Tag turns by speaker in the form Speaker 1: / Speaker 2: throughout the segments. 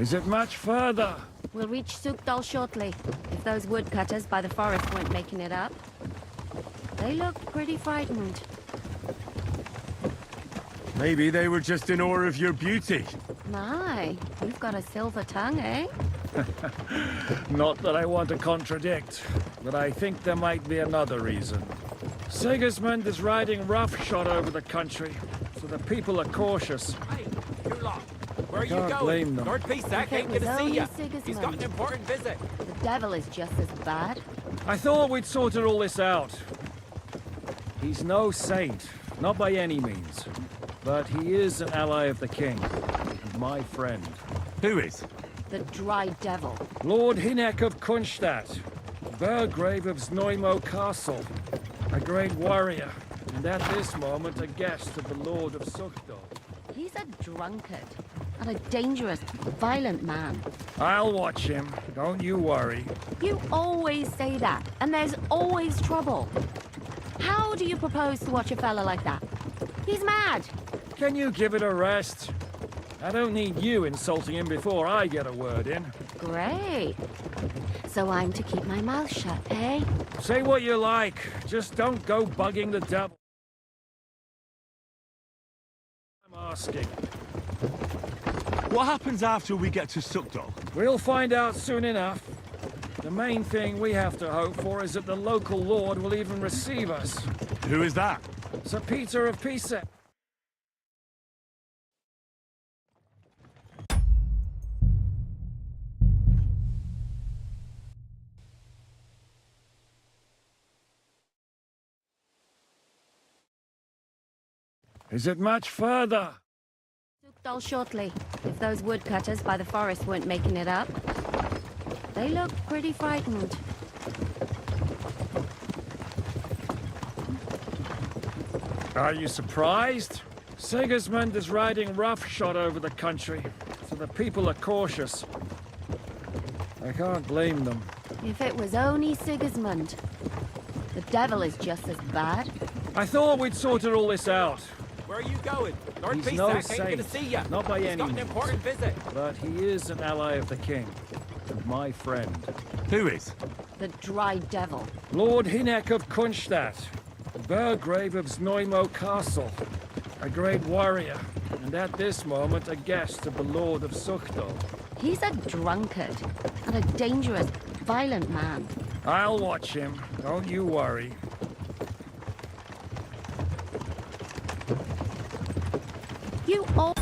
Speaker 1: Is it much further?
Speaker 2: We'll reach Sukdal shortly, if those woodcutters by the forest weren't making it up. They look pretty frightened.
Speaker 3: Maybe they were just in awe of your beauty.
Speaker 2: My, you've got a silver tongue, eh?
Speaker 1: Not that I want to contradict, but I think there might be another reason. Sigismund is riding roughshod over the country, so the people are cautious.
Speaker 4: Hey, you lot. Where are you
Speaker 1: Can't blame
Speaker 4: going?
Speaker 1: them.
Speaker 4: Lord Pisak ain't gonna see ya. He's got an important visit.
Speaker 2: The devil is just as bad.
Speaker 1: I thought we'd sorted all this out. He's no saint, not by any means. But he is an ally of the king, and my friend.
Speaker 3: Who is?
Speaker 2: The dry devil.
Speaker 1: Lord Hinek of Kunstadt, Burgrave of Znojmo Castle, a great warrior, and at this moment a guest of the Lord of Sukdal.
Speaker 2: He's a drunkard, and a dangerous, violent man.
Speaker 1: I'll watch him, don't you worry.
Speaker 2: You always say that, and there's always trouble. How do you propose to watch a fella like that? He's mad.
Speaker 1: Can you give it a rest? I don't need you insulting him before I get a word in.
Speaker 2: Great. So I'm to keep my mouth shut, eh?
Speaker 1: Say what you like, just don't go bugging the devil. I'm asking.
Speaker 3: What happens after we get to Sukdal?
Speaker 1: We'll find out soon enough. The main thing we have to hope for is that the local lord will even receive us.
Speaker 3: Who is that?
Speaker 1: Sir Peter of Pisa. Is it much further?
Speaker 2: Sukdal shortly, if those woodcutters by the forest weren't making it up. They look pretty frightened.
Speaker 1: Are you surprised? Sigismund is riding roughshod over the country, so the people are cautious. I can't blame them.
Speaker 2: If it was only Sigismund. The devil is just as bad.
Speaker 1: I thought we'd sorted all this out.
Speaker 4: Where are you going? Lord
Speaker 1: He's no
Speaker 4: Pisak ain't
Speaker 1: saint,
Speaker 4: gonna see ya.
Speaker 1: not by
Speaker 4: He's
Speaker 1: any
Speaker 4: got an
Speaker 1: means.
Speaker 4: important visit.
Speaker 1: But he is an ally of the king, and my friend.
Speaker 3: Who is?
Speaker 2: The dry devil.
Speaker 1: Lord Hinek of Kunstadt, Burgrave of Znojmo Castle, a great warrior, and at this moment a guest of the Lord of Sukdal.
Speaker 2: He's a drunkard, and a dangerous, violent man.
Speaker 1: I'll watch him, don't you worry.
Speaker 2: You all...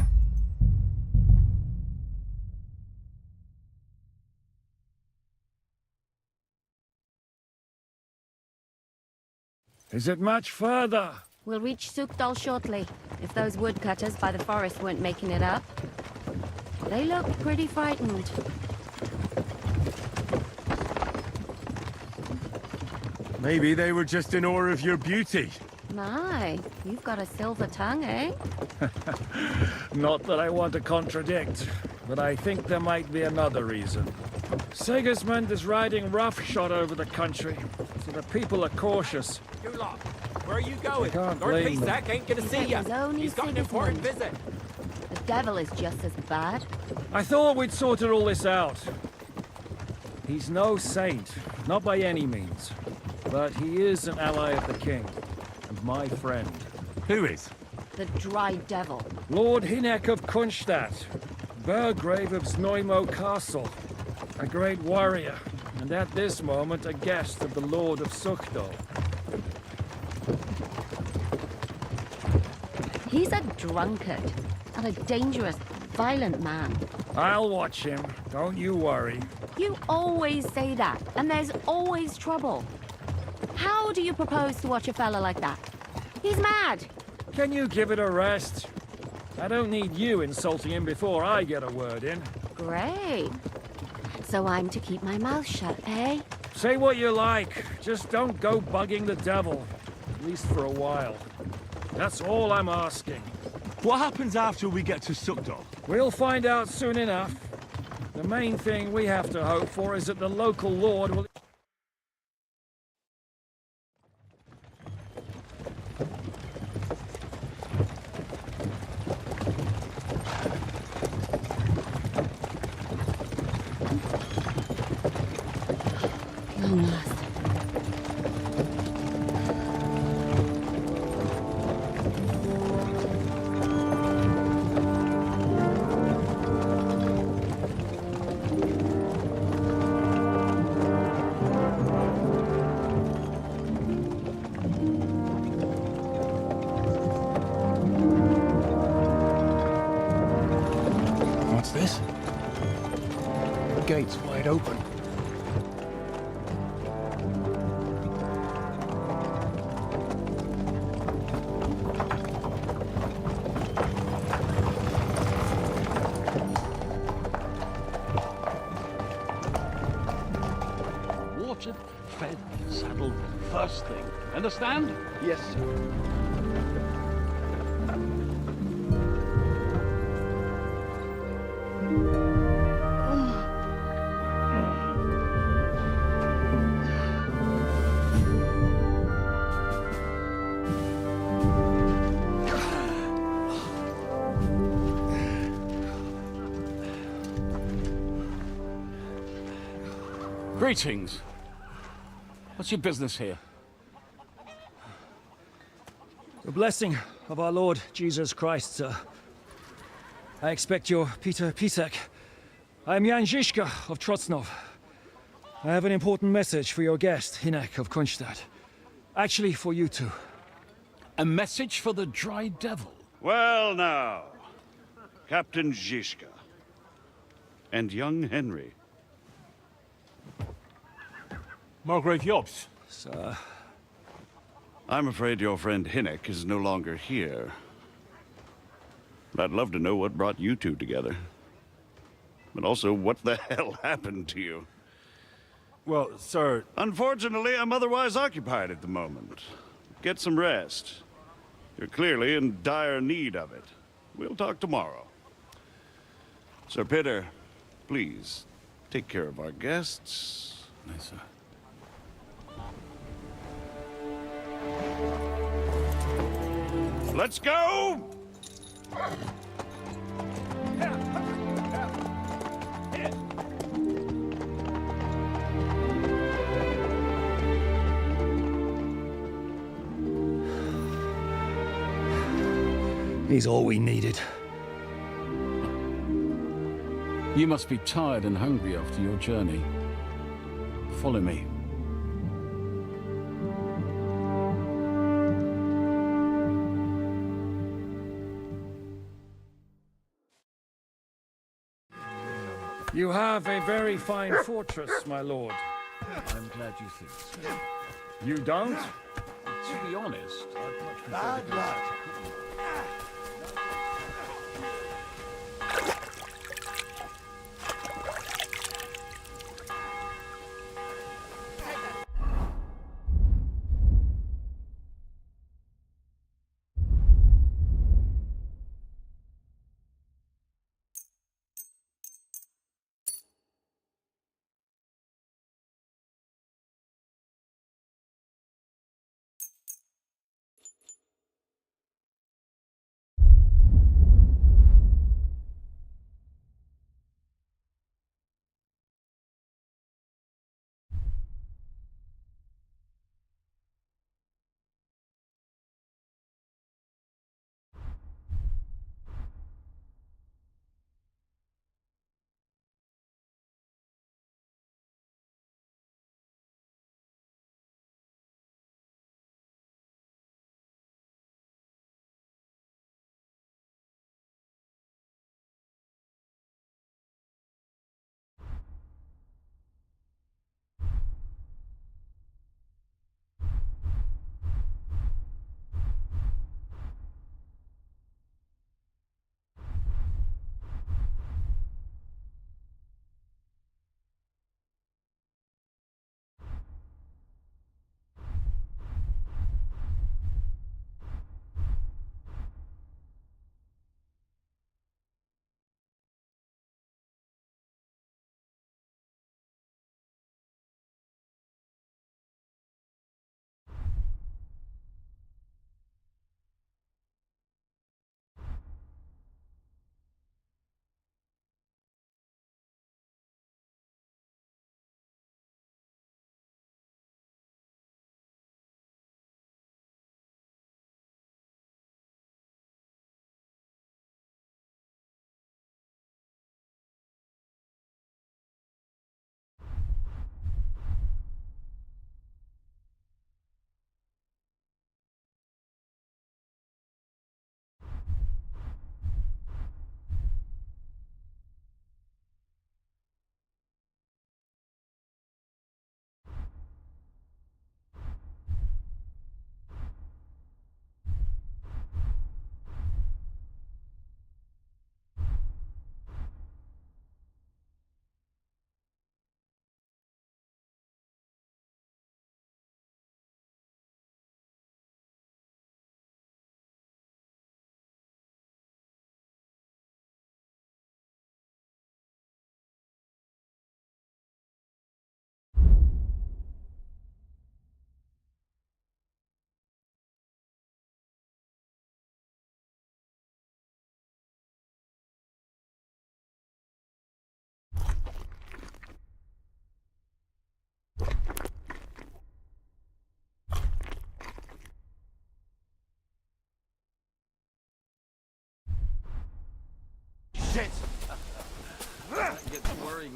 Speaker 1: Is it much further?
Speaker 2: We'll reach Sukdal shortly, if those woodcutters by the forest weren't making it up. They look pretty frightened.
Speaker 3: Maybe they were just in awe of your beauty.
Speaker 2: My, you've got a silver tongue, eh?
Speaker 1: Not that I want to contradict, but I think there might be another reason. Sigismund is riding roughshod over the country, so the people are cautious.
Speaker 4: You lot. Where are you going?
Speaker 1: I can't
Speaker 4: Lord
Speaker 1: blame them.
Speaker 4: Pisak ain't gonna
Speaker 2: If
Speaker 4: see
Speaker 2: it
Speaker 4: ya.
Speaker 2: was only
Speaker 4: He's got an important
Speaker 2: Sigismund.
Speaker 4: visit.
Speaker 2: The devil is just as bad.
Speaker 1: I thought we'd sorted all this out. He's no saint, not by any means. But he is an ally of the king, and my friend.
Speaker 3: Who is?
Speaker 2: The dry devil.
Speaker 1: Lord Hinek of Kunstadt, Burgrave of Znojmo Castle, a great warrior, and at this moment a guest of the Lord of Sukdal.
Speaker 2: He's a drunkard, and a dangerous, violent man.
Speaker 1: I'll watch him, don't you worry.
Speaker 2: You always say that, and there's always trouble. How do you propose to watch a fella like that? He's mad.
Speaker 1: Can you give it a rest? I don't need you insulting him before I get a word in.
Speaker 2: Great. So I'm to keep my mouth shut, eh?
Speaker 1: Say what you like, just don't go bugging the devil. At least for a while. That's all I'm asking.
Speaker 3: What happens after we get to Sukdal?
Speaker 1: We'll find out soon enough. The main thing we have to hope for is that the local lord will...
Speaker 2: Long last.
Speaker 5: What's this? The gate's wide open.
Speaker 6: Watered, fed, saddled, first thing. Understand?
Speaker 5: Yes, sir.
Speaker 6: Greetings. What's your business here?
Speaker 1: The blessing of our Lord Jesus Christ, sir. I expect you're Peter Pisek. I am Jan Žižka of Trocnov. I have an important message for your guest, Hinek of Kunstadt. Actually, for you two.
Speaker 6: A message for the Dry Devil.
Speaker 7: Well now, Captain Žižka. And young Henry.
Speaker 3: Margrave Jobs.
Speaker 1: Sir,
Speaker 7: I'm afraid your friend Hinek is no longer here. But I'd love to know what brought you two together. But also, what the hell happened to you?
Speaker 3: Well, sir,
Speaker 7: Unfortunately, I'm otherwise occupied at the moment. Get some rest. You're clearly in dire need of it. We'll talk tomorrow. Sir Peter, please, take care of our guests.
Speaker 6: Yes, sir.
Speaker 7: Let's go!
Speaker 1: he's all we needed.
Speaker 6: You must be tired and hungry after your journey. Follow me.
Speaker 1: You have a very fine fortress, my lord.
Speaker 6: I'm glad you think so.
Speaker 1: You don't?
Speaker 6: To be honest, I'd much prefer
Speaker 5: Bad luck.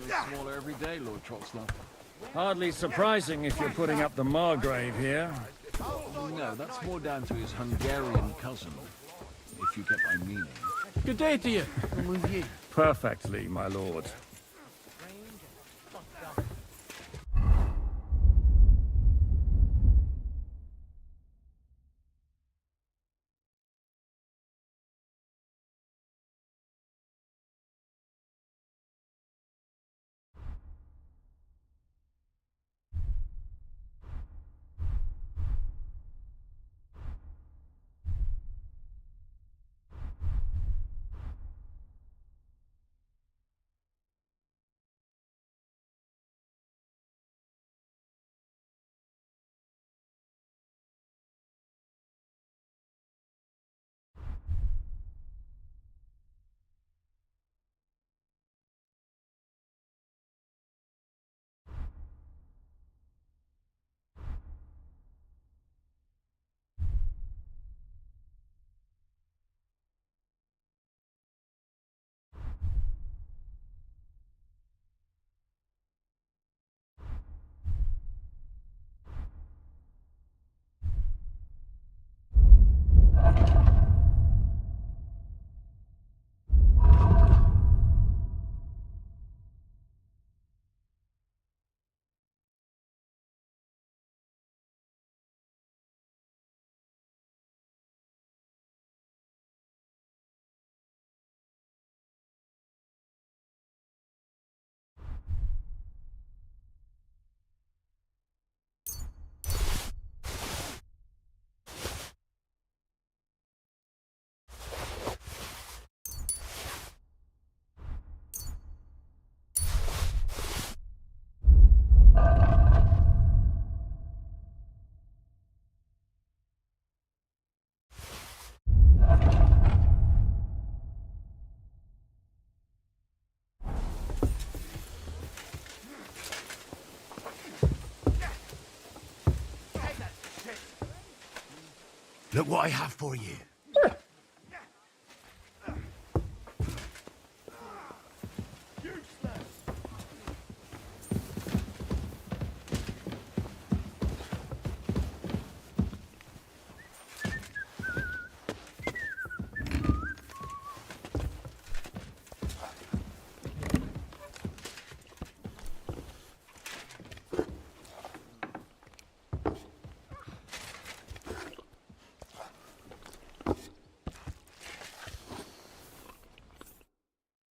Speaker 6: getting smaller every day, Lord Trotzler.
Speaker 1: Hardly surprising if you're putting up the Margrave here.
Speaker 6: No, that's more down to his Hungarian cousin, if you get my meaning.
Speaker 5: Good day to you. I'm with you.
Speaker 1: Perfectly, my lord.
Speaker 5: Look what I have for you.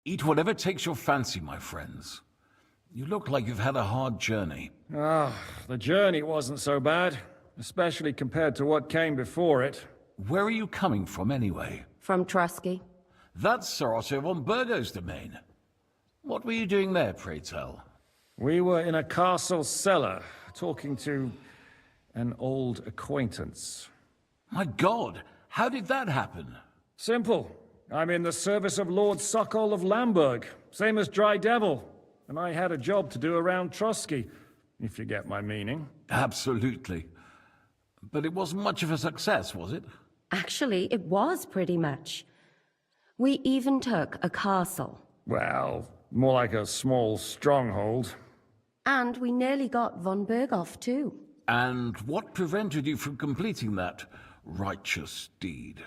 Speaker 6: Eat whatever takes your fancy, my friends. You look like you've had a hard journey.
Speaker 1: The journey wasn't so bad, especially compared to what came before it.
Speaker 6: Where are you coming from, anyway?
Speaker 2: From Trusky.
Speaker 6: That's Sir Otto von Burgo's domain. What were you doing there, pray tell?
Speaker 1: We were in a castle cellar, talking to an old acquaintance.
Speaker 6: My God, how did that happen?
Speaker 1: Simple. I'm in the service of Lord Sokol of Lamberg, same as Dry Devil, and I had a job to do around Trusky, if you get my meaning.
Speaker 6: Absolutely. But it wasn't much of a success, was it?
Speaker 2: Actually, it was pretty much. We even took a castle.
Speaker 1: Well, more like a small stronghold.
Speaker 2: And we nearly got von Berghoff, too.
Speaker 6: And what prevented you from completing that righteous deed?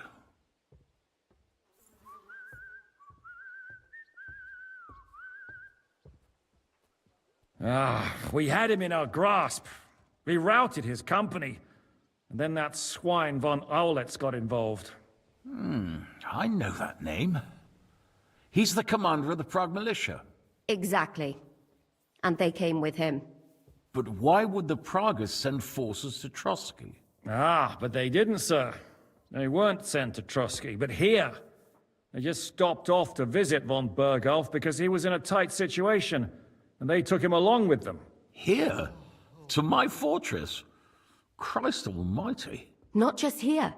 Speaker 1: We had him in our grasp. We routed his company. And then that swine von Owletz got involved.
Speaker 6: I know that name. He's the commander of the Prague militia.
Speaker 2: Exactly. And they came with him.
Speaker 6: But why would the Praguers send forces to Trotsky?
Speaker 1: But they didn't, sir. They weren't sent to Trusky, but here. They just stopped off to visit von Berghoff because he was in a tight situation. And they took him along with them.
Speaker 6: Here? To my fortress? Christ almighty.
Speaker 2: Not just here,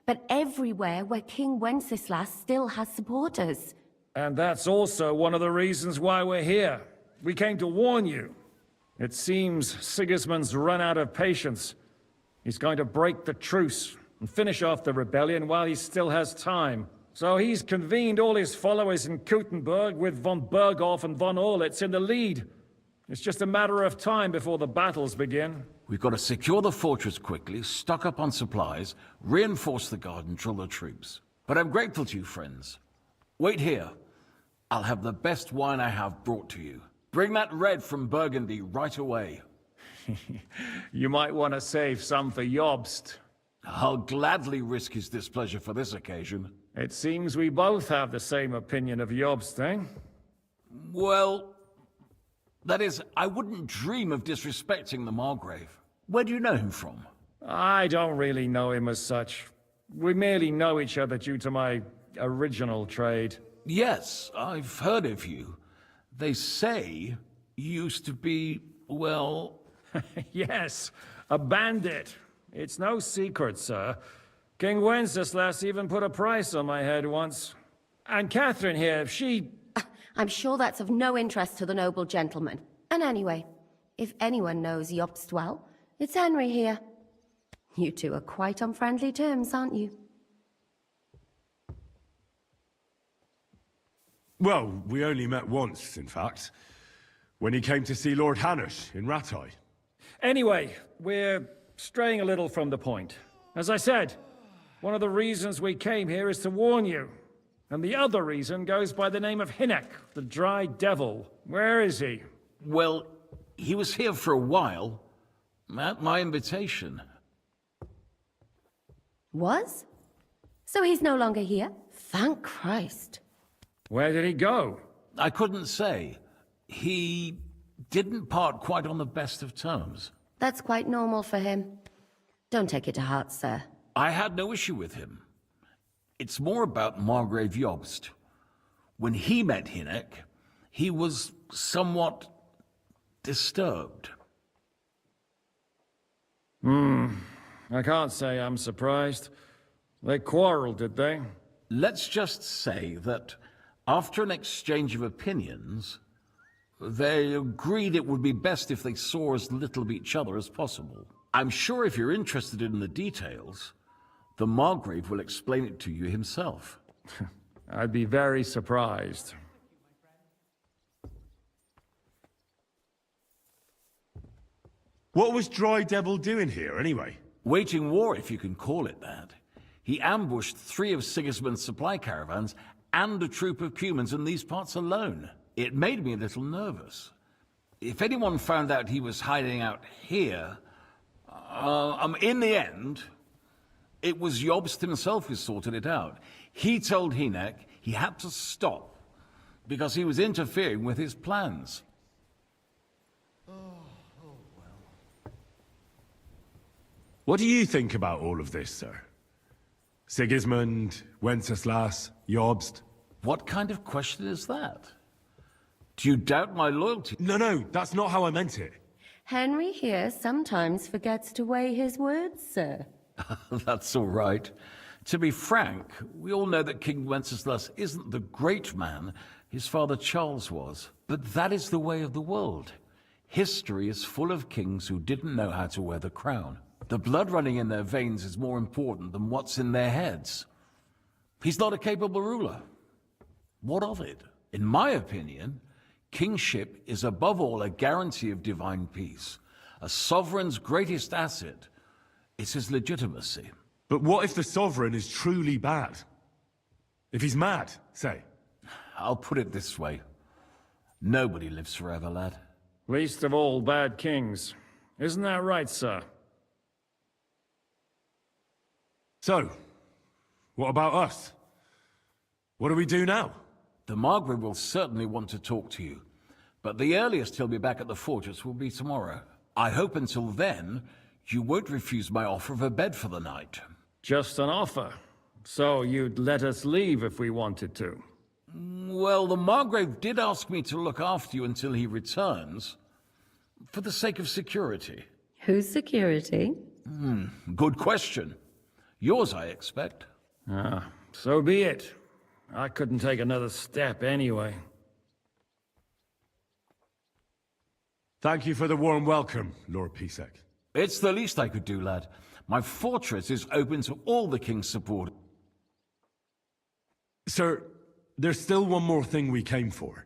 Speaker 2: but everywhere where King Wenceslas still has supporters.
Speaker 1: And that's also one of the reasons why we're here. We came to warn you. It seems Sigismund's run out of patience. He's going to break the truce and finish off the rebellion while he still has time. So he's convened all his followers in Kuttenberg with von Berghoff and von Orlitz in the lead. It's just a matter of time before the battles begin.
Speaker 6: We've got to secure the fortress quickly, stock up on supplies, reinforce the guard and drill the troops. But I'm grateful to you, friends. Wait here. I'll have the best wine I have brought to you. Bring that red from Burgundy right away.
Speaker 1: You might want to save some for Jobst.
Speaker 6: I'll gladly risk his displeasure for this occasion.
Speaker 1: It seems we both have the same opinion of Jobst, eh?
Speaker 6: Well, that is, I wouldn't dream of disrespecting the Margrave. Where do you know him from?
Speaker 1: I don't really know him as such. We merely know each other due to my original trade.
Speaker 6: Yes, I've heard of you. They say you used to be, well...
Speaker 1: Yes, a bandit. It's no secret, sir. King Wenceslas even put a price on my head once. And Catherine here, she...
Speaker 2: I'm sure that's of no interest to the noble gentleman. And anyway, if anyone knows Jobst well, it's Henry here. You two are quite on friendly terms, aren't you?
Speaker 3: Well, we only met once, in fact. When he came to see Lord Hanush in Rattay.
Speaker 1: Anyway, we're straying a little from the point. As I said, one of the reasons we came here is to warn you. And the other reason goes by the name of Hynek, the Dry Devil. Where is he?
Speaker 6: Well, he was here for a while, at my invitation.
Speaker 2: Was? So he's no longer here? Thank Christ.
Speaker 1: Where did he go?
Speaker 6: I couldn't say. He didn't part quite on the best of terms.
Speaker 2: That's quite normal for him. Don't take it to heart, sir.
Speaker 6: I had no issue with him. It's more about Margrave Jobst. When he met Hynek, he was somewhat disturbed.
Speaker 1: I can't say I'm surprised. They quarreled, did they?
Speaker 6: Let's just say that after an exchange of opinions, they agreed it would be best if they saw as little of each other as possible. I'm sure if you're interested in the details, the Margrave will explain it to you himself.
Speaker 1: I'd be very surprised.
Speaker 3: What was Dry Devil doing here, anyway?
Speaker 6: Waging war, if you can call it that. He ambushed 3 of Sigismund's supply caravans and a troop of Cumans in these parts alone. It made me a little nervous. If anyone found out he was hiding out here, in the end, it was Jobst himself who sorted it out. He told Hynek he had to stop because he was interfering with his plans.
Speaker 3: What do you think about all of this, sir? Sigismund, Wenceslas, Jobst?
Speaker 6: What kind of question is that? Do you doubt my loyalty?
Speaker 3: No, that's not how I meant it.
Speaker 2: Henry here sometimes forgets to weigh his words, sir.
Speaker 6: That's all right. To be frank, we all know that King Wenceslas isn't the great man his father Charles was. But that is the way of the world. History is full of kings who didn't know how to wear the crown. The blood running in their veins is more important than what's in their heads. He's not a capable ruler. What of it? In my opinion, kingship is above all a guarantee of divine peace. A sovereign's greatest asset is his legitimacy.
Speaker 3: But what if the sovereign is truly bad? If he's mad, say?
Speaker 6: I'll put it this way. Nobody lives forever, lad.
Speaker 1: Least of all bad kings. Isn't that right, sir?
Speaker 3: So, what about us? What do we do now?
Speaker 6: The Margrave will certainly want to talk to you, but the earliest he'll be back at the fortress will be tomorrow. I hope until then, you won't refuse my offer of a bed for the night.
Speaker 1: Just an offer. So you'd let us leave if we wanted to?
Speaker 6: Well, the Margrave did ask me to look after you until he returns, for the sake of security.
Speaker 2: Whose security?
Speaker 6: Good question. Yours, I expect.
Speaker 1: So be it. I couldn't take another step anyway.
Speaker 3: Thank you for the warm welcome, Lord Pisek.
Speaker 6: It's the least I could do, lad. My fortress is open to all the king's support.
Speaker 3: Sir, there's still one more thing we came for.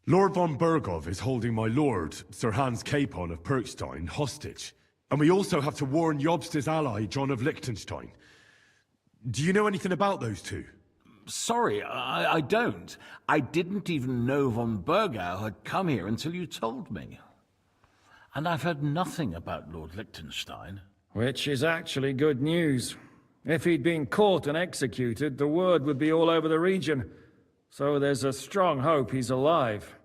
Speaker 3: Lord von Bergov is holding my lord, Sir Hans Capon of Perkstein, hostage. And we also have to warn Jobst's ally, John of Liechtenstein. Do you know anything about those two?
Speaker 6: Sorry, I don't. I didn't even know von Bergau had come here until you told me. And I've heard nothing about Lord Liechtenstein.
Speaker 1: Which is actually good news. If he'd been caught and executed, the word would be all over the region. So there's a strong hope he's alive.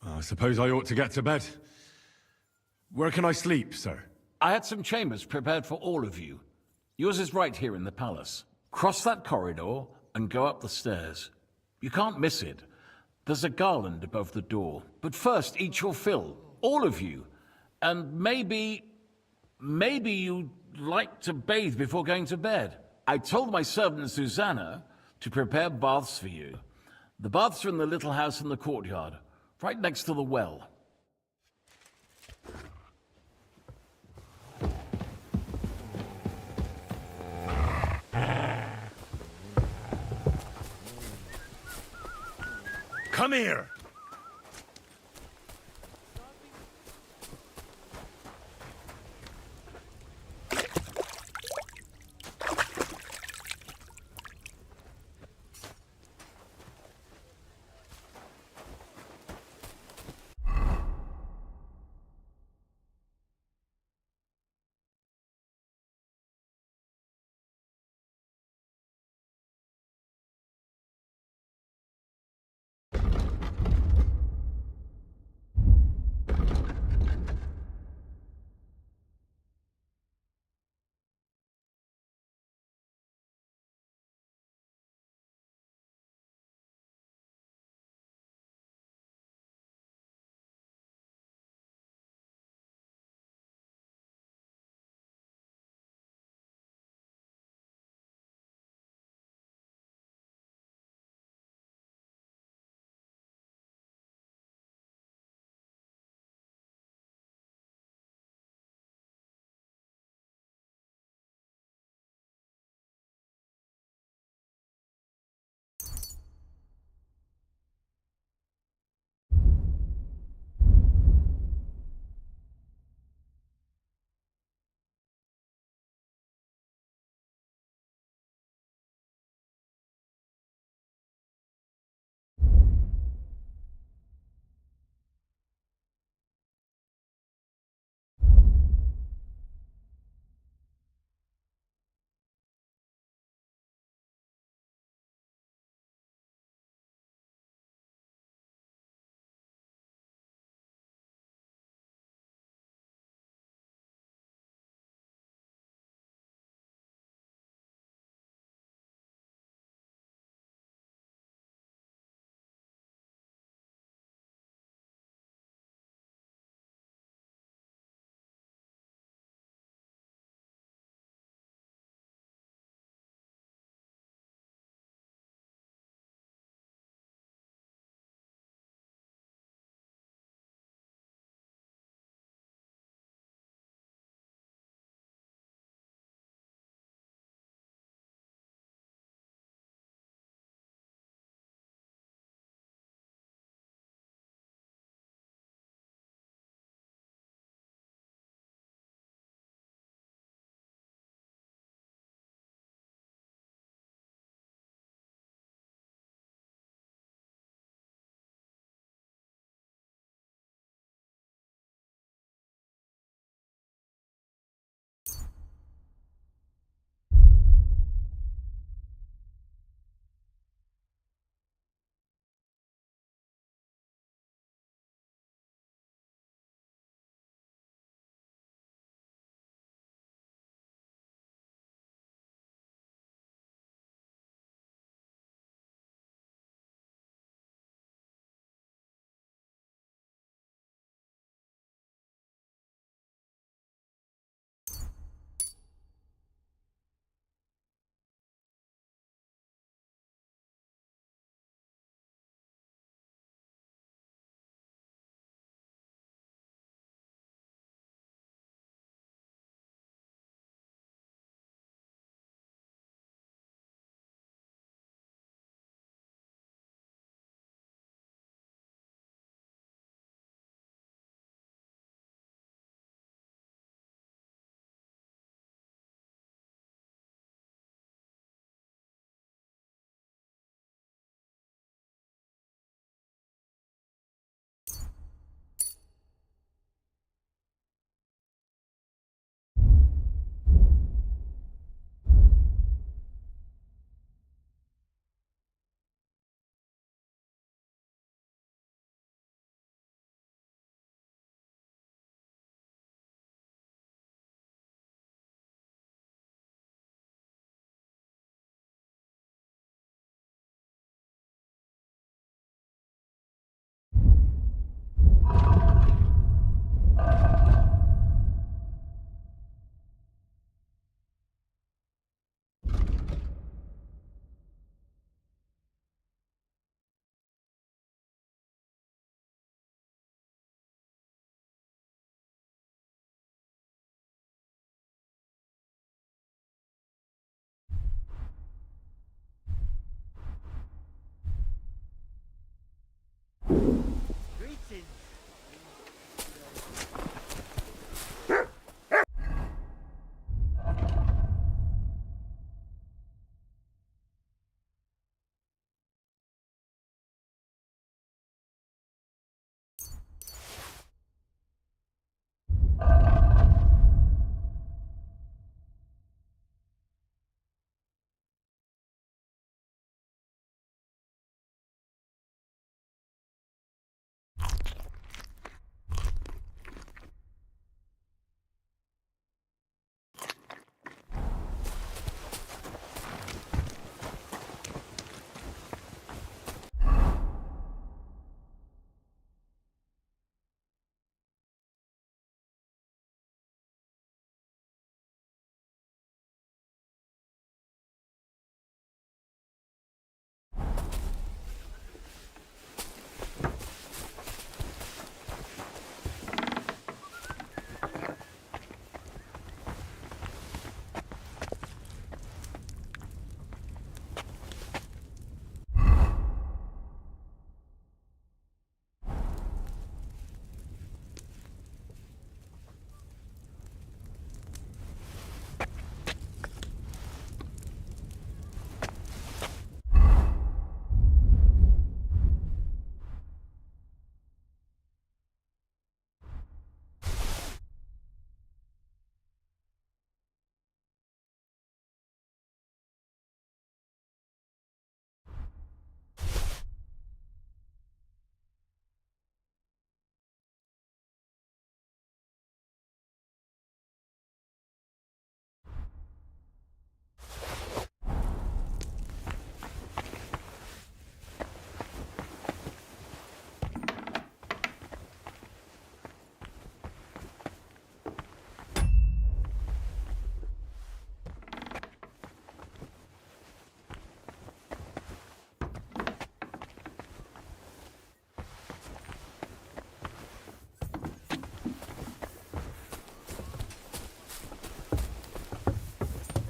Speaker 3: I suppose I ought to get to bed. Where can I sleep, sir?
Speaker 6: I had some chambers prepared for all of you. Yours is right here in the palace. Cross that corridor and go up the stairs. You can't miss it. There's a garland above the door. But first, eat your fill. All of you. And maybe you'd like to bathe before going to bed. I told my servant Susanna to prepare baths for you. The baths are in the little house in the courtyard, right next to the well.
Speaker 3: Come here!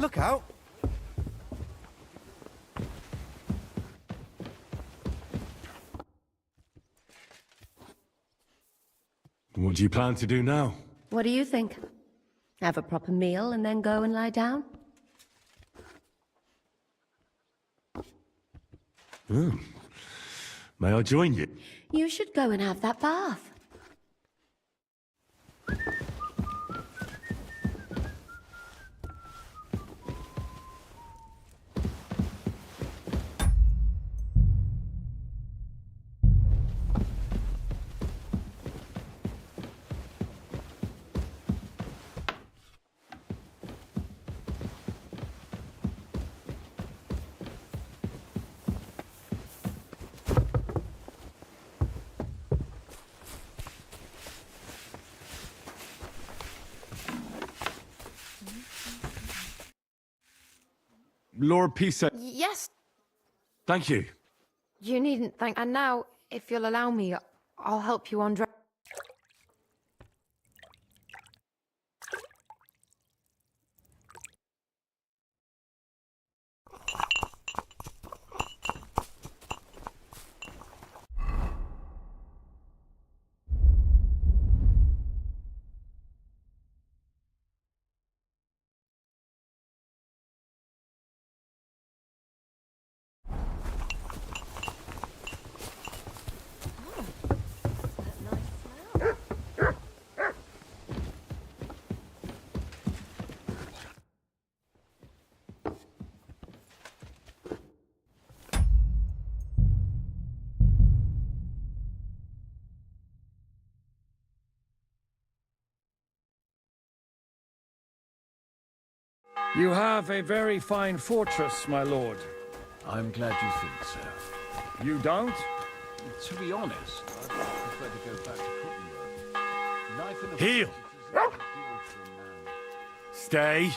Speaker 5: Look out!
Speaker 3: What do you plan to do now?
Speaker 2: What do you think? Have a proper meal and then go and lie down?
Speaker 3: May I join you?
Speaker 2: You should go and have that bath.
Speaker 3: Lord Peace.
Speaker 8: Yes,
Speaker 3: Thank you.
Speaker 8: you needn't thank. And now, if you'll allow me, I'll help you undress.
Speaker 1: You have a very fine fortress, my lord.
Speaker 6: I'm glad you think so.
Speaker 1: You don't?
Speaker 6: To be honest, I'd prefer to go back to cooking work. Knife in the
Speaker 3: Heel.
Speaker 6: fortress is a good deal for a man.
Speaker 3: Stay.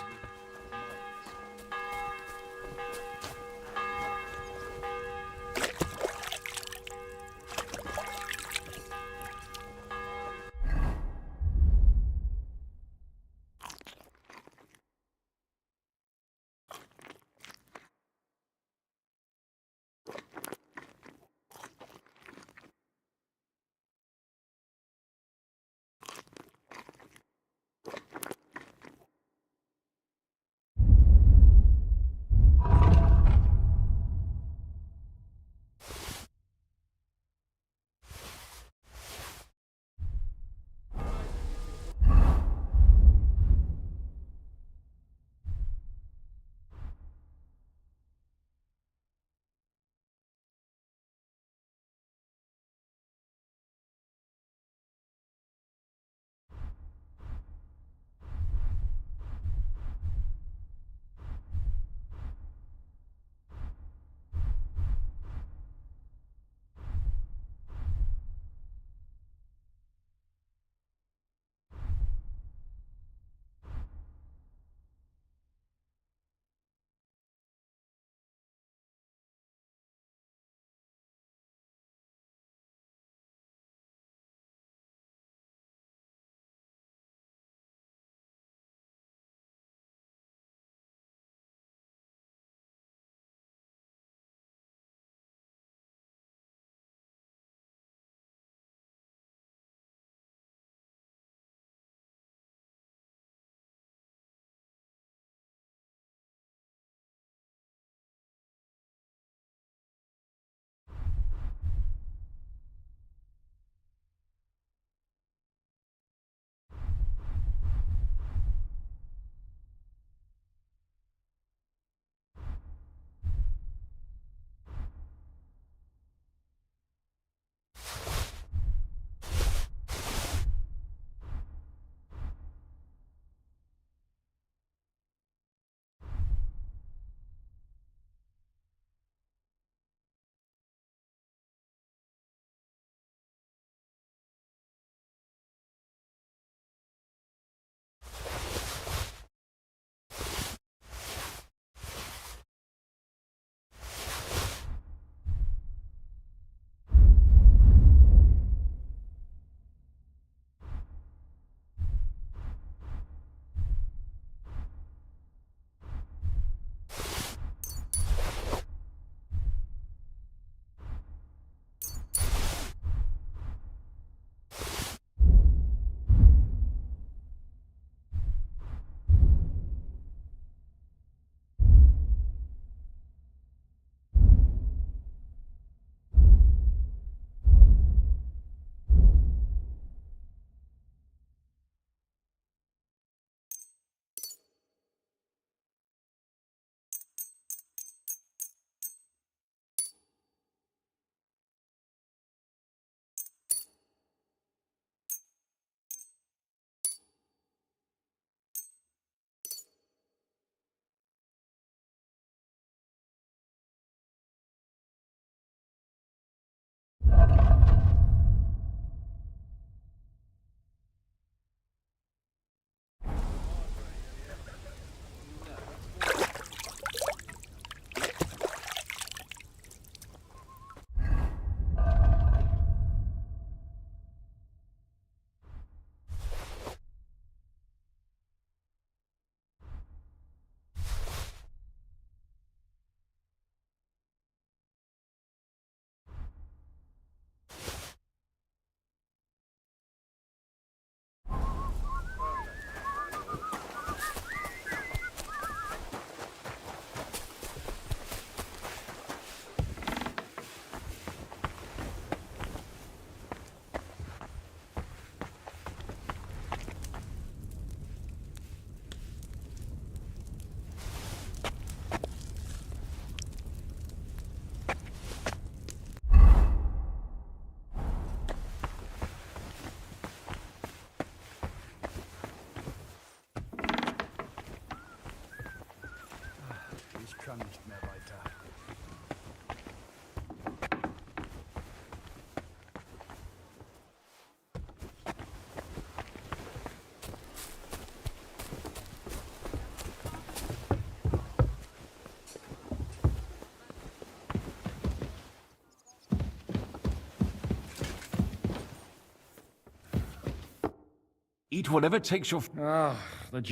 Speaker 6: Eat whatever takes your...
Speaker 1: Ah,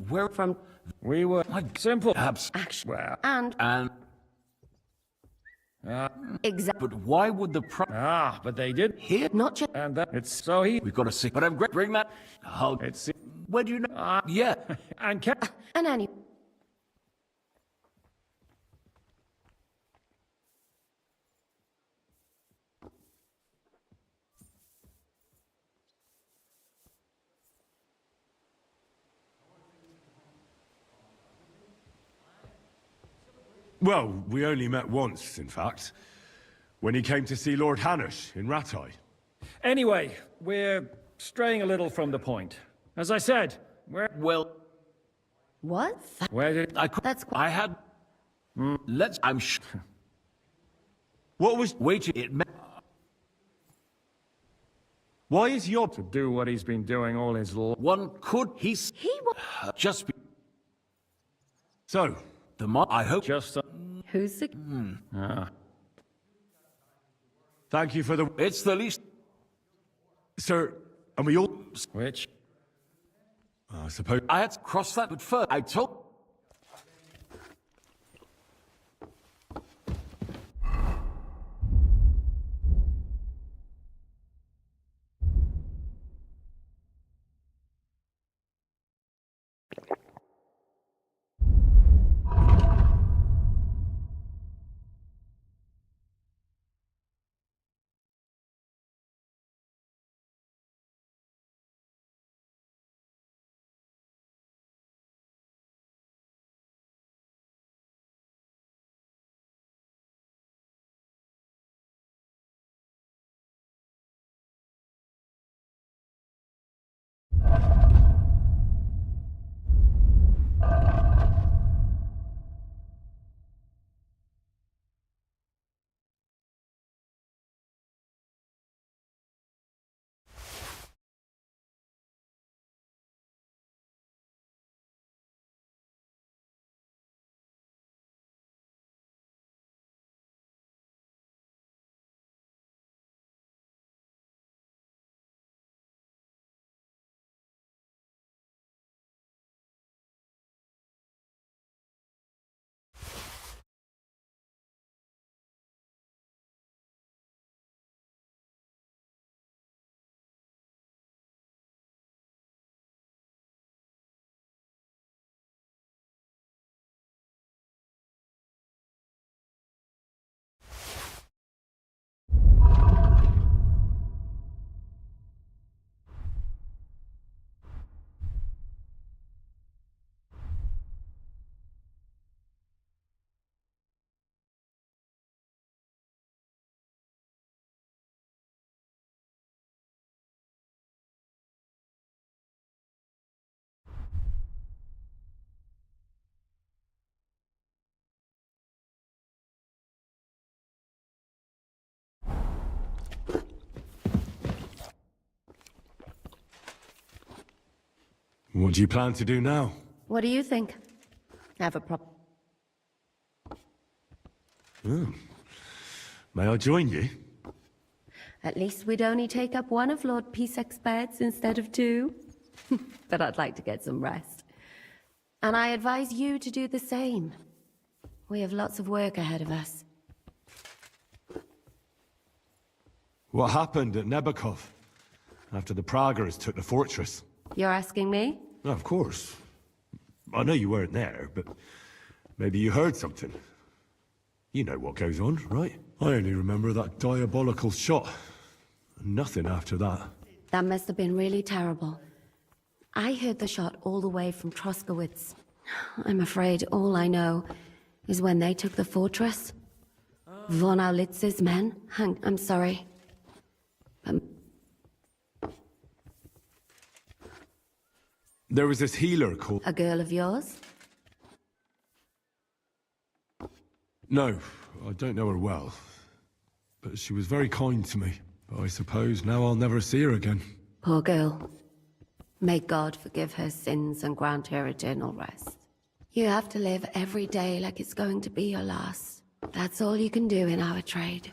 Speaker 6: Where...
Speaker 2: From
Speaker 1: we were simple.
Speaker 6: Perhaps...
Speaker 2: action.
Speaker 1: Well,
Speaker 2: And
Speaker 1: ah,
Speaker 2: exactly.
Speaker 6: But why would the...
Speaker 1: but they did.
Speaker 6: Here?
Speaker 2: Not just.
Speaker 1: And that it's so he.
Speaker 6: We've got to see... But I'm great. Bring that... Hulk.
Speaker 1: It's
Speaker 6: Where do you know? Yeah.
Speaker 1: and
Speaker 2: And any.
Speaker 3: Well, we only met once, in fact. When he came to see Lord Hanush in Ratai.
Speaker 1: Anyway, we're straying a little from the point. As I said,
Speaker 6: Well,
Speaker 2: What?
Speaker 1: where did
Speaker 6: I could...
Speaker 2: That's
Speaker 6: I had... Let's... I'm sure...
Speaker 3: What was...
Speaker 6: Waiting... It meant...
Speaker 3: Why is Yob...
Speaker 1: to do what he's been doing all his life?
Speaker 6: One could... He's...
Speaker 2: He was.
Speaker 6: Just be...
Speaker 3: So,
Speaker 6: The mo... I hope...
Speaker 1: Just
Speaker 2: Who's the.
Speaker 3: thank you for the...
Speaker 6: It's the least...
Speaker 3: Sir, and we all...
Speaker 1: which
Speaker 3: I suppose...
Speaker 6: I had to cross that, but first... I told...
Speaker 3: What do you plan to do now?
Speaker 2: What do you think? Have a prop.
Speaker 3: May I join you?
Speaker 2: At least we'd only take up one of Lord Pisek's beds instead of two. But I'd like to get some rest. And I advise you to do the same. We have lots of work ahead of us.
Speaker 3: What happened at Nebakov after the Praggers took the fortress?
Speaker 2: You're asking me?
Speaker 3: Of course. I know you weren't there, but maybe you heard something. You know what goes on, right? I only remember that diabolical shot. Nothing after that.
Speaker 2: That must have been really terrible. I heard the shot all the way from Troskowitz. I'm afraid all I know is when they took the fortress. Von Aulitz's men. I'm sorry.
Speaker 3: There was this healer called...
Speaker 2: A girl of yours?
Speaker 3: No, I don't know her well. But she was very kind to me. But I suppose now I'll never see her again.
Speaker 2: Poor girl. May God forgive her sins and grant her eternal rest. You have to live every day like it's going to be your last. That's all you can do in our trade.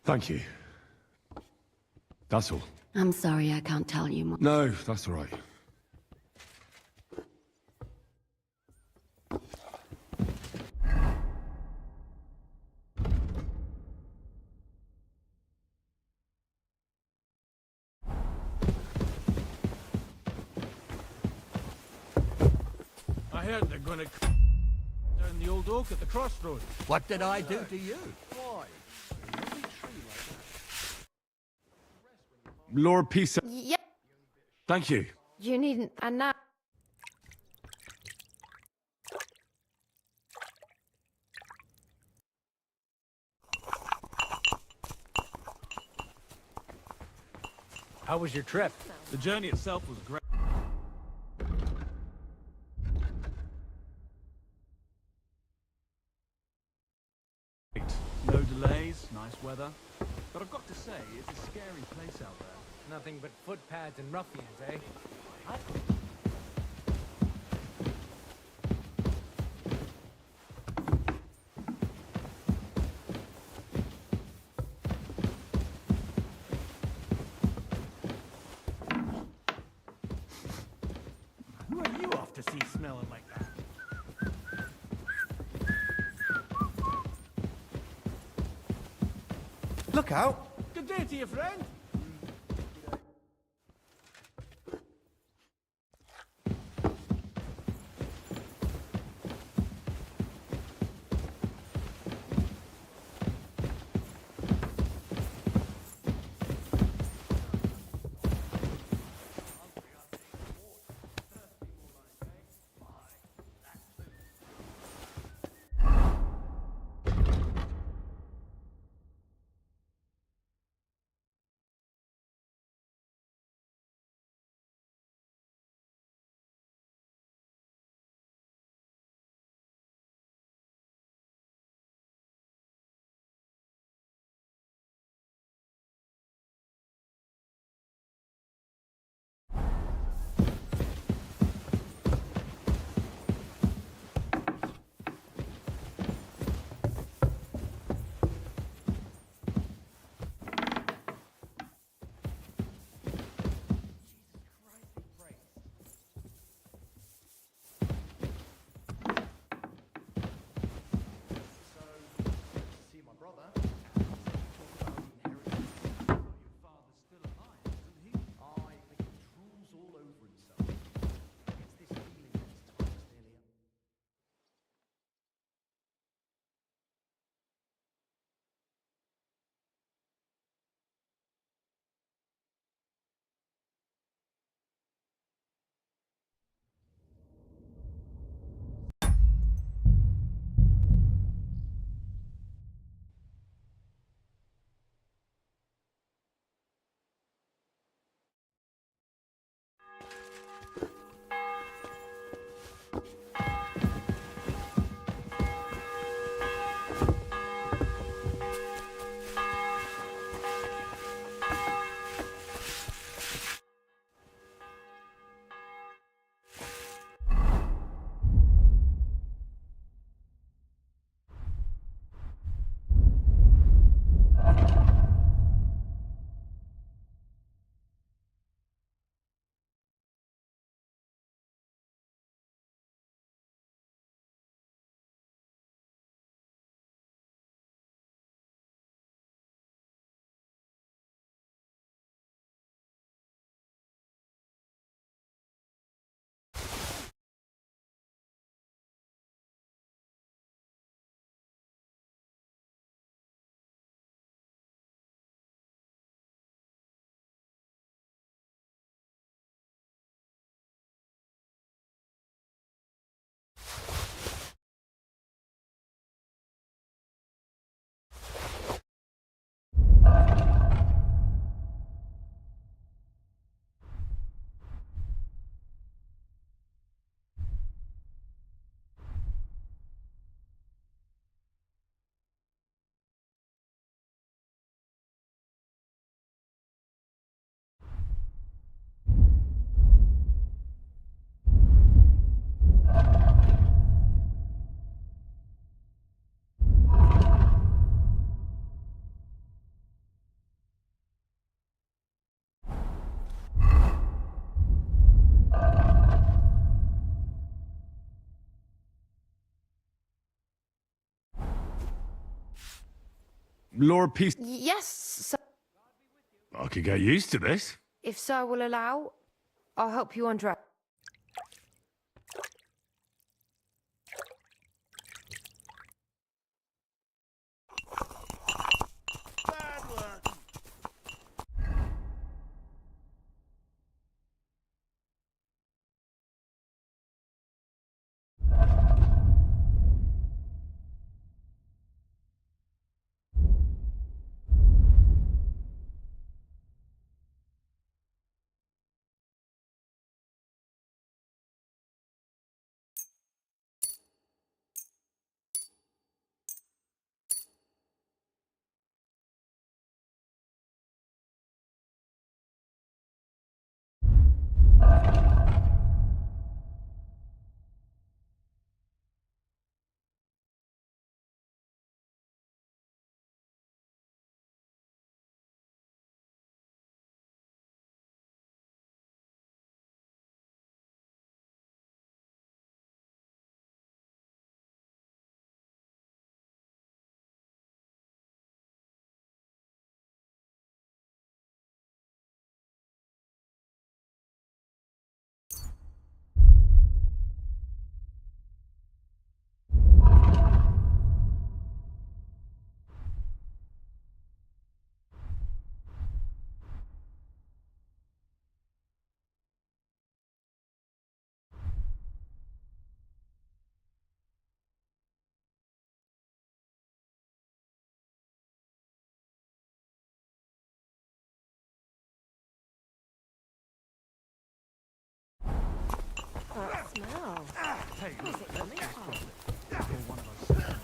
Speaker 3: Thank you. That's all.
Speaker 2: I'm sorry I can't tell you more.
Speaker 3: No, that's all right.
Speaker 1: I heard they're gonna down the old oak at the crossroads.
Speaker 9: What did I do to you?
Speaker 3: Lord Peace.
Speaker 8: Yep.
Speaker 3: Thank you.
Speaker 8: You needn't. And now.
Speaker 9: How was your trip?
Speaker 1: The journey itself was great. No delays, nice weather. But I've got to say, it's a scary place out there.
Speaker 9: Nothing but footpads and ruffians, eh?
Speaker 1: Who are you off to see smelling like that?
Speaker 5: Look out!
Speaker 1: Good day to you, friend.
Speaker 3: Lord Peace...
Speaker 8: Yes, sir.
Speaker 3: I could get used to this.
Speaker 8: If sir will allow, I'll help you undress.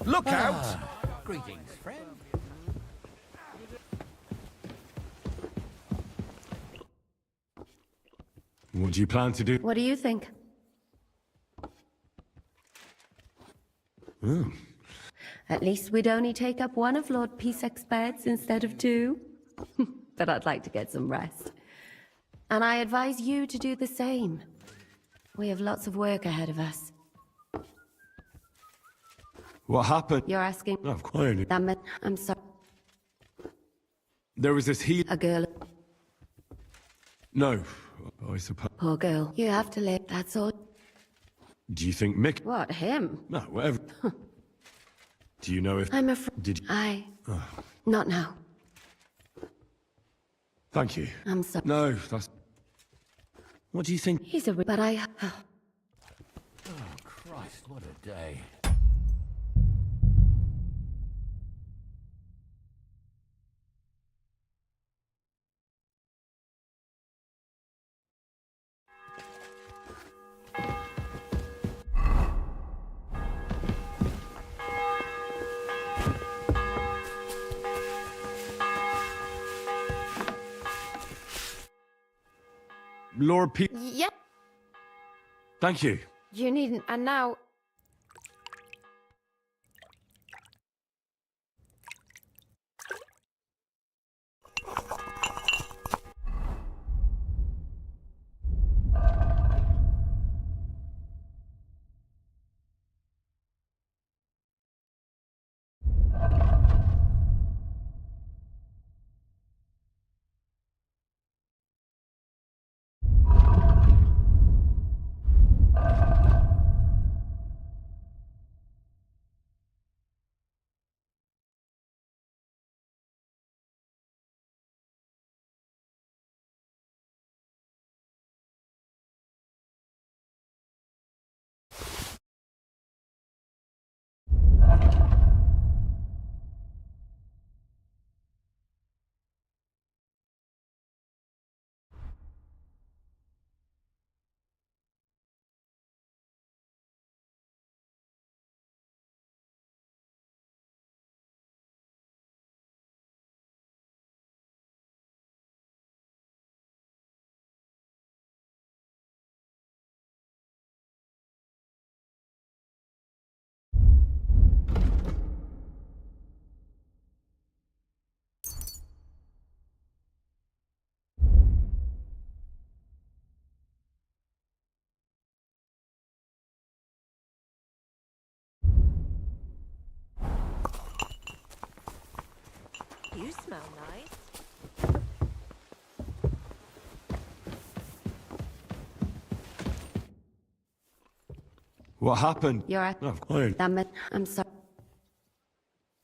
Speaker 5: Look out!
Speaker 9: Greetings, friend.
Speaker 3: What do you plan to do?
Speaker 2: What do you think? At least we'd only take up one of Lord Peace's beds instead of two. But I'd like to get some rest. And I advise you to do the same. We have lots of work ahead of us.
Speaker 3: What happened?
Speaker 2: You're asking...
Speaker 3: Oh, of course.
Speaker 2: Damn it, I'm sorry.
Speaker 3: There was this heat...
Speaker 2: A girl...
Speaker 3: No, I suppose...
Speaker 2: Poor girl. You have to live, that's all.
Speaker 3: Do you think Mick...
Speaker 2: What, him?
Speaker 3: No, whatever. Do you know if...
Speaker 2: I'm afraid...
Speaker 3: Did you...
Speaker 2: Not now.
Speaker 3: Thank you.
Speaker 2: I'm sorry.
Speaker 3: No, that's... What do you think?
Speaker 2: He's a... But I...
Speaker 9: Oh, Christ, what a day.
Speaker 3: Lord P...
Speaker 8: Yep,
Speaker 3: Thank you.
Speaker 8: you needn't. And now,
Speaker 10: You smell nice.
Speaker 3: What happened?
Speaker 2: You're a...
Speaker 3: Oh,
Speaker 2: I'm sorry.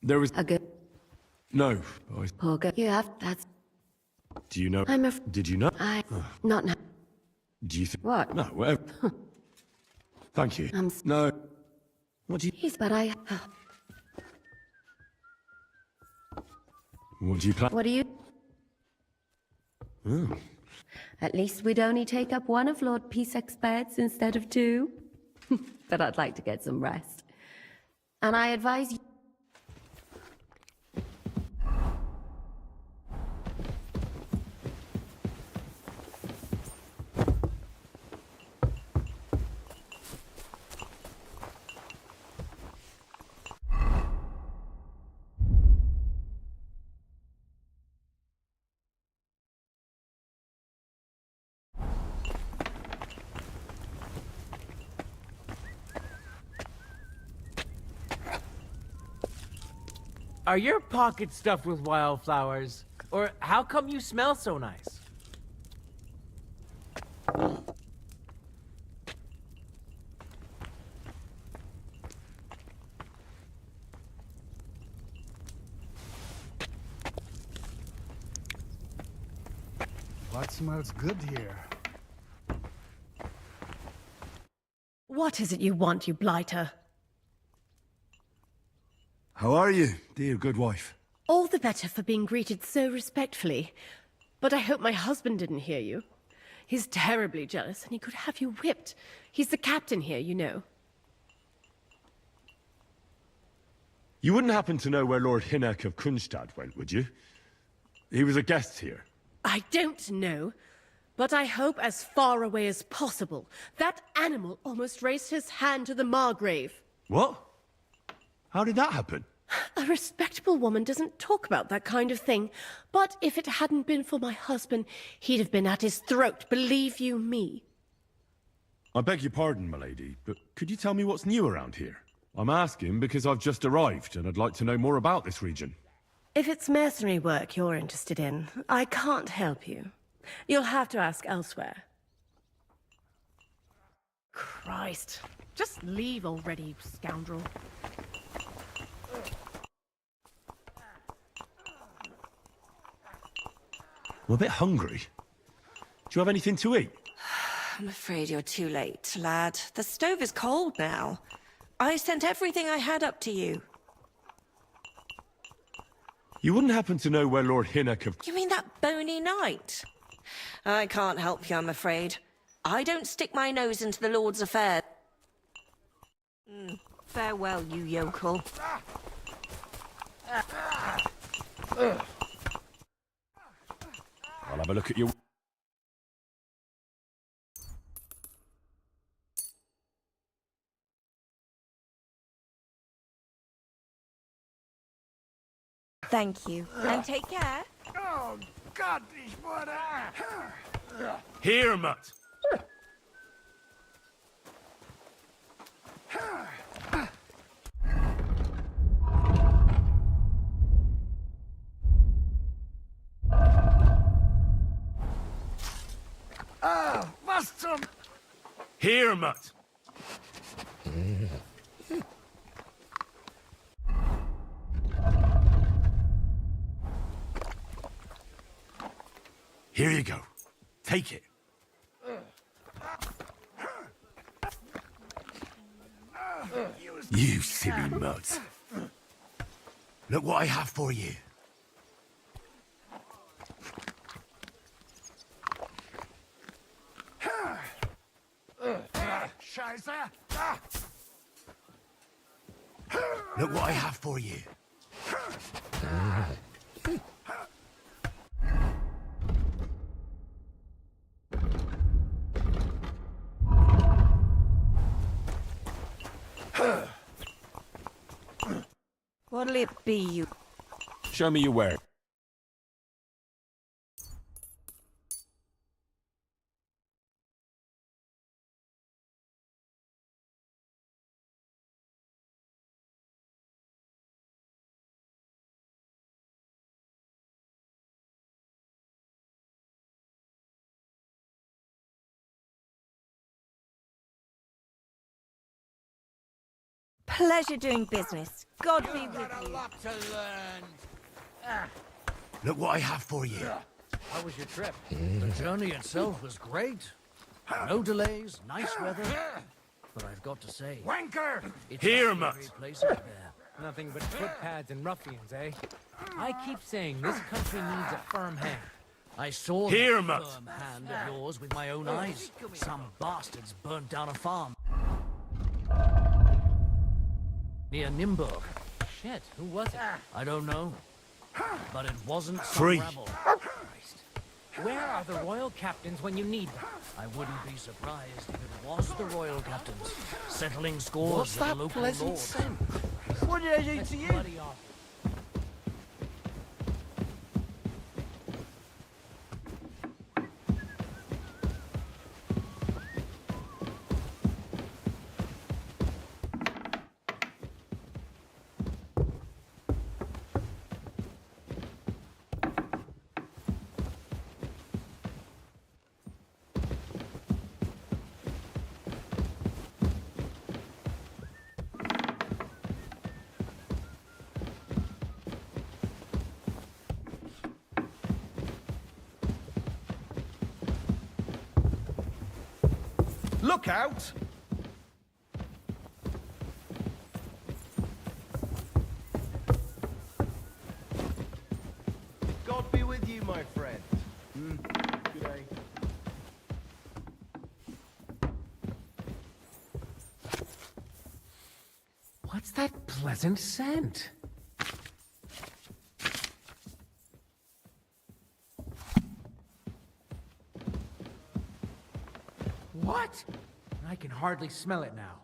Speaker 3: there was...
Speaker 2: A good...
Speaker 3: No.
Speaker 2: Poor girl. You have... That's...
Speaker 3: Do you know... Did you know?
Speaker 2: Not now.
Speaker 3: Do you think...
Speaker 2: What?
Speaker 3: No, whatever. Thank you. No. What do you...
Speaker 2: Yes, but I...
Speaker 3: What do you plan?
Speaker 2: What do you...
Speaker 3: Oh.
Speaker 2: At least we'd only take up one of Lord Pisek's beds instead of two. But I'd like to get some rest. And I advise you...
Speaker 11: Are your pockets stuffed with wildflowers? Or how come you smell so nice?
Speaker 12: What smells good here?
Speaker 10: What is it you want, you blighter?
Speaker 3: How are you, dear good wife?
Speaker 10: All the better for being greeted so respectfully. But I hope my husband didn't hear you. He's terribly jealous, and he could have you whipped. He's the captain here, you know.
Speaker 3: You wouldn't happen to know where Lord Hinnock of Kunstad went, would you? He was a guest here.
Speaker 10: I don't know, but I hope as far away as possible. That animal almost raised his hand to the Margrave.
Speaker 3: What? How did that happen?
Speaker 10: A respectable woman doesn't talk about that kind of thing. But if it hadn't been for my husband, he'd have been at his throat, believe you me.
Speaker 3: I beg your pardon, milady, but could you tell me what's new around here? I'm asking because I've just arrived, and I'd like to know more about this region.
Speaker 10: If it's mercenary work you're interested in, I can't help you. You'll have to ask elsewhere. Christ. Just leave already, you scoundrel.
Speaker 3: I'm a bit hungry. Do you have anything to eat?
Speaker 13: I'm afraid you're too late, lad. The stove is cold now. I sent everything I had up to you.
Speaker 3: You wouldn't happen to know where Lord Hinnock of...
Speaker 13: You mean that bony knight? I can't help you, I'm afraid. I don't stick my nose into the Lord's affairs. Farewell, you yokel.
Speaker 3: I'll have a look at your...
Speaker 13: Thank you, and take care.
Speaker 12: Oh, Gott, ich wurde...
Speaker 3: Here, Mutt!
Speaker 12: Was zum...
Speaker 3: Here, Mutt! Here you go. Take it. You silly mutt. Look what I have for you.
Speaker 12: Scheiße!
Speaker 3: Look what I have for you.
Speaker 13: What'll it be, you...
Speaker 3: Show me your work.
Speaker 13: Pleasure doing business. God be with
Speaker 9: Got a
Speaker 13: you.
Speaker 9: lot to learn.
Speaker 12: Look what I have for you.
Speaker 11: How was your trip?
Speaker 1: The journey itself was great. No delays, nice weather. But I've got to say,
Speaker 12: Wanker!
Speaker 1: it's
Speaker 3: Here,
Speaker 1: a
Speaker 3: Matt.
Speaker 1: scary place out there.
Speaker 11: Nothing but footpads and ruffians, eh? I keep saying this country needs a firm hand.
Speaker 1: I saw
Speaker 3: Here,
Speaker 1: that
Speaker 3: Matt.
Speaker 1: firm hand of yours with my own eyes. Some bastards burnt down a farm near Nimburg.
Speaker 11: Shit, who was it?
Speaker 1: I don't know, but it wasn't some
Speaker 3: Free.
Speaker 1: rebel.
Speaker 11: Where are the royal captains when you need them?
Speaker 1: I wouldn't be surprised if it was the royal captains settling scores
Speaker 11: What's
Speaker 1: with the
Speaker 11: that
Speaker 1: local
Speaker 11: pleasant
Speaker 1: lords.
Speaker 11: scent?
Speaker 12: What did I do
Speaker 11: That's
Speaker 12: to you?
Speaker 11: bloody awful.
Speaker 12: Look out! God be with you, my friend. Good day.
Speaker 11: What's that pleasant scent? What? I can hardly smell it now.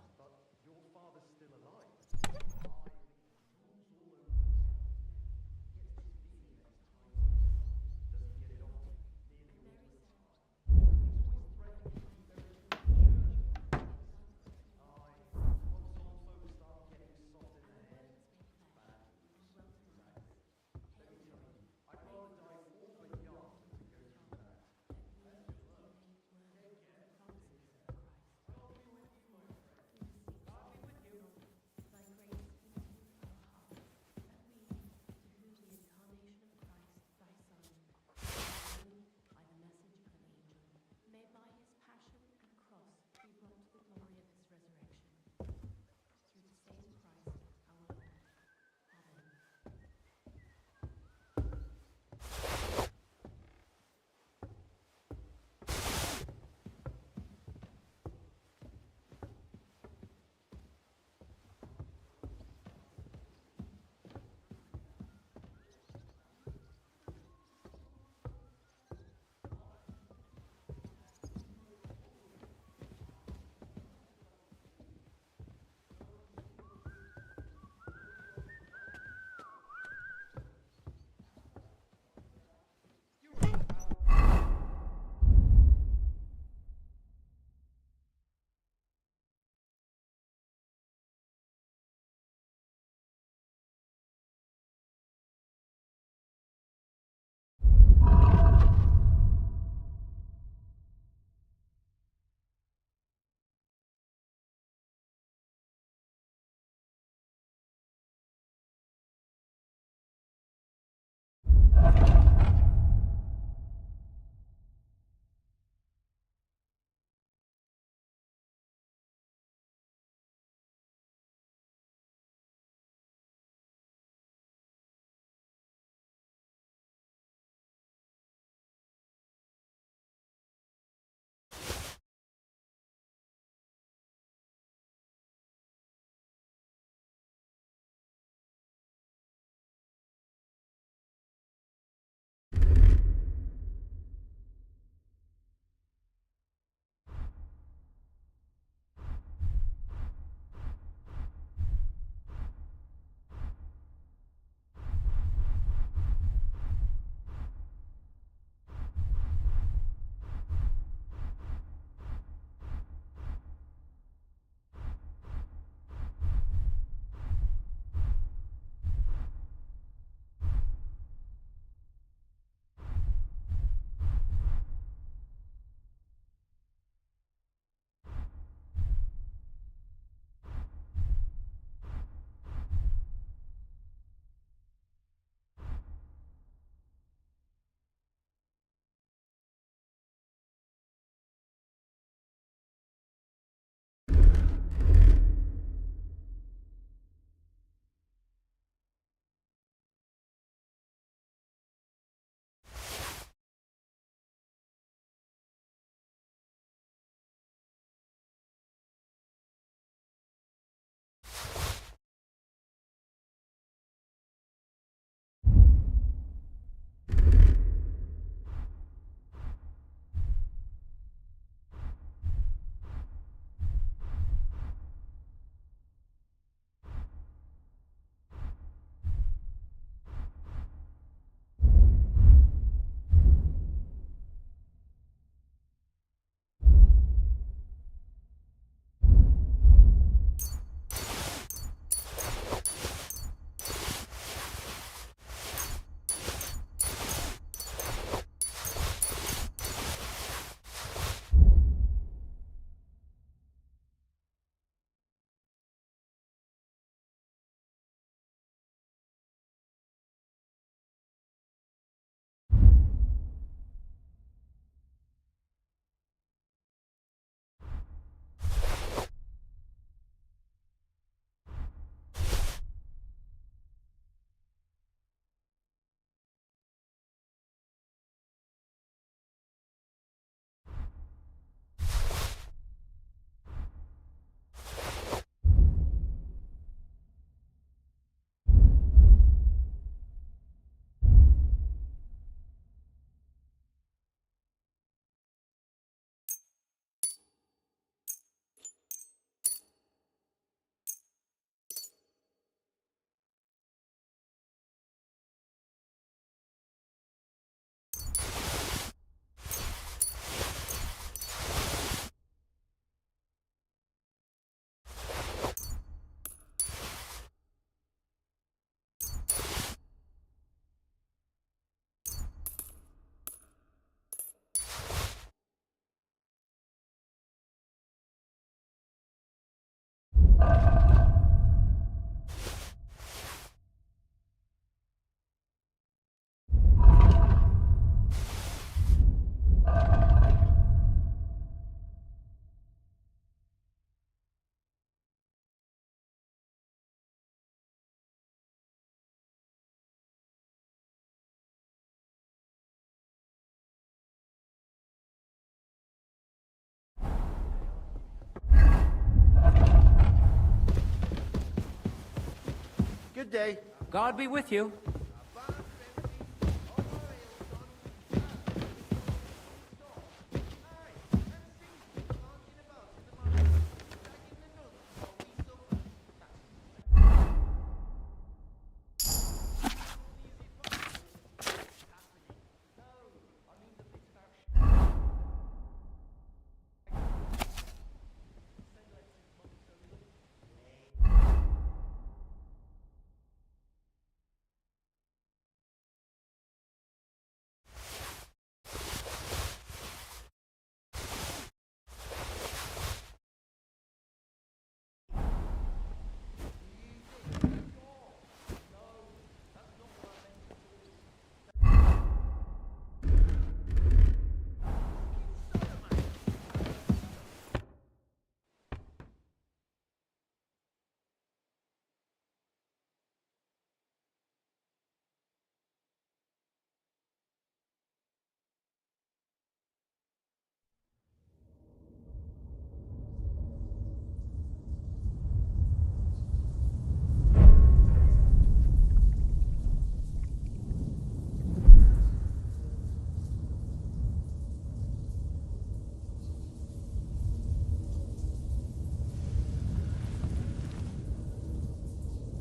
Speaker 12: Good day.
Speaker 11: God be with you.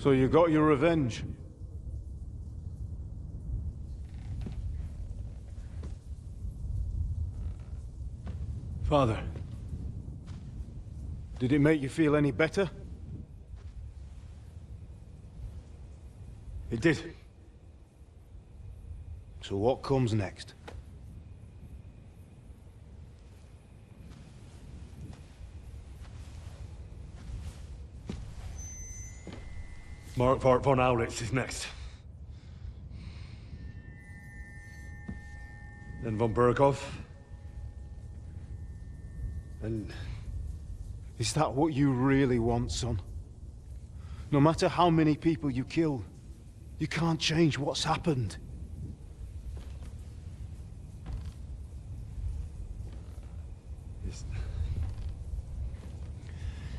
Speaker 12: So you got your revenge? Father, did it make you feel any better? It did. So what comes next?
Speaker 3: Mark von Aulitz is next. Then von Burgov.
Speaker 12: And is that what you really want, son? No matter how many people you kill, you can't change what's happened.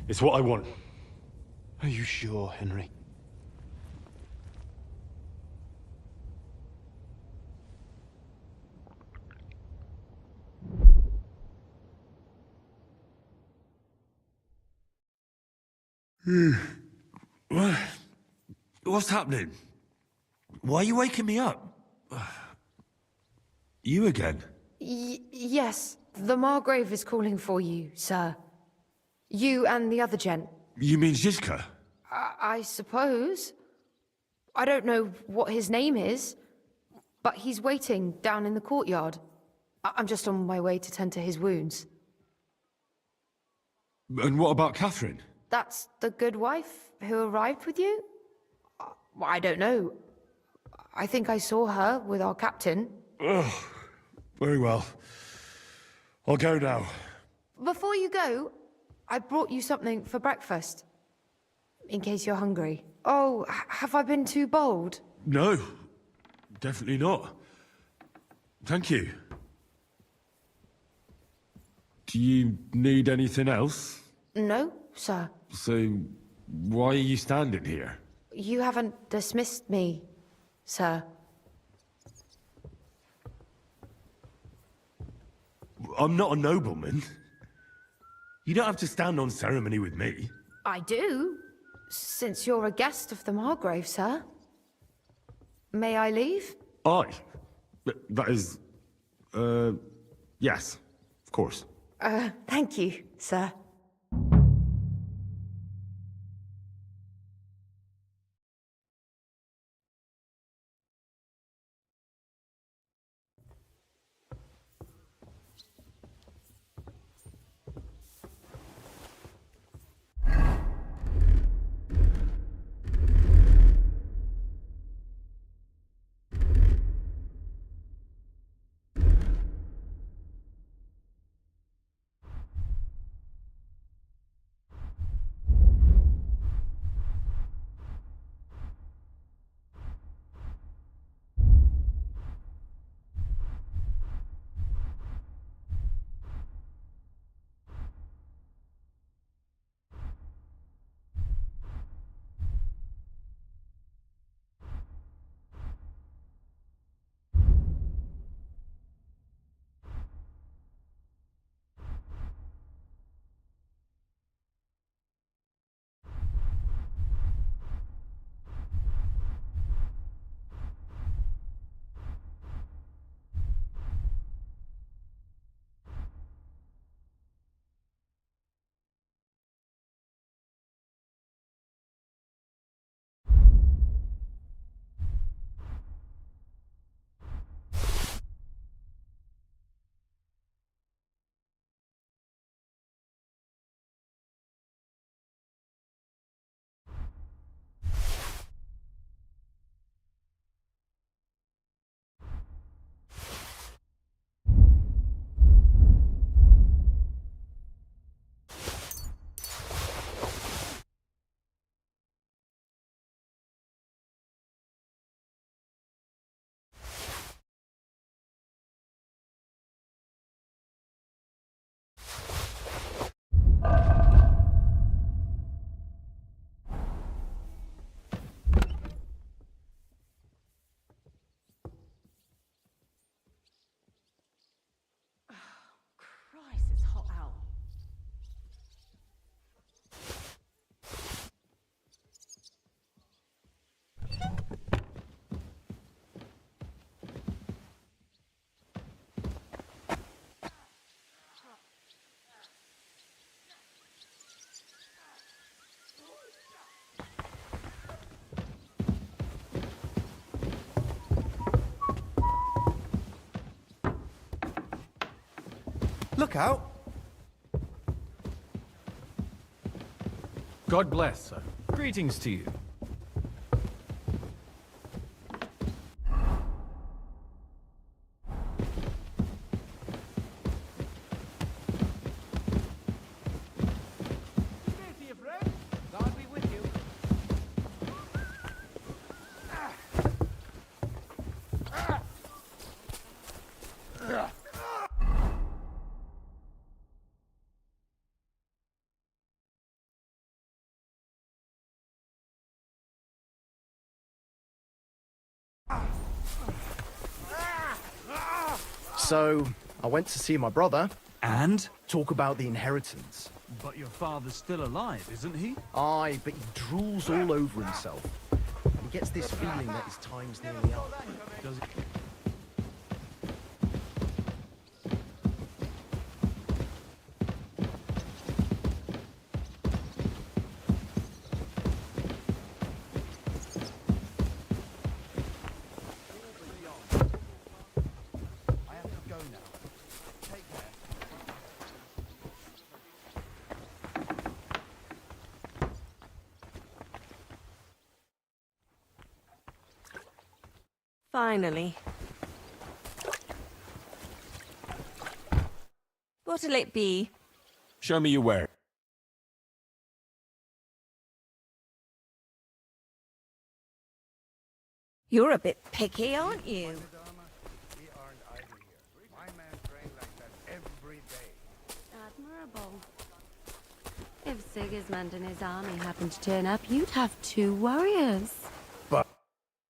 Speaker 3: It's what I want.
Speaker 12: Are you sure, Henry?
Speaker 3: What's happening? Why are you waking me up? You again?
Speaker 8: Yes, the Margrave is calling for you, sir. You and the other gent.
Speaker 3: You mean Zizka?
Speaker 8: I suppose. I don't know what his name is, but he's waiting down in the courtyard. I'm just on my way to tend to his wounds.
Speaker 3: And what about Catherine?
Speaker 8: That's the good wife who arrived with you? I don't know. I think I saw her with our captain.
Speaker 3: Oh, very well. I'll go now.
Speaker 8: Before you go, I brought you something for breakfast. In case you're hungry. Oh, have I been too bold?
Speaker 3: No, definitely not. Thank you. Do you need anything else?
Speaker 8: No, sir.
Speaker 3: So, why are you standing here?
Speaker 8: You haven't dismissed me, sir.
Speaker 3: I'm not a nobleman. You don't have to stand on ceremony with me.
Speaker 8: I do, since you're a guest of the Margrave, sir. May I leave?
Speaker 3: That is... yes, of course.
Speaker 8: Thank you, sir.
Speaker 5: Look out!
Speaker 11: God bless, sir.
Speaker 14: Greetings to you.
Speaker 11: God be with you.
Speaker 5: So, I went to see my brother.
Speaker 14: And?
Speaker 5: Talk about the inheritance.
Speaker 14: But your father's still alive, isn't he?
Speaker 5: Aye, but he drools all over himself. And he gets this feeling that his time's nearly up.
Speaker 14: Does he?
Speaker 5: I have to go now. Take care.
Speaker 13: Finally. What'll it be?
Speaker 14: Show me your ware.
Speaker 13: You're a bit picky, aren't you?
Speaker 2: Admirable. If Sigismund and his army happened to turn up, you'd have 2 warriors.
Speaker 5: But...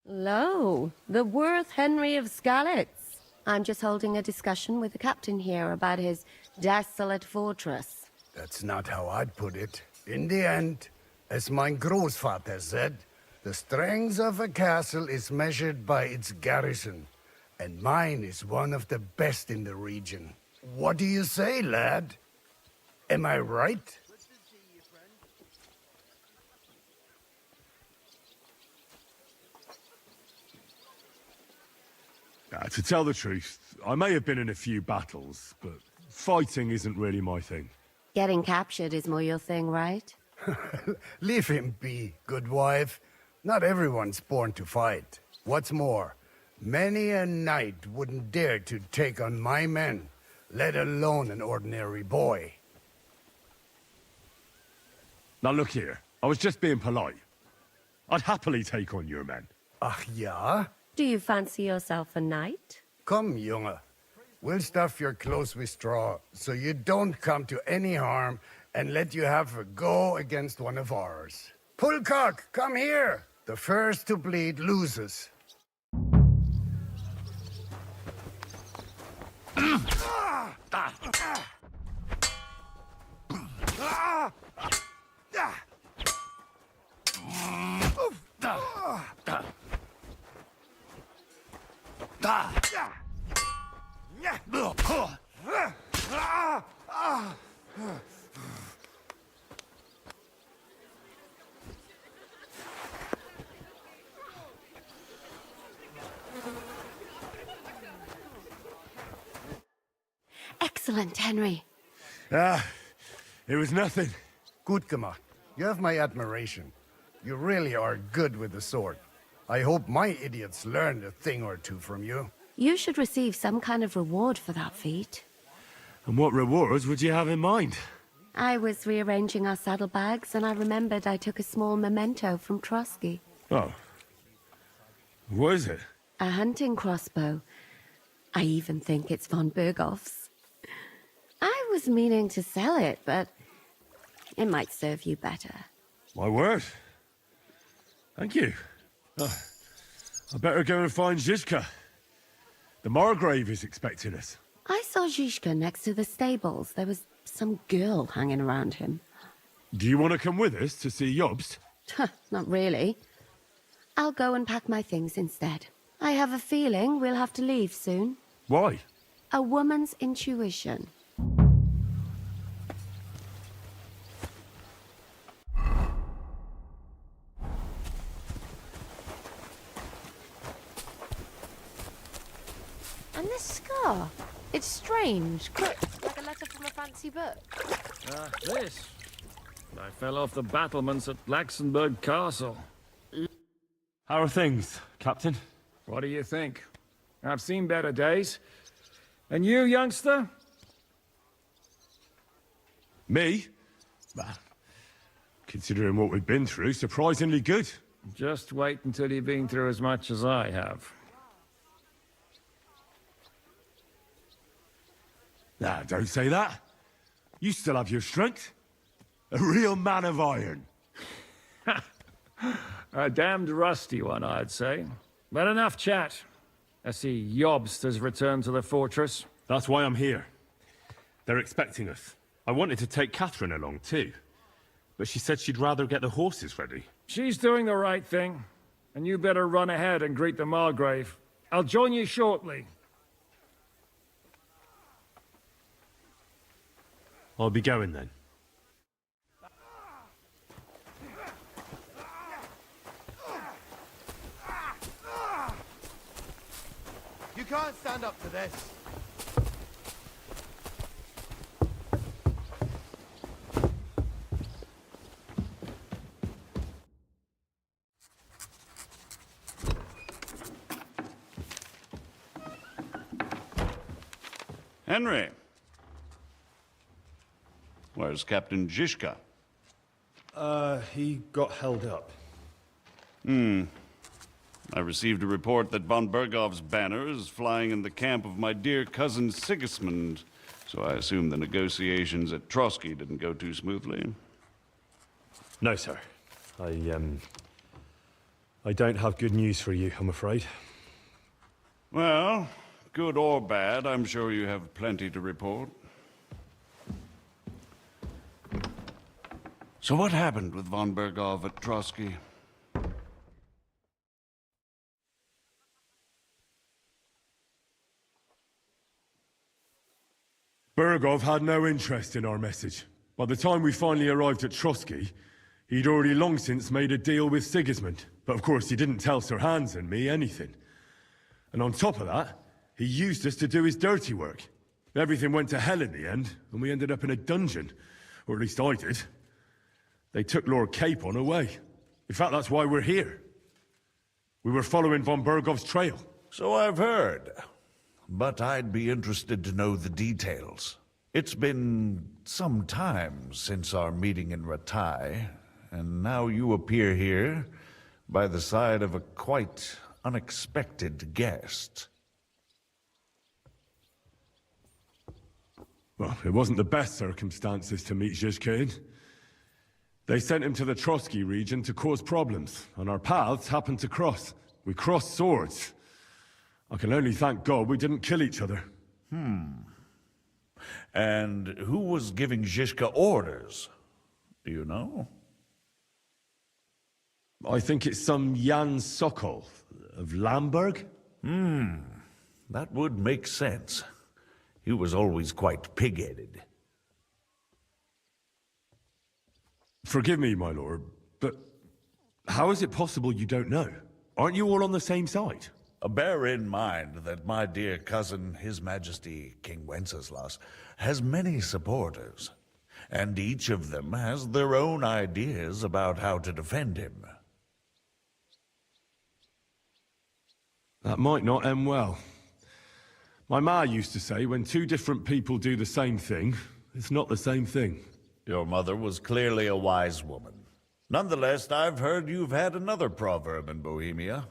Speaker 2: Lo, the worth Henry of Skalitz. I'm just holding a discussion with the captain here about his desolate fortress.
Speaker 15: That's not how I'd put it. In the end, as mein Großvater said, the strength of a castle is measured by its garrison, and mine is one of the best in the region. What do you say, lad? Am I right?
Speaker 3: To tell the truth, I may have been in a few battles, but fighting isn't really my thing.
Speaker 2: Getting captured is more your thing, right?
Speaker 15: Leave him be, good wife. Not everyone's born to fight. What's more, many a knight wouldn't dare to take on my men, let alone an ordinary boy.
Speaker 3: Now look here, I was just being polite. I'd happily take on your men.
Speaker 15: Ach ja?
Speaker 2: Do you fancy yourself a knight?
Speaker 15: Come, Junge. We'll stuff your clothes with straw, so you don't come to any harm and let you have a go against one of ours. Pulcock, come here! The first to bleed loses.
Speaker 2: Excellent, Henry.
Speaker 3: It was nothing.
Speaker 15: Gut gemacht. You have my admiration. You really are good with the sword. I hope my idiots learned a thing or two from you.
Speaker 2: You should receive some kind of reward for that feat.
Speaker 3: And what rewards would you have in mind?
Speaker 2: I was rearranging our saddlebags, and I remembered I took a small memento from Trotsky.
Speaker 3: Oh. What is it?
Speaker 2: A hunting crossbow. I even think it's von Berghoff's. I was meaning to sell it, but it might serve you better.
Speaker 3: My word. Thank you. Oh, I better go and find Zizka. The Margrave is expecting us.
Speaker 2: I saw Zizka next to the stables. There was some girl hanging around him.
Speaker 3: Do you want to come with us to see Jobst?
Speaker 2: Not really. I'll go and pack my things instead. I have a feeling we'll have to leave soon.
Speaker 3: Why?
Speaker 2: A woman's intuition.
Speaker 8: And this scar, it's strange, cut like a letter fancy book?
Speaker 1: This. I fell off the battlements at Laxenburg Castle.
Speaker 3: How are things, Captain?
Speaker 1: What do you think? I've seen better days. And you, youngster?
Speaker 3: Me? Well, considering what we've been through, surprisingly good.
Speaker 1: Just wait until you've been through as much as I have.
Speaker 3: Nah, don't say that. You still have your strength. A real man of iron.
Speaker 1: A damned rusty one, I'd say. But enough chat. I see Jobst has returned to the fortress.
Speaker 3: That's why I'm here. They're expecting us. I wanted to take Catherine along too, but she said she'd rather get the horses ready.
Speaker 1: She's doing the right thing, and you better run ahead and greet the Margrave. I'll join you shortly.
Speaker 3: I'll be going then.
Speaker 5: You can't stand up to this.
Speaker 7: Henry. Where's Captain Zizka?
Speaker 12: He got held up.
Speaker 7: I received a report that von Bergov's banner is flying in the camp of my dear cousin Sigismund, so I assume the negotiations at Trotsky didn't go too smoothly.
Speaker 3: No, sir. I don't have good news for you, I'm afraid.
Speaker 7: Well, good or bad, I'm sure you have plenty to report. So what happened with von Bergov at Trotsky?
Speaker 3: Bergov had no interest in our message. By the time we finally arrived at Trotsky, he'd already long since made a deal with Sigismund. But of course, he didn't tell Sir Hans and me anything. And on top of that, he used us to do his dirty work. Everything went to hell in the end, and we ended up in a dungeon. Or at least I did. They took Lord Capon away. In fact, that's why we're here. We were following von Bergov's trail.
Speaker 16: So I've heard. But I'd be interested to know the details. It's been some time since our meeting in Ratai, and now you appear here by the side of a quite unexpected guest.
Speaker 3: Well, it wasn't the best circumstances to meet Zizka in. They sent him to the Trotsky region to cause problems, and our paths happened to cross. We crossed swords. I can only thank God we didn't kill each other.
Speaker 16: And who was giving Zizka orders? Do you know?
Speaker 3: I think it's some Jan Sokol of Lamberg.
Speaker 16: That would make sense. He was always quite pig-headed.
Speaker 3: Forgive me, my lord, but how is it possible you don't know? Aren't you all on the same side?
Speaker 16: Bear in mind that my dear cousin, His Majesty King Wenceslas, has many supporters, and each of them has their own ideas about how to defend him.
Speaker 3: That might not end well. My ma used to say when two different people do the same thing, it's not the same thing.
Speaker 16: Your mother was clearly a wise woman. Nonetheless, I've heard you've had another proverb in Bohemia.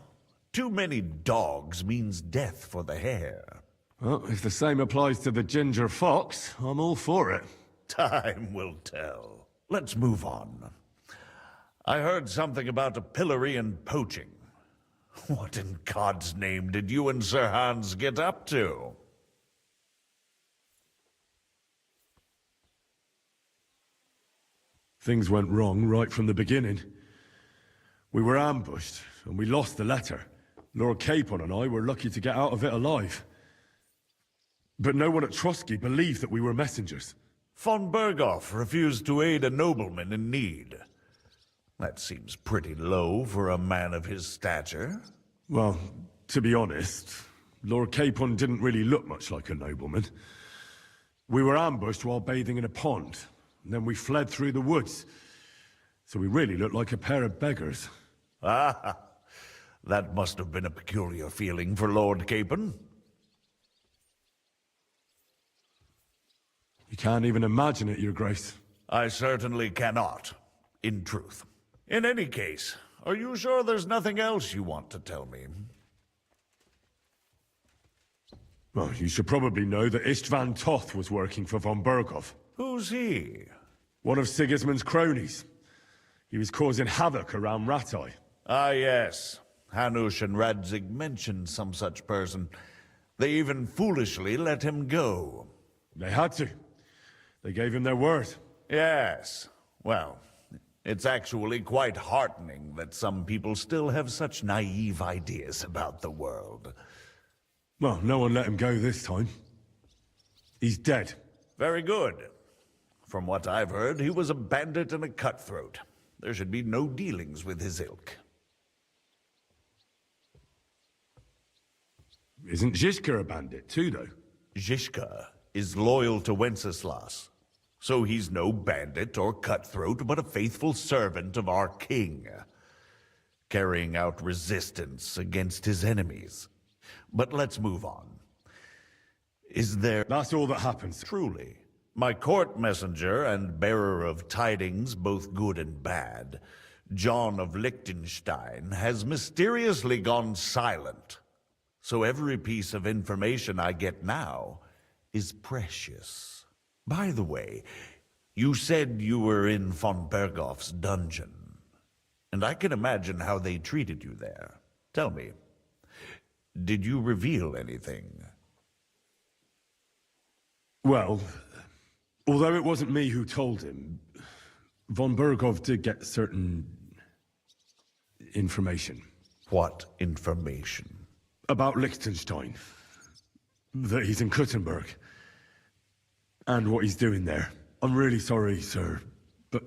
Speaker 16: Too many dogs means death for the hare.
Speaker 3: Well, if the same applies to the ginger fox, I'm all for it.
Speaker 16: Time will tell. Let's move on. I heard something about a pillory and poaching. What in God's name did you and Sir Hans get up to?
Speaker 3: Things went wrong right from the beginning. We were ambushed, and we lost the letter. Lord Capon and I were lucky to get out of it alive. But no one at Trotsky believed that we were messengers.
Speaker 16: Von Berghoff refused to aid a nobleman in need. That seems pretty low for a man of his stature.
Speaker 3: Well, to be honest, Lord Capon didn't really look much like a nobleman. We were ambushed while bathing in a pond, and then we fled through the woods. So we really looked like a pair of beggars.
Speaker 16: Ah, that must have been a peculiar feeling for Lord Capon.
Speaker 3: You can't even imagine it, Your Grace.
Speaker 16: I certainly cannot, in truth. In any case, are you sure there's nothing else you want to tell me?
Speaker 3: Well, you should probably know that Istvan Toth was working for von Berghoff.
Speaker 16: Who's he?
Speaker 3: One of Sigismund's cronies. He was causing havoc around Rattay.
Speaker 16: Ah, yes. Hanush and Radzig mentioned some such person. They even foolishly let him go.
Speaker 3: They had to. They gave him their word.
Speaker 16: Yes. Well, it's actually quite heartening that some people still have such naive ideas about the world.
Speaker 3: Well, no one let him go this time. He's dead.
Speaker 16: Very good. From what I've heard, he was a bandit and a cutthroat. There should be no dealings with his ilk.
Speaker 3: Isn't Zhishka a bandit too, though?
Speaker 16: Zhishka is loyal to Wenceslas. So he's no bandit or cutthroat, but a faithful servant of our king, carrying out resistance against his enemies. But let's move on. Is there...
Speaker 3: That's all that happens.
Speaker 16: Truly. My court messenger and bearer of tidings, both good and bad, John of Liechtenstein, has mysteriously gone silent. So every piece of information I get now is precious. By the way, you said you were in von Berghoff's dungeon, and I can imagine how they treated you there. Tell me, did you reveal anything?
Speaker 3: Well, although it wasn't me who told him, von Berghoff did get certain information.
Speaker 16: What information?
Speaker 3: About Liechtenstein. That he's in Kuttenberg. And what he's doing there. I'm really sorry, sir, but...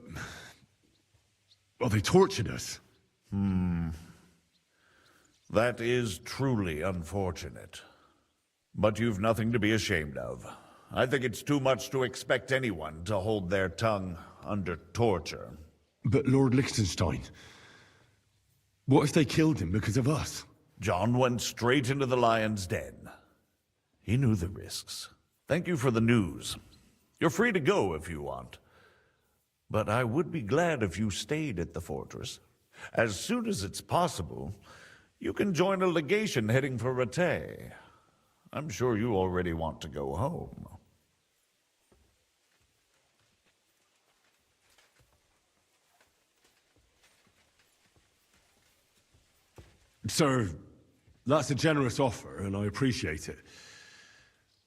Speaker 3: well, they tortured us.
Speaker 16: That is truly unfortunate. But you've nothing to be ashamed of. I think it's too much to expect anyone to hold their tongue under torture.
Speaker 3: But Lord Liechtenstein... what if they killed him because of us?
Speaker 16: John went straight into the lion's den. He knew the risks. Thank you for the news. You're free to go if you want. But I would be glad if you stayed at the fortress. As soon as it's possible, you can join a legation heading for Rattay. I'm sure you already want to go home.
Speaker 3: Sir, that's a generous offer, and I appreciate it.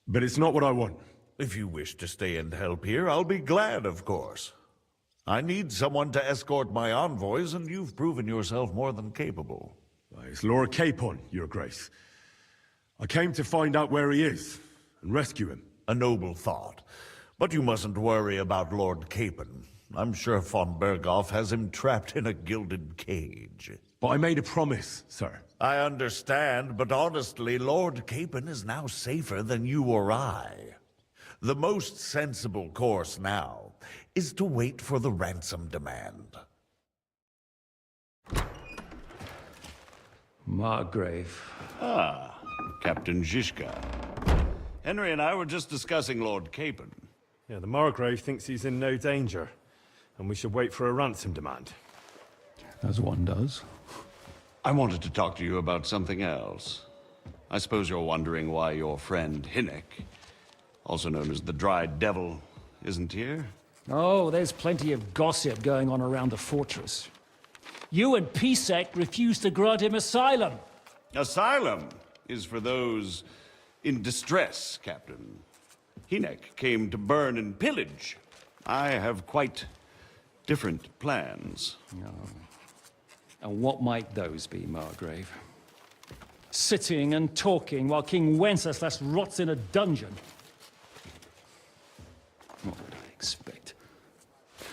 Speaker 3: But it's not what I want.
Speaker 16: If you wish to stay and help here, I'll be glad, of course. I need someone to escort my envoys, and you've proven yourself more than capable.
Speaker 3: It's Lord Capon, Your Grace. I came to find out where he is, and rescue him.
Speaker 16: A noble thought. But you mustn't worry about Lord Capon. I'm sure von Berghoff has him trapped in a gilded cage.
Speaker 3: But I made a promise, sir.
Speaker 16: I understand, but honestly, Lord Capon is now safer than you or I. The most sensible course now is to wait for the ransom demand.
Speaker 1: Margrave.
Speaker 7: Ah, Captain Zhishka. Henry and I were just discussing Lord Capon.
Speaker 12: Yeah, the Margrave thinks he's in no danger, and we should wait for a ransom demand.
Speaker 1: As one does.
Speaker 7: I wanted to talk to you about something else. I suppose you're wondering why your friend Hinnek, also known as the Dried Devil, isn't here?
Speaker 1: Oh, there's plenty of gossip going on around the fortress. You and Pisek refused to grant him asylum.
Speaker 7: Asylum is for those in distress, Captain. Hinnek came to burn and pillage. I have quite different plans.
Speaker 1: Oh. And what might those be, Margrave? Sitting and talking while King Wenceslas rots in a dungeon. What would I expect?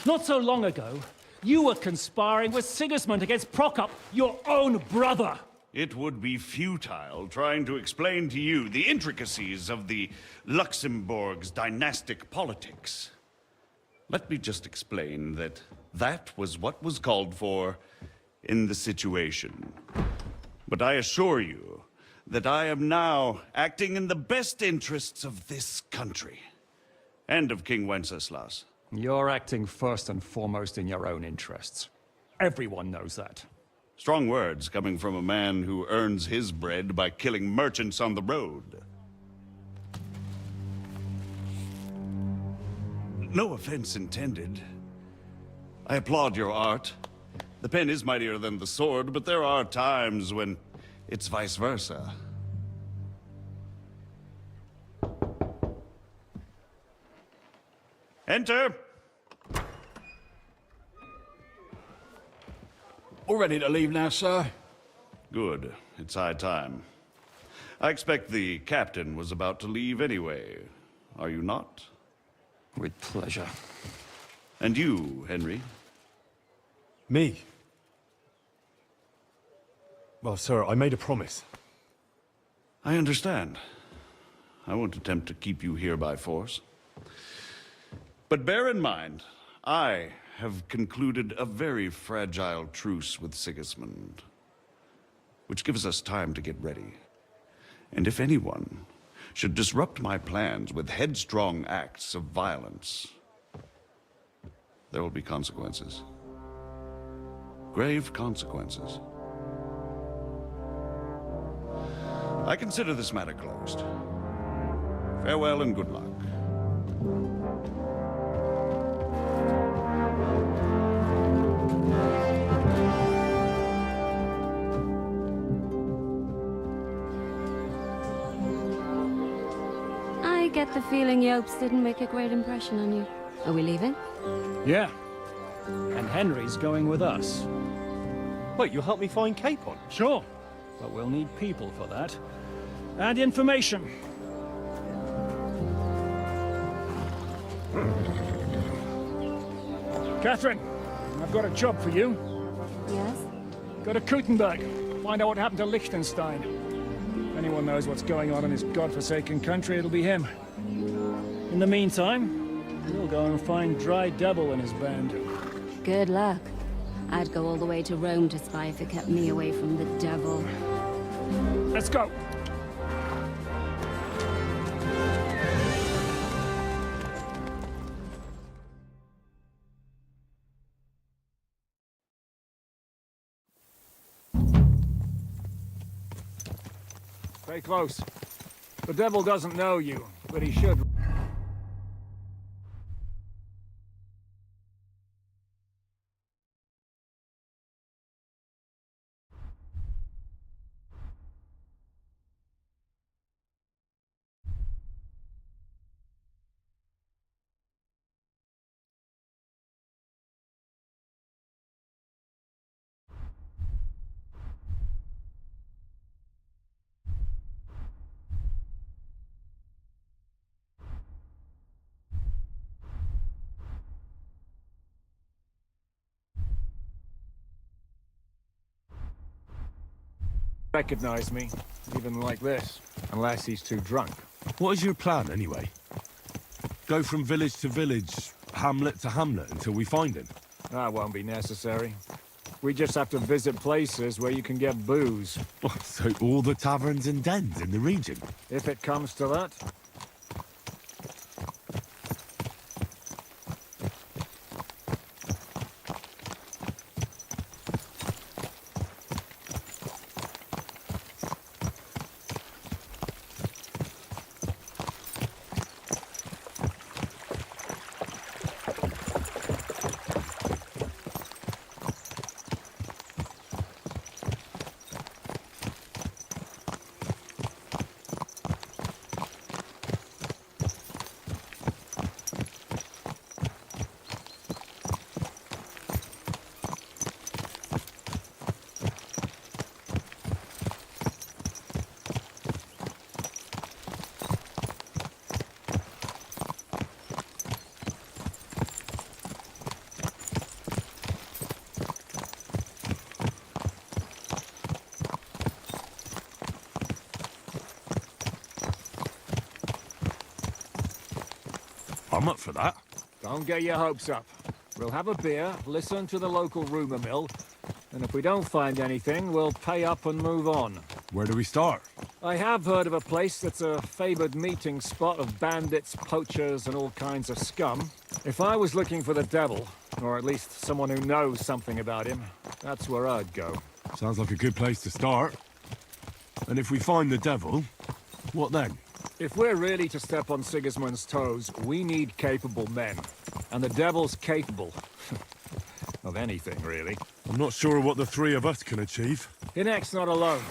Speaker 1: Not so long ago, you were conspiring with Sigismund against Prokop, your own brother.
Speaker 7: It would be futile trying to explain to you the intricacies of the Luxembourg's dynastic politics. Let me just explain that that was what was called for in the situation. But I assure you that I am now acting in the best interests of this country and of King Wenceslas.
Speaker 1: You're acting first and foremost in your own interests. Everyone knows that.
Speaker 7: Strong words coming from a man who earns his bread by killing merchants on the road. No offense intended. I applaud your art. The pen is mightier than the sword, but there are times when it's vice versa. Enter!
Speaker 14: All ready to leave now, sir?
Speaker 7: Good. It's high time. I expect the captain was about to leave anyway. Are you not?
Speaker 1: With pleasure.
Speaker 7: And you, Henry?
Speaker 3: Me? Well, sir, I made a promise.
Speaker 7: I understand. I won't attempt to keep you here by force. But bear in mind, I have concluded a very fragile truce with Sigismund, which gives us time to get ready. And if anyone should disrupt my plans with headstrong acts of violence, there will be consequences. Grave consequences. I consider this matter closed. Farewell and good luck.
Speaker 2: I get the feeling Yopes didn't make a great impression on you. Are we leaving?
Speaker 1: Yeah. And Henry's going with us.
Speaker 12: Wait, you'll help me find Capon?
Speaker 1: Sure. But we'll need people for that. And information. Catherine, I've got a job for you.
Speaker 2: Yes?
Speaker 1: Go to Kuttenberg. Find out what happened to Liechtenstein. If anyone knows what's going on in this godforsaken country, it'll be him. In the meantime, we'll go and find Dry Devil and his band.
Speaker 2: Good luck. I'd go all the way to Rome to spy if it kept me away from the devil.
Speaker 1: Let's go. Stay close. The devil doesn't know you, but he should. Recognize me, even like this, unless he's too drunk.
Speaker 3: What is your plan, anyway? Go from village to village, hamlet to hamlet, until we find him?
Speaker 1: That won't be necessary. We just have to visit places where you can get booze.
Speaker 3: Oh, so all the taverns and dens in the region?
Speaker 1: If it comes to that.
Speaker 3: I'm up for that.
Speaker 1: Don't get your hopes up. We'll have a beer, listen to the local rumor mill, and if we don't find anything, we'll pay up and move on.
Speaker 3: Where do we start?
Speaker 1: I have heard of a place that's a favored meeting spot of bandits, poachers, and all kinds of scum. If I was looking for the devil, or at least someone who knows something about him, that's where I'd go.
Speaker 3: Sounds like a good place to start. And if we find the devil, what then?
Speaker 1: If we're really to step on Sigismund's toes, we need capable men. And the devil's capable. Of anything, really.
Speaker 3: I'm not sure what the three of us can achieve.
Speaker 1: Hinek's not alone.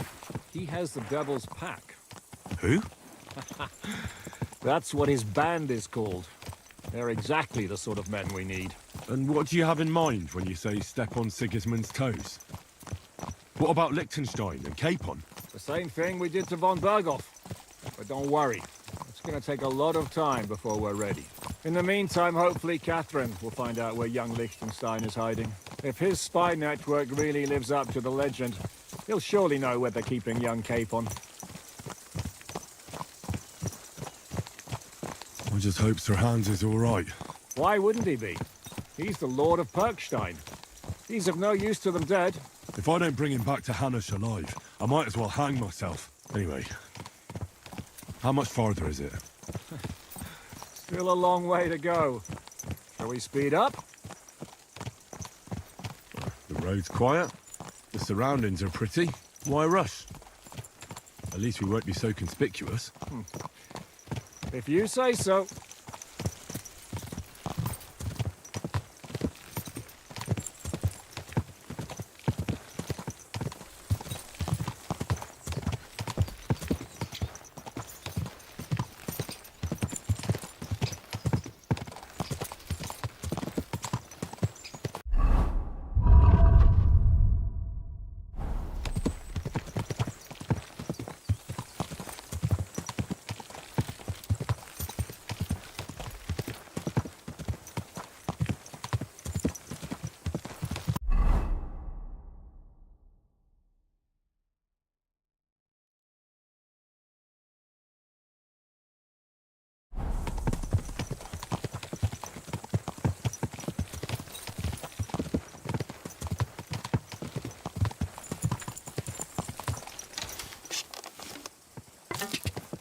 Speaker 1: He has the devil's pack.
Speaker 3: Who?
Speaker 1: That's what his band is called. They're exactly the sort of men we need.
Speaker 3: And what do you have in mind when you say step on Sigismund's toes? What about Liechtenstein and Capon?
Speaker 1: The same thing we did to von Berghoff. But don't worry. It's going to take a lot of time before we're ready. In the meantime, hopefully Catherine will find out where young Liechtenstein is hiding. If his spy network really lives up to the legend, he'll surely know where they're keeping young Capon.
Speaker 3: I just hope Sir Hans is all right.
Speaker 1: Why wouldn't he be? He's the Lord of Perkstein. He's of no use to them dead.
Speaker 3: If I don't bring him back to Hanush alive, I might as well hang myself. Anyway, how much farther is it?
Speaker 1: Still a long way to go. Shall we speed up?
Speaker 3: The road's quiet. The surroundings are pretty. Why rush? At least we won't be so conspicuous.
Speaker 1: If you say so.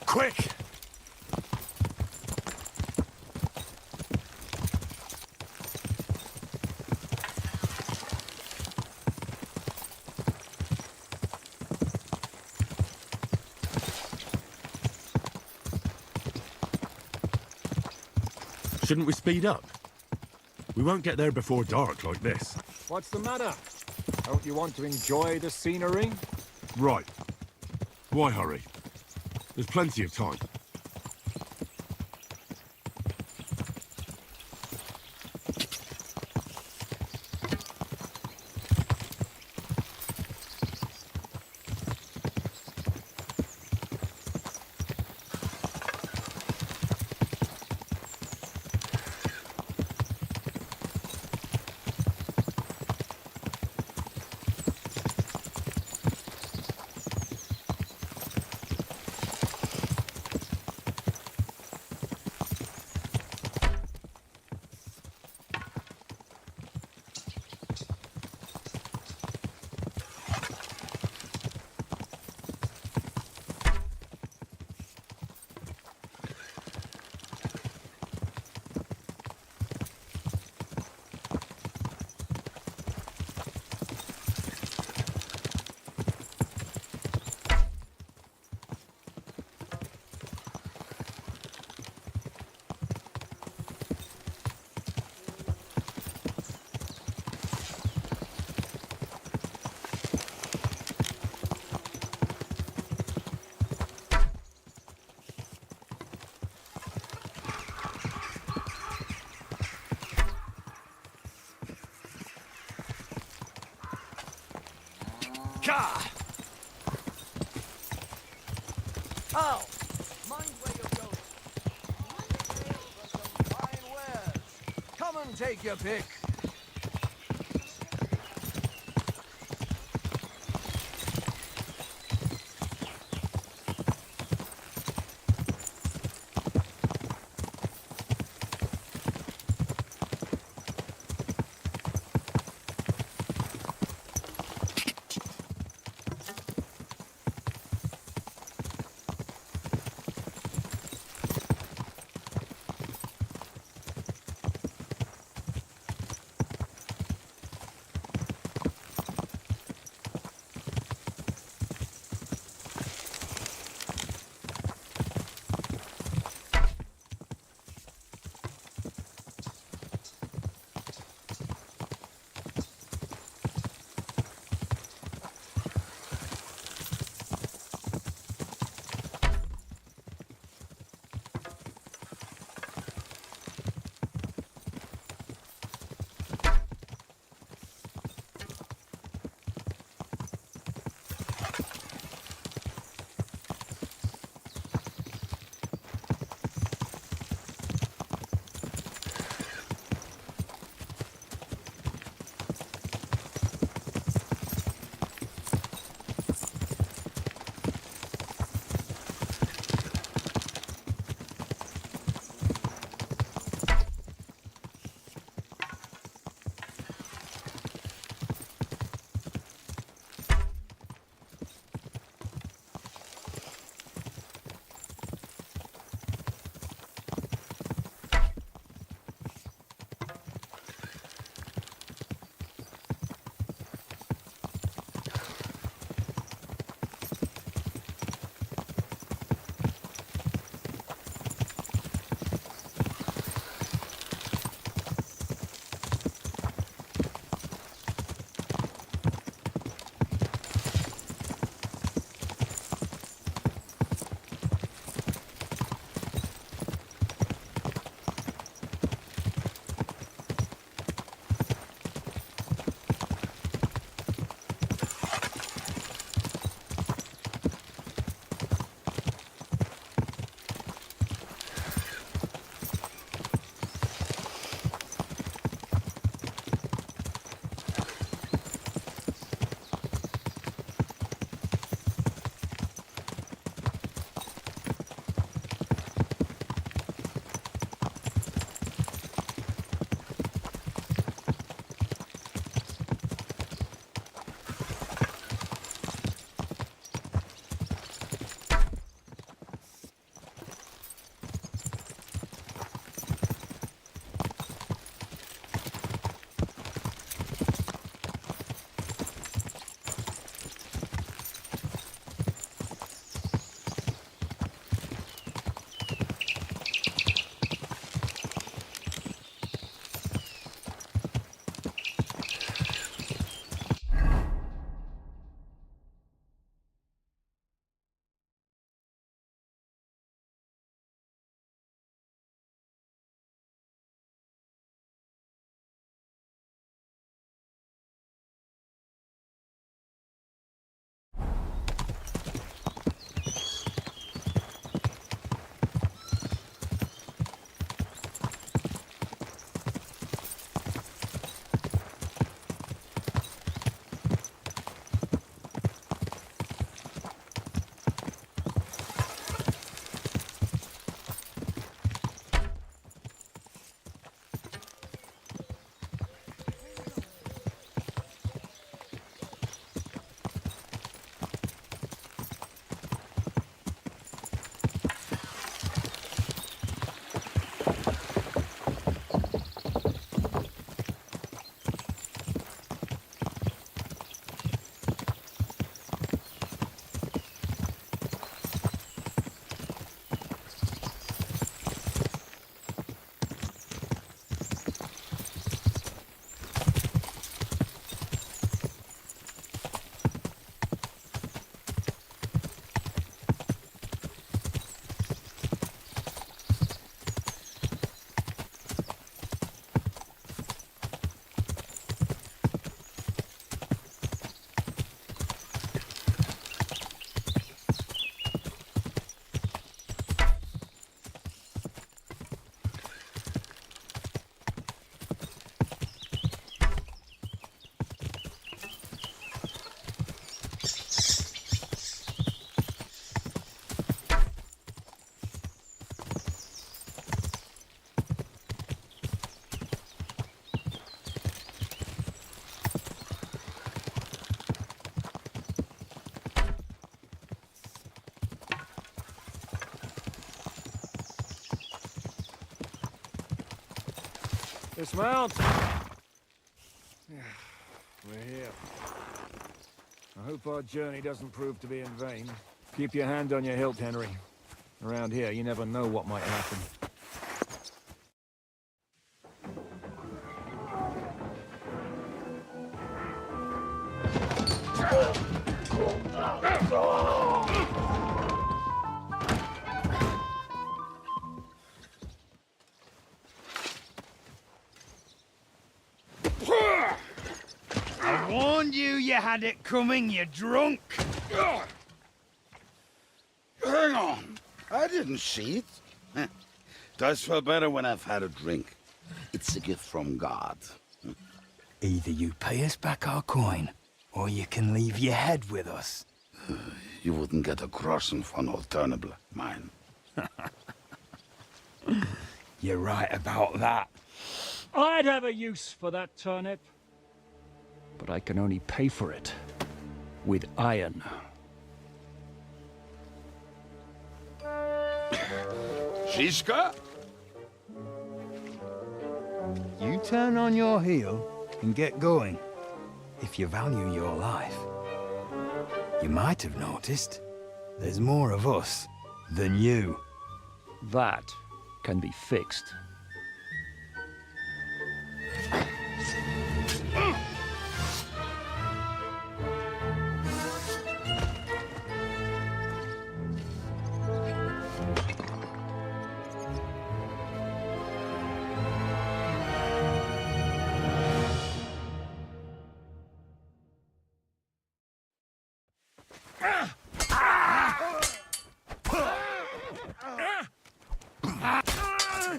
Speaker 3: Quick! Shouldn't we speed up? We won't get there before dark like this.
Speaker 1: What's the matter? Don't you want to enjoy the scenery?
Speaker 3: Right. Why hurry? There's plenty of time.
Speaker 9: Oh, mind where you're going. For some fine wares. Come and take your pick.
Speaker 1: Dismount! We're here. I hope our journey doesn't prove to be in vain. Keep your hand on your hilt, Henry. Around here, you never know what might happen.
Speaker 15: I warned you had it coming, you drunk.
Speaker 17: Hang on. I didn't see it. Does feel better when I've had a drink. It's a gift from God.
Speaker 18: Either you pay us back our coin, or you can leave your head with us.
Speaker 17: You wouldn't get a groschen for an alternative, mine.
Speaker 18: You're right about that.
Speaker 1: I'd have a use for that turnip. But I can only pay for it with iron.
Speaker 17: Shiska?
Speaker 18: You turn on your heel and get going. If you value your life. You might have noticed there's more of us than you.
Speaker 1: That can be fixed.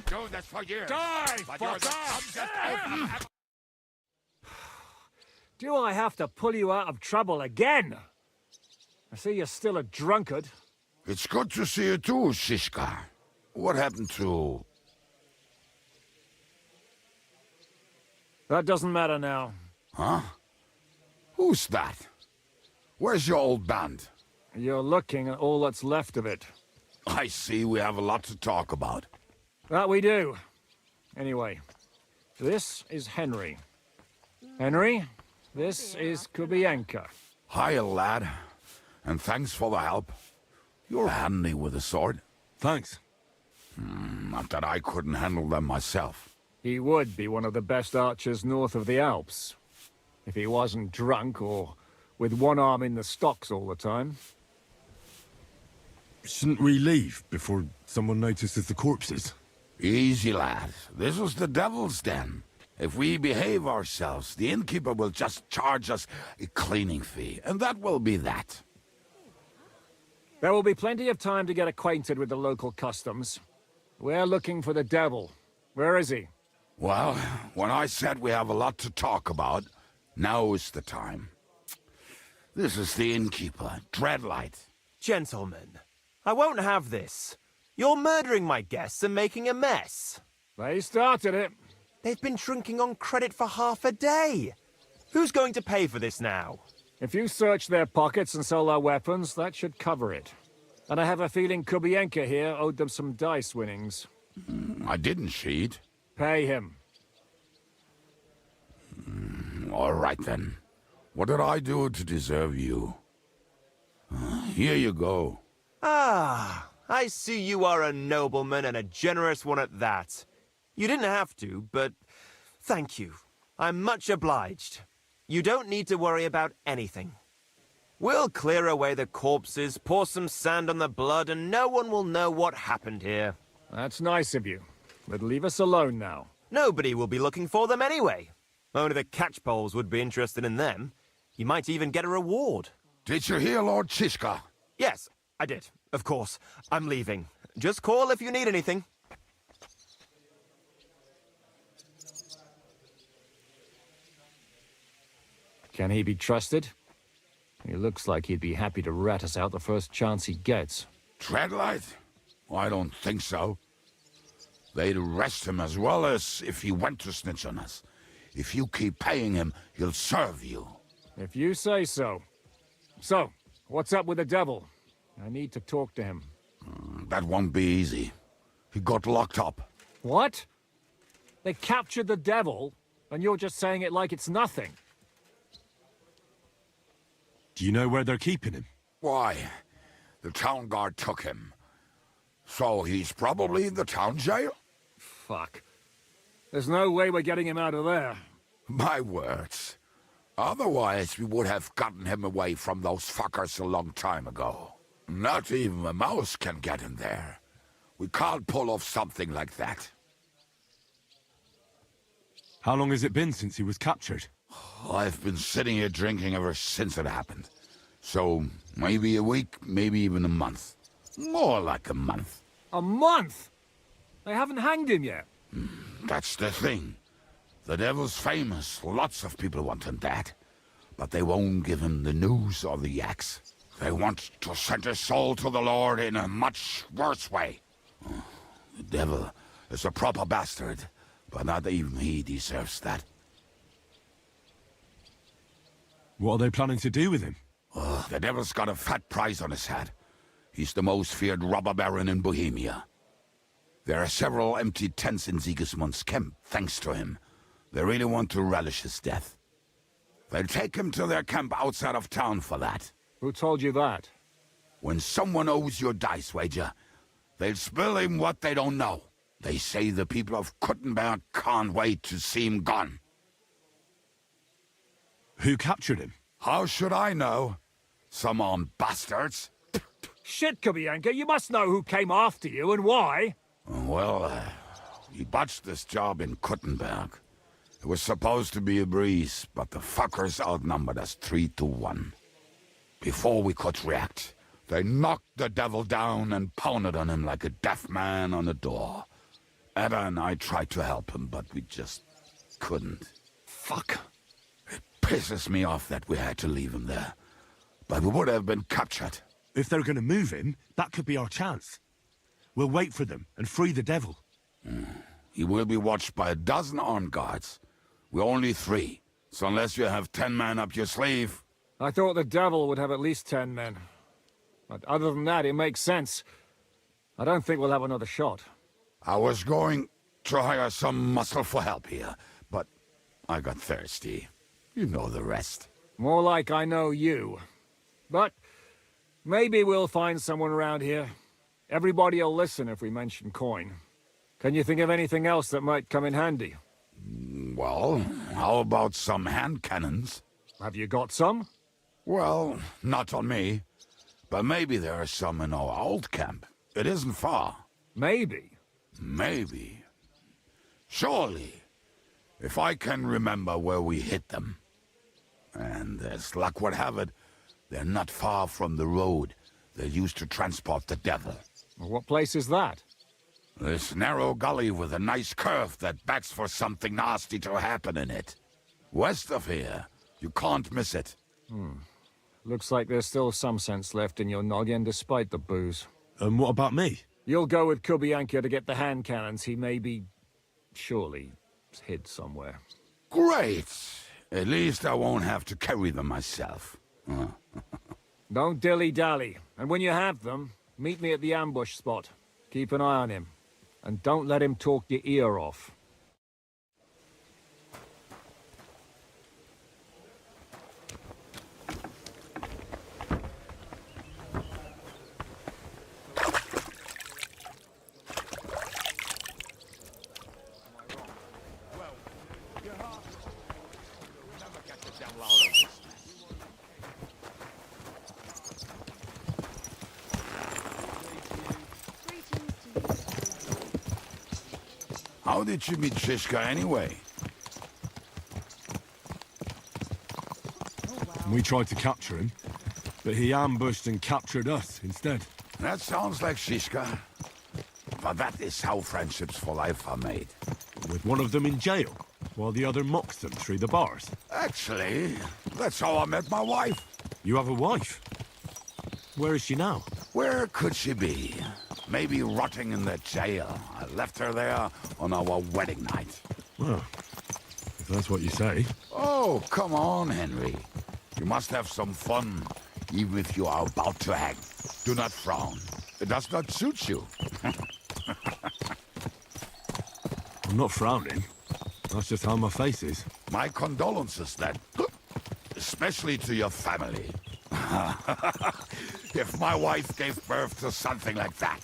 Speaker 17: Do this for years.
Speaker 1: Die,
Speaker 17: but you're the
Speaker 1: Do I have to pull you out of trouble again? I see you're still a drunkard.
Speaker 17: It's good to see you too, Shishka. What happened to...
Speaker 1: That doesn't matter now.
Speaker 17: Huh? Who's that? Where's your old band?
Speaker 1: You're looking at all that's left of it.
Speaker 17: I see we have a lot to talk about.
Speaker 1: That we do. Anyway, this is Henry. Henry, this is Kubienka.
Speaker 17: Hiya, lad. And thanks for the help. You're handy with a sword.
Speaker 3: Thanks.
Speaker 17: Not that I couldn't handle them myself.
Speaker 1: He would be one of the best archers north of the Alps. If he wasn't drunk or with one arm in the stocks all the time.
Speaker 3: Shouldn't we leave before someone notices the corpses?
Speaker 17: Easy, lad. This was the devil's den. If we behave ourselves, the innkeeper will just charge us a cleaning fee, and that will be that.
Speaker 1: There will be plenty of time to get acquainted with the local customs. We're looking for the devil. Where is he?
Speaker 17: Well, when I said we have a lot to talk about, now is the time. This is the innkeeper, Dreadlight.
Speaker 11: Gentlemen, I won't have this. You're murdering my guests and making a mess.
Speaker 1: They started it.
Speaker 11: They've been drinking on credit for half a day. Who's going to pay for this now?
Speaker 1: If you search their pockets and sell their weapons, that should cover it. And I have a feeling Kubienka here owed them some dice winnings.
Speaker 17: I didn't cheat.
Speaker 1: Pay him.
Speaker 17: All right, then. What did I do to deserve you? Here you go.
Speaker 11: Ah, I see you are a nobleman and a generous one at that. You didn't have to, but thank you. I'm much obliged. You don't need to worry about anything. We'll clear away the corpses, pour some sand on the blood, and no one will know what happened here.
Speaker 1: That's nice of you. But leave us alone now.
Speaker 11: Nobody will be looking for them anyway. Only the catchpoles would be interested in them. You might even get a reward.
Speaker 17: Did you hear Lord Shishka?
Speaker 11: Yes, I did. Of course. I'm leaving. Just call if you need anything.
Speaker 1: Can he be trusted? He looks like he'd be happy to rat us out the first chance he gets.
Speaker 17: Dreadlight? I don't think so. They'd arrest him as well as if he went to snitch on us. If you keep paying him, he'll serve you.
Speaker 1: If you say so. So, what's up with the devil? I need to talk to him.
Speaker 17: That won't be easy. He got locked up.
Speaker 1: What? They captured the devil, and you're just saying it like it's nothing.
Speaker 3: Do you know where they're keeping him?
Speaker 17: Why, the town guard took him. So he's probably in the town jail?
Speaker 1: Fuck. There's no way we're getting him out of there.
Speaker 17: My words. Otherwise, we would have gotten him away from those fuckers a long time ago. Not even a mouse can get in there. We can't pull off something like that.
Speaker 3: How long has it been since he was captured?
Speaker 17: I've been sitting here drinking ever since it happened. So, maybe a week, maybe even a month. More like a month.
Speaker 1: A month? They haven't hanged him yet.
Speaker 17: That's the thing. The devil's famous. Lots of people want him dead. But they won't give him the news or the axe. They want to send his soul to the Lord in a much worse way. The devil is a proper bastard, but not even he deserves that.
Speaker 3: What are they planning to do with him?
Speaker 17: The devil's got a fat price on his head. He's the most feared robber baron in Bohemia. There are several empty tents in Sigismund's camp, thanks to him. They really want to relish his death. They'll take him to their camp outside of town for that.
Speaker 1: Who told you that?
Speaker 17: When someone owes you a dice wager, they'll spill him what they don't know. They say the people of Kuttenberg can't wait to see him gone.
Speaker 3: Who captured him?
Speaker 17: How should I know? Some armed bastards.
Speaker 1: Shit, Kubianka, you must know who came after you and why.
Speaker 17: Well, he botched this job in Kuttenberg. It was supposed to be a breeze, but the fuckers outnumbered us 3-1. Before we could react, they knocked the devil down and pounded on him like a deaf man on a door. Edda and I tried to help him, but we just couldn't.
Speaker 1: Fuck.
Speaker 17: It pisses me off that we had to leave him there. But we would have been captured.
Speaker 3: If they're gonna move him, that could be our chance. We'll wait for them and free the devil.
Speaker 17: He will be watched by a dozen armed guards. We're only 3, so unless you have 10 men up your sleeve...
Speaker 1: I thought the devil would have at least 10 men. But other than that, it makes sense. I don't think we'll have another shot.
Speaker 17: I was going to hire some muscle for help here, but I got thirsty. You know the rest.
Speaker 1: More like I know you. But maybe we'll find someone around here. Everybody'll listen if we mention coin. Can you think of anything else that might come in handy?
Speaker 17: Well, how about some hand cannons?
Speaker 1: Have you got some?
Speaker 17: Well, not on me. But maybe there are some in our old camp. It isn't far.
Speaker 1: Maybe?
Speaker 17: Maybe. Surely. If I can remember where we hit them. And as luck would have it, they're not far from the road they used to transport the devil.
Speaker 1: What place is that?
Speaker 17: This narrow gully with a nice curve that backs for something nasty to happen in it. West of here. You can't miss it.
Speaker 1: Looks like there's still some sense left in your noggin despite the booze.
Speaker 3: And what about me?
Speaker 1: You'll go with Kubianka to get the hand cannons. He may be... surely hid somewhere.
Speaker 17: Great! At least I won't have to carry them myself.
Speaker 1: Don't dilly-dally. And when you have them, meet me at the ambush spot. Keep an eye on him. And don't let him talk your ear off.
Speaker 17: How did you meet Shishka anyway?
Speaker 3: We tried to capture him, but he ambushed and captured us instead.
Speaker 17: That sounds like Shishka. But that is how friendships for life are made.
Speaker 3: With one of them in jail, while the other mocks them through the bars.
Speaker 17: Actually, that's how I met my wife.
Speaker 3: You have a wife? Where is she now?
Speaker 17: Where could she be? Maybe rotting in the jail. I left her there on our wedding night.
Speaker 3: Well, if that's what you say.
Speaker 17: Oh, come on, Henry. You must have some fun, even if you are about to hang. Do not frown. It does not suit you.
Speaker 3: I'm not frowning. That's just how my face is.
Speaker 17: My condolences, then. Especially to your family. If my wife gave birth to something like that,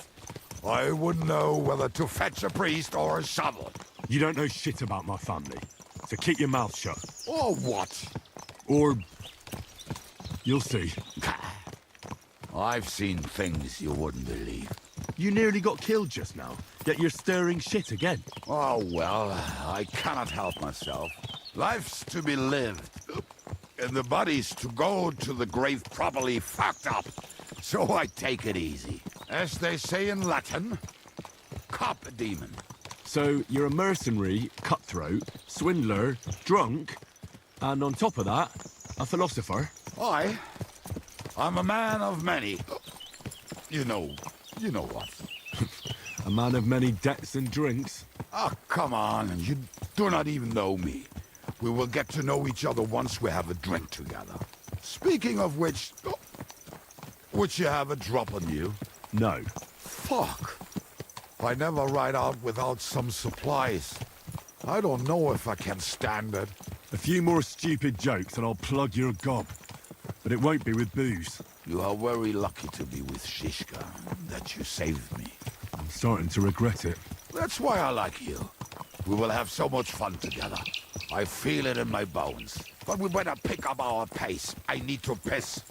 Speaker 17: I wouldn't know whether to fetch a priest or a shovel.
Speaker 3: You don't know shit about my family, so keep your mouth shut.
Speaker 17: Or what?
Speaker 3: Or... you'll see.
Speaker 17: I've seen things you wouldn't believe.
Speaker 3: You nearly got killed just now, yet you're stirring shit again.
Speaker 17: Oh, well, I cannot help myself. Life's to be lived, and the body's to go to the grave properly fucked up. So I take it easy. As they say in Latin, cop a demon.
Speaker 3: So you're a mercenary, cutthroat, swindler, drunk, and on top of that, a philosopher?
Speaker 17: I'm a man of many... You know what.
Speaker 3: A man of many debts and drinks?
Speaker 17: Oh, come on, you do not even know me. We will get to know each other once we have a drink together. Speaking of which... would you have a drop on you?
Speaker 3: No.
Speaker 17: Fuck. I never ride out without some supplies. I don't know if I can stand it.
Speaker 3: A few more stupid jokes and I'll plug your gob. But it won't be with booze.
Speaker 17: You are very lucky to be with Shishka, that you saved me.
Speaker 3: I'm starting to regret it.
Speaker 17: That's why I like you. We will have so much fun together. I feel it in my bones. But we better pick up our pace. I need to piss.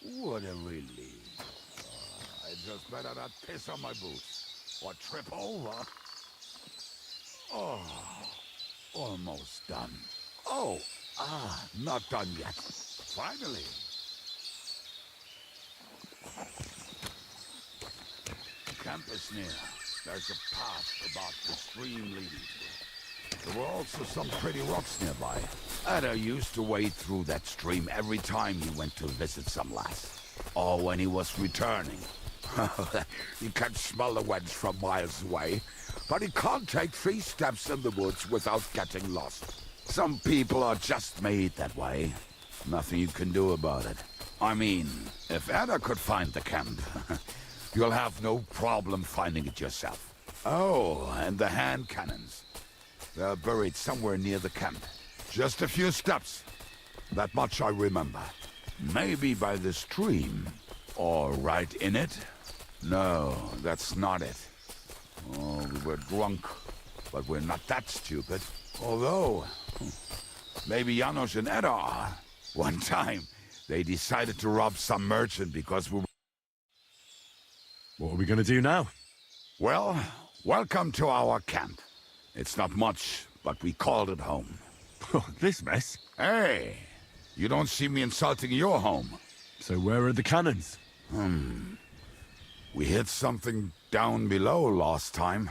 Speaker 17: What a relief. I just better not piss on my boots or trip over. Oh, almost done. Oh, not done yet. Finally. Camp is near. There's a path about the stream leading to it. There were also some pretty rocks nearby. Ada used to wade through that stream every time he went to visit some lass. Or when he was returning. He can smell the wench from miles away, but he can't take 3 steps in the woods without getting lost. Some people are just made that way. Nothing you can do about it. I mean, if Ada could find the camp, you'll have no problem finding it yourself. Oh, and the hand cannons. They're buried somewhere near the camp. Just a few steps. That much I remember. Maybe by the stream. Or right in it? No, that's not it. Oh, we were drunk. But we're not that stupid. Although, maybe Janos and Edda are. One time, they decided to rob some merchant because we were...
Speaker 3: What are we gonna do now?
Speaker 17: Well, welcome to our camp. It's not much, but we called it home.
Speaker 3: This mess?
Speaker 17: Hey, you don't see me insulting your home.
Speaker 3: So where are the cannons?
Speaker 17: We hit something down below last time.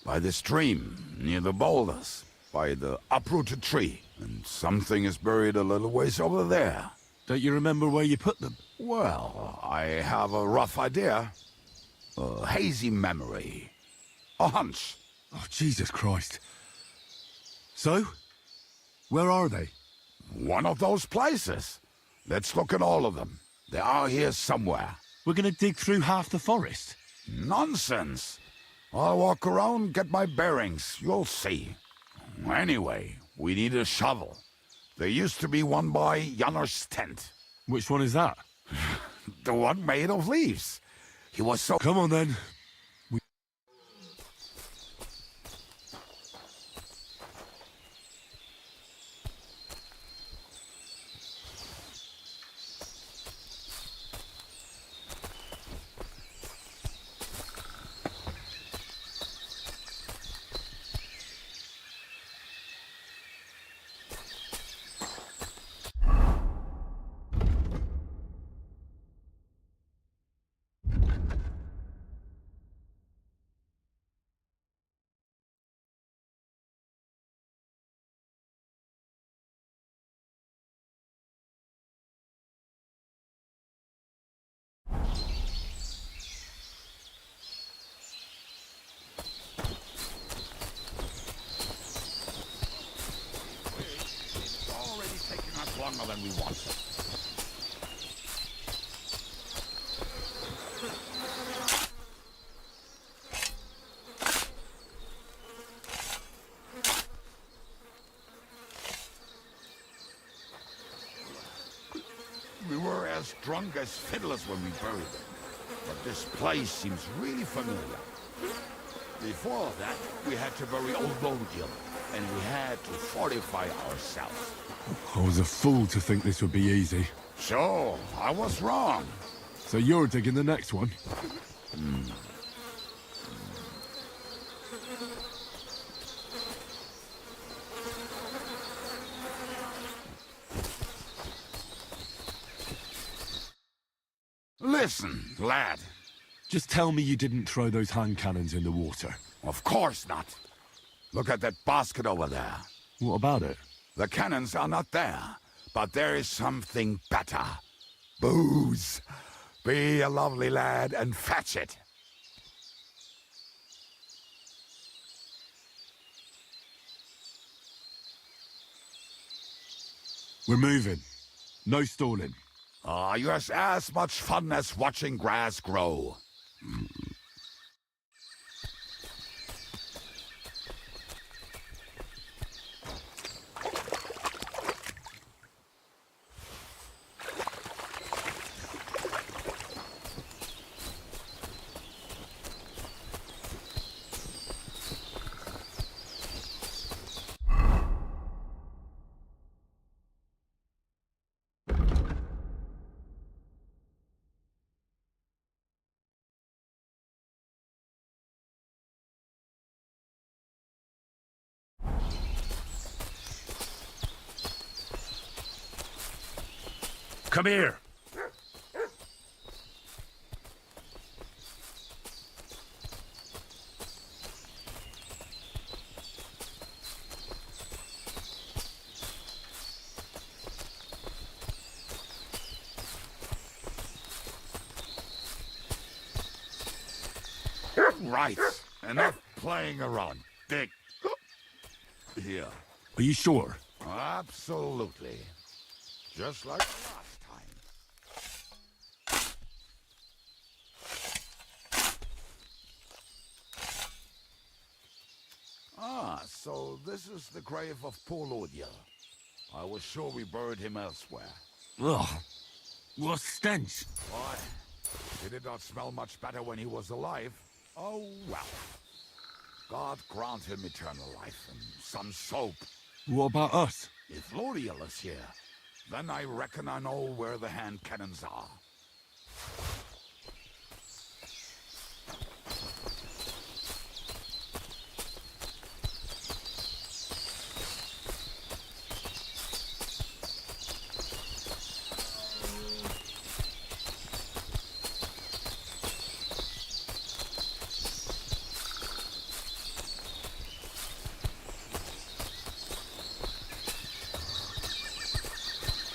Speaker 17: By the stream, near the boulders. By the uprooted tree. And something is buried a little ways over there.
Speaker 3: Don't you remember where you put them?
Speaker 17: Well, I have a rough idea. A hazy memory. A hunch.
Speaker 3: Oh, Jesus Christ. So? Where are they?
Speaker 17: One of those places. Let's look at all of them. They are here somewhere.
Speaker 3: We're gonna dig through half the forest.
Speaker 17: Nonsense. I'll walk around, get my bearings. You'll see. Anyway, we need a shovel. There used to be one by Janner's tent.
Speaker 3: Which one is that?
Speaker 17: The one made of leaves. He was so...
Speaker 3: Come on then.
Speaker 17: Longer than we wanted. We were as drunk as fiddlers when we buried them. But this place seems really familiar. Before that, we had to bury old Lodiel, and we had to fortify ourselves.
Speaker 3: I was a fool to think this would be easy.
Speaker 17: So, I was wrong.
Speaker 3: So you're digging the next one?
Speaker 17: Listen, lad.
Speaker 3: Just tell me you didn't throw those hand cannons in the water.
Speaker 17: Of course not. Look at that basket over there.
Speaker 3: What about it?
Speaker 17: The cannons are not there, but there is something better. Booze. Be a lovely lad and fetch it.
Speaker 3: We're moving. No stalling.
Speaker 17: You're as much fun as watching grass grow.
Speaker 3: Come here.
Speaker 17: Right. Enough playing around. Dig. Here.
Speaker 3: Are you sure?
Speaker 17: Absolutely. Just like the last time. So this is the grave of poor Lodiel. I was sure we buried him elsewhere.
Speaker 3: Ugh. What stench.
Speaker 17: Why? He did not smell much better when he was alive. Oh, well. God grant him eternal life and some soap.
Speaker 3: What about us?
Speaker 17: If Lodiel is here, then I reckon I know where the hand cannons are.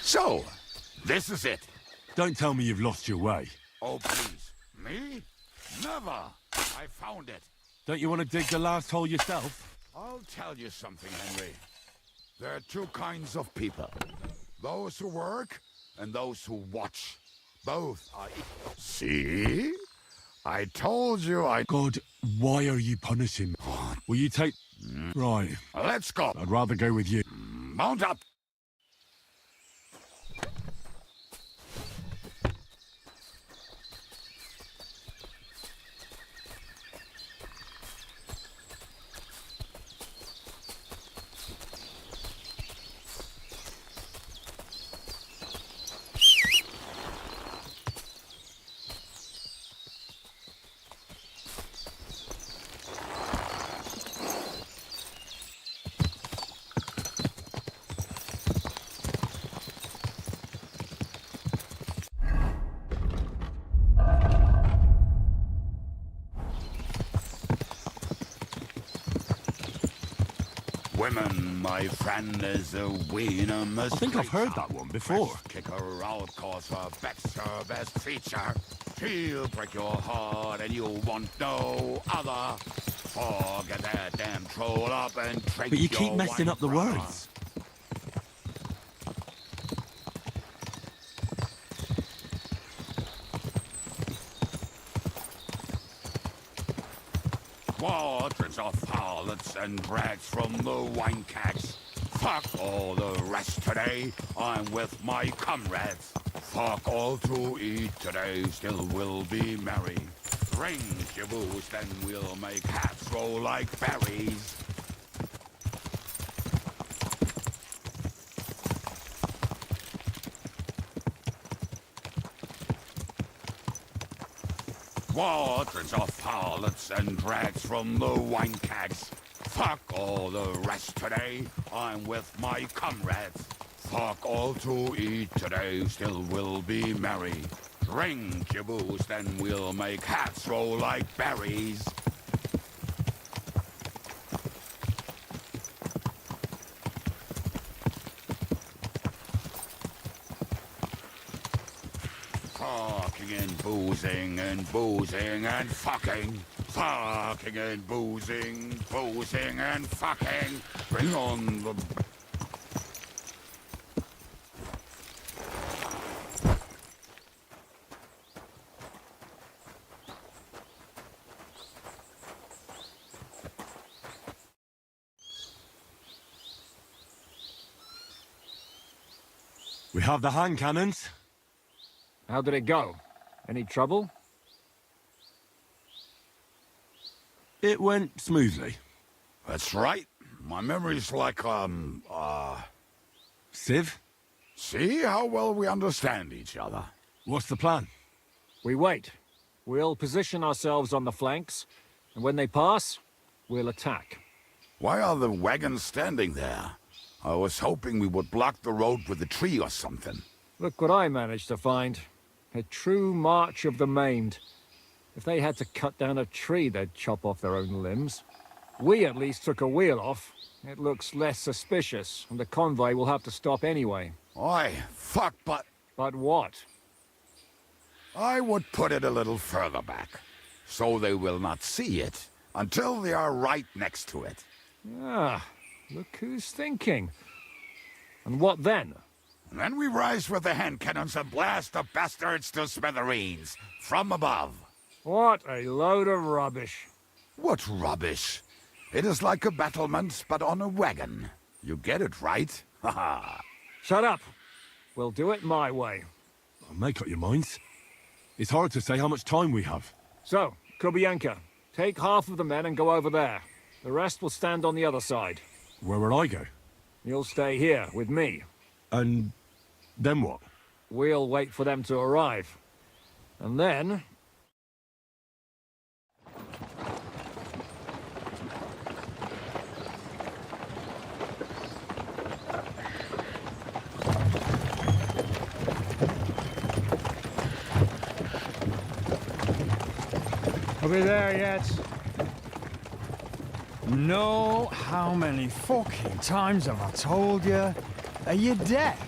Speaker 17: So, This is it.
Speaker 3: Don't tell me you've lost your way.
Speaker 17: Oh, please. Me? Never. I found it.
Speaker 3: Don't you want to dig the last hole yourself?
Speaker 17: I'll tell you something, Henry. There are two kinds of people. Those who work and those who watch. Both are equal. See? I told you I...
Speaker 3: God, why are you punishing me? Will you take... Right.
Speaker 17: Let's go.
Speaker 3: I'd rather go with you.
Speaker 17: Mount up. Women, my friend, is a wiener.
Speaker 3: I think I've heard that one before.
Speaker 17: Kick her out, cause her Beck's her best feature. She'll break your heart and you'll want no other. Forget that damn troll up and drink.
Speaker 3: But you keep messing up the words.
Speaker 17: Quadrants of harlots and brags from the wine kegs. Fuck all the rest today, I'm with my comrades. Fuck all to eat today, still we'll be merry. Drink your booze, then we'll make hats roll like berries. Quadrants of harlots and drags from the wine kegs. Fuck all the rest today, I'm with my comrades. Fuck all to eat today, still we'll be merry. Drink your booze, then we'll make hats roll like berries. Fucking and boozing and boozing and fucking. Fucking and boozing, boozing and fucking. Bring on the...
Speaker 3: We have the hand cannons.
Speaker 1: How did it go? Any trouble?
Speaker 3: It went smoothly.
Speaker 17: That's right. My memory's like,
Speaker 3: Civ?
Speaker 17: See how well we understand each other.
Speaker 3: What's the plan?
Speaker 1: We wait. We'll position ourselves on the flanks, and when they pass, we'll attack.
Speaker 17: Why are the wagons standing there? I was hoping we would block the road with a tree or something.
Speaker 1: Look what I managed to find. A true march of the maimed. If they had to cut down a tree, they'd chop off their own limbs. We at least took a wheel off. It looks less suspicious, and the convoy will have to stop anyway.
Speaker 17: Oi, fuck, but...
Speaker 1: But what?
Speaker 17: I would put it a little further back, so they will not see it until they are right next to it.
Speaker 1: Ah, look who's thinking. And what then?
Speaker 17: Then we rise with the hand cannons and blast the bastards to smithereens, from above.
Speaker 1: What a load of rubbish.
Speaker 17: What rubbish? It is like a battlement, but on a wagon. You get it, right? Haha.
Speaker 1: Shut up. We'll do it my way.
Speaker 3: Make up your minds. It's hard to say how much time we have.
Speaker 1: So, Kubianka, take half of the men and go over there. The rest will stand on the other side.
Speaker 3: Where will I go?
Speaker 1: You'll stay here, with me.
Speaker 3: And then what?
Speaker 1: We'll wait for them to arrive. And then...
Speaker 18: Are we there yet? No, how many fucking times have I told you? Are you deaf?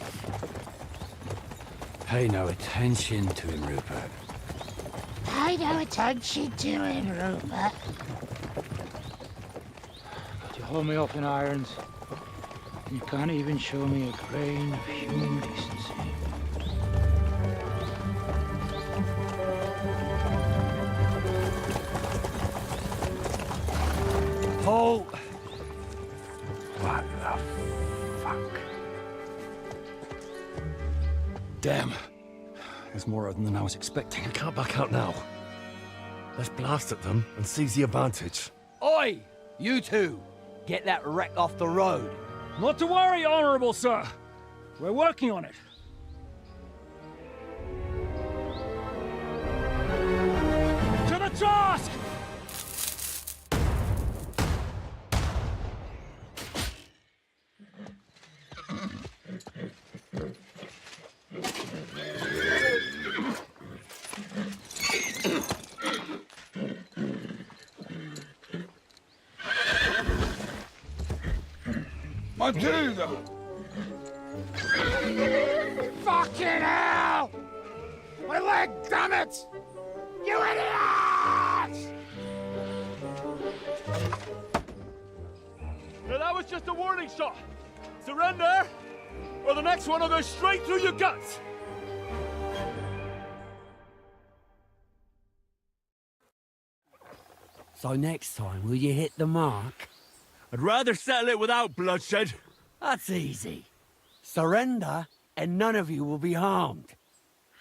Speaker 18: Pay no attention to him, Rupert.
Speaker 19: Pay no attention to him, Rupert.
Speaker 20: You hold me up in irons. You can't even show me a grain of human decency.
Speaker 18: Paul! What the fuck?
Speaker 5: Damn. There's more of them than I was expecting. We can't back out now. Let's blast at them and seize the advantage.
Speaker 14: Oi! You two! Get that wreck off the road.
Speaker 1: Not to worry, Honorable Sir. We're working on it. To the task!
Speaker 17: My dude!
Speaker 19: Fucking hell! My leg, damn it! You idiots!
Speaker 1: Now that was just a warning shot. Surrender, or the next one will go straight through your guts.
Speaker 18: So next time, will you hit the mark?
Speaker 3: I'd rather settle it without bloodshed.
Speaker 18: That's easy. Surrender, and none of you will be harmed.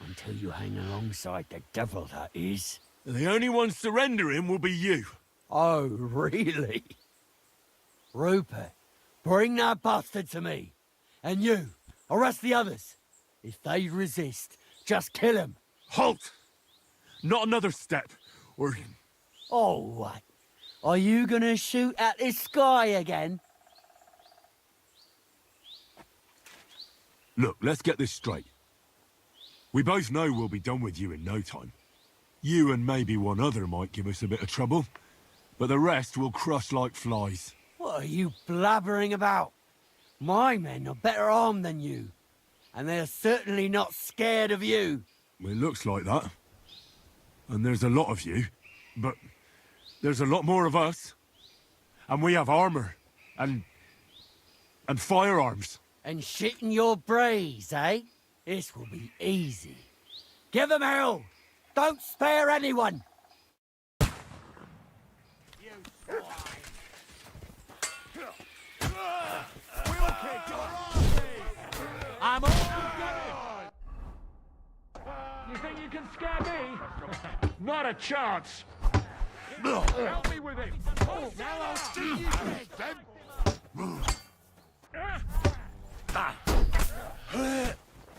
Speaker 18: Until you hang alongside the devil, that is.
Speaker 3: The only one surrendering will be you.
Speaker 18: Oh, really? Rupert, bring that bastard to me. And you, arrest the others. If they resist, just kill them.
Speaker 3: Halt! Not another step, or...
Speaker 18: Oh, what? Are you gonna shoot at the sky again?
Speaker 3: Look, let's get this straight. We both know we'll be done with you in no time. You and maybe one other might give us a bit of trouble, but the rest will crush like flies.
Speaker 18: What are you blabbering about? My men are better armed than you, and they're certainly not scared of you.
Speaker 3: It looks like that. And there's a lot of you, but there's a lot more of us. And we have armor, and firearms.
Speaker 18: And shit in your brains, eh? This will be easy. Give them hell! Don't spare anyone!
Speaker 1: I'm all good. You think you can scare me? Not a chance. Help me with him. Oh, now I'll see you dead, then.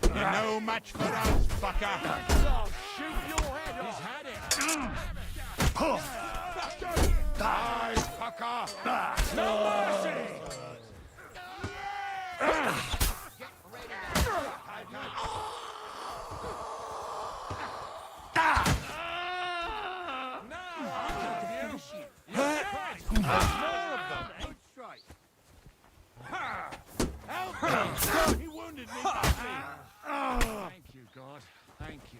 Speaker 17: You're no match for us, fucker.
Speaker 1: I'll shoot your head off. He's had it.
Speaker 17: Die, fucker.
Speaker 1: No mercy.
Speaker 17: He wounded me badly.
Speaker 1: Thank you, God. Thank you.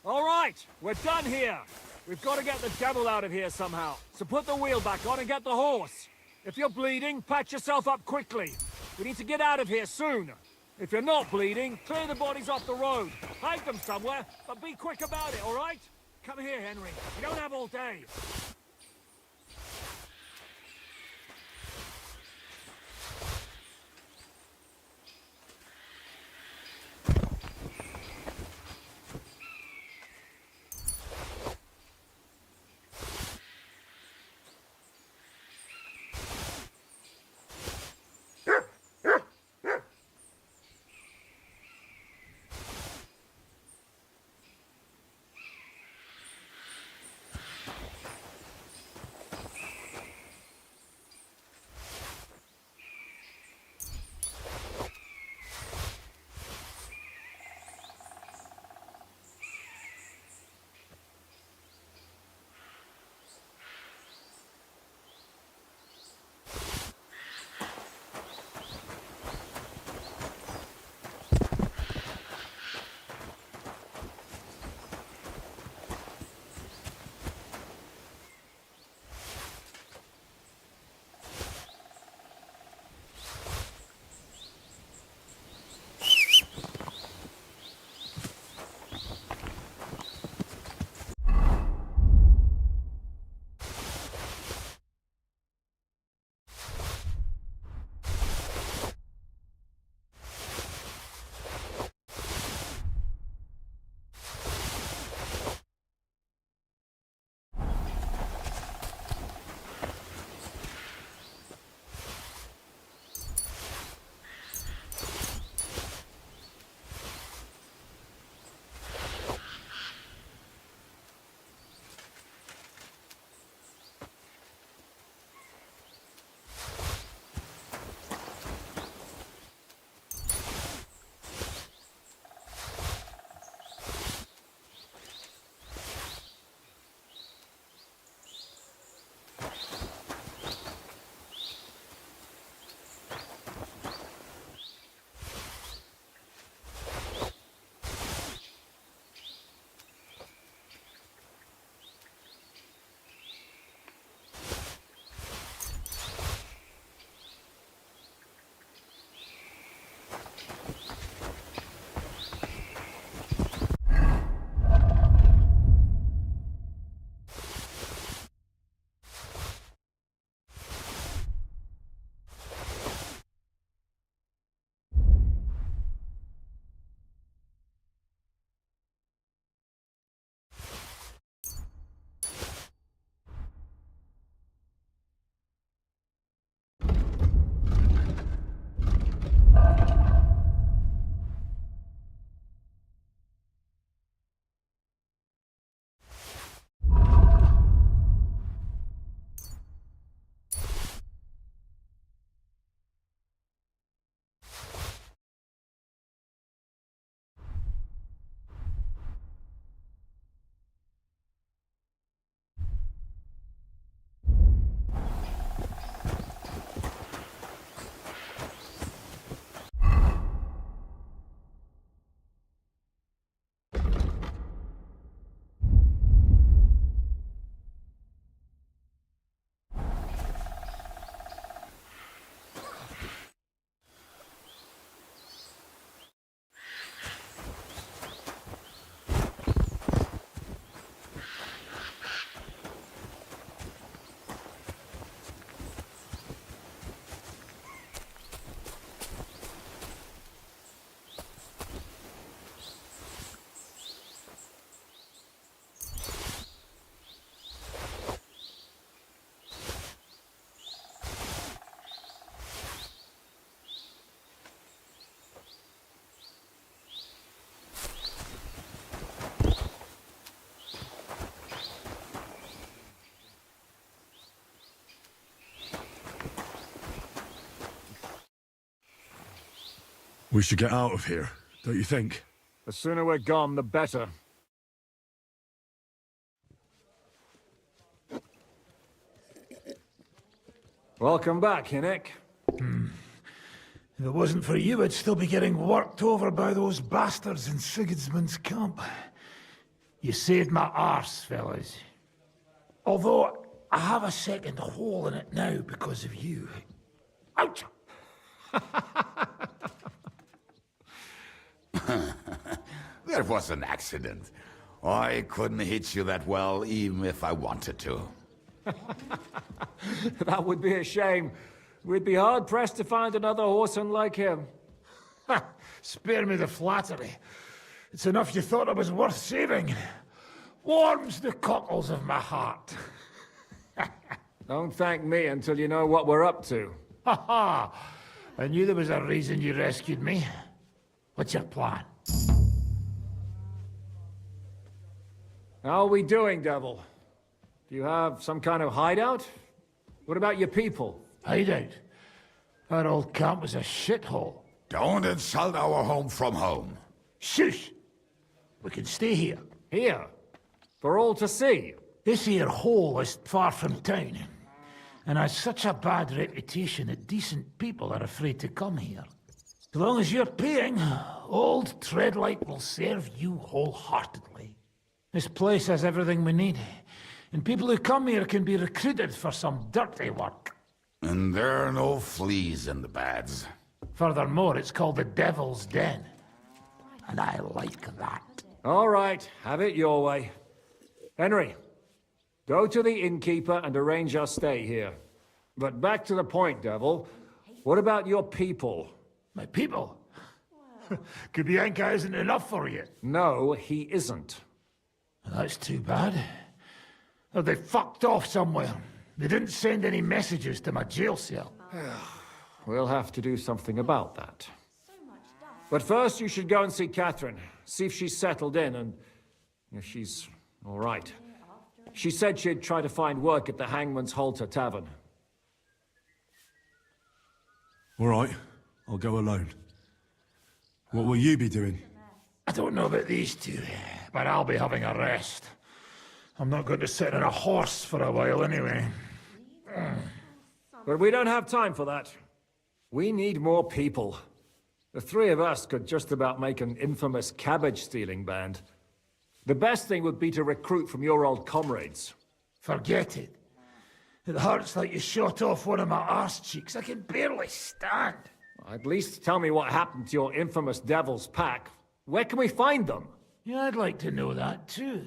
Speaker 1: All right, we're done here. We've got to get the devil out of here somehow. So put the wheel back on and get the horse. If you're bleeding, patch yourself up quickly. We need to get out of here soon. If you're not bleeding, clear the bodies off the road. Hide them somewhere, but be quick about it, all right? Come here, Henry. We don't have all day.
Speaker 3: We should get out of here, don't you think?
Speaker 1: The sooner we're gone, the better. Welcome back, Hinnick.
Speaker 21: If it wasn't for you, I'd still be getting worked over by those bastards in Sigismund's camp. You saved my arse, fellas. Although, I have a second hole in it now because of you. Ouch!
Speaker 17: That was an accident. I couldn't hit you that well, even if I wanted to.
Speaker 1: That would be a shame. We'd be hard-pressed to find another horseman like him.
Speaker 21: Spare me the flattery. It's enough you thought I was worth saving. Warms the cockles of my heart.
Speaker 1: Don't thank me until you know what we're up to.
Speaker 21: Ha ha! I knew there was a reason you rescued me. What's your plan?
Speaker 1: How are we doing, Devil? Do you have some kind of hideout? What about your people?
Speaker 21: Hideout? Our old camp was a shithole.
Speaker 17: Don't insult our home from home.
Speaker 21: Shush! We can stay here.
Speaker 1: Here? For all to see?
Speaker 21: This here hole is far from town, and has such a bad reputation that decent people are afraid to come here. As long as you're paying, old Treadlight will serve you wholeheartedly. This place has everything we need, and people who come here can be recruited for some dirty work.
Speaker 17: And there are no fleas in the beds.
Speaker 21: Furthermore, it's called the Devil's Den, and I like that.
Speaker 1: All right, have it your way. Henry, go to the innkeeper and arrange our stay here. But back to the point, Devil. What about your people?
Speaker 21: My people? Kubienka isn't enough for you.
Speaker 1: No, he isn't.
Speaker 21: That's too bad. Oh, they fucked off somewhere. They didn't send any messages to my jail cell.
Speaker 1: We'll have to do something about that. But first you should go and see Catherine. See if she's settled in and if she's all right. She said she'd try to find work at the Hangman's Halter Tavern.
Speaker 3: All right, I'll go alone. What will you be doing?
Speaker 21: I don't know about these two, but I'll be having a rest. I'm not going to sit on a horse for a while anyway.
Speaker 1: But we don't have time for that. We need more people. The three of us could just about make an infamous cabbage-stealing band. The best thing would be to recruit from your old comrades.
Speaker 21: Forget it. It hurts like you shot off one of my arse cheeks. I can barely stand.
Speaker 1: At least tell me what happened to your infamous Devil's Pack. Where can we find them?
Speaker 21: Yeah, I'd like to know that too.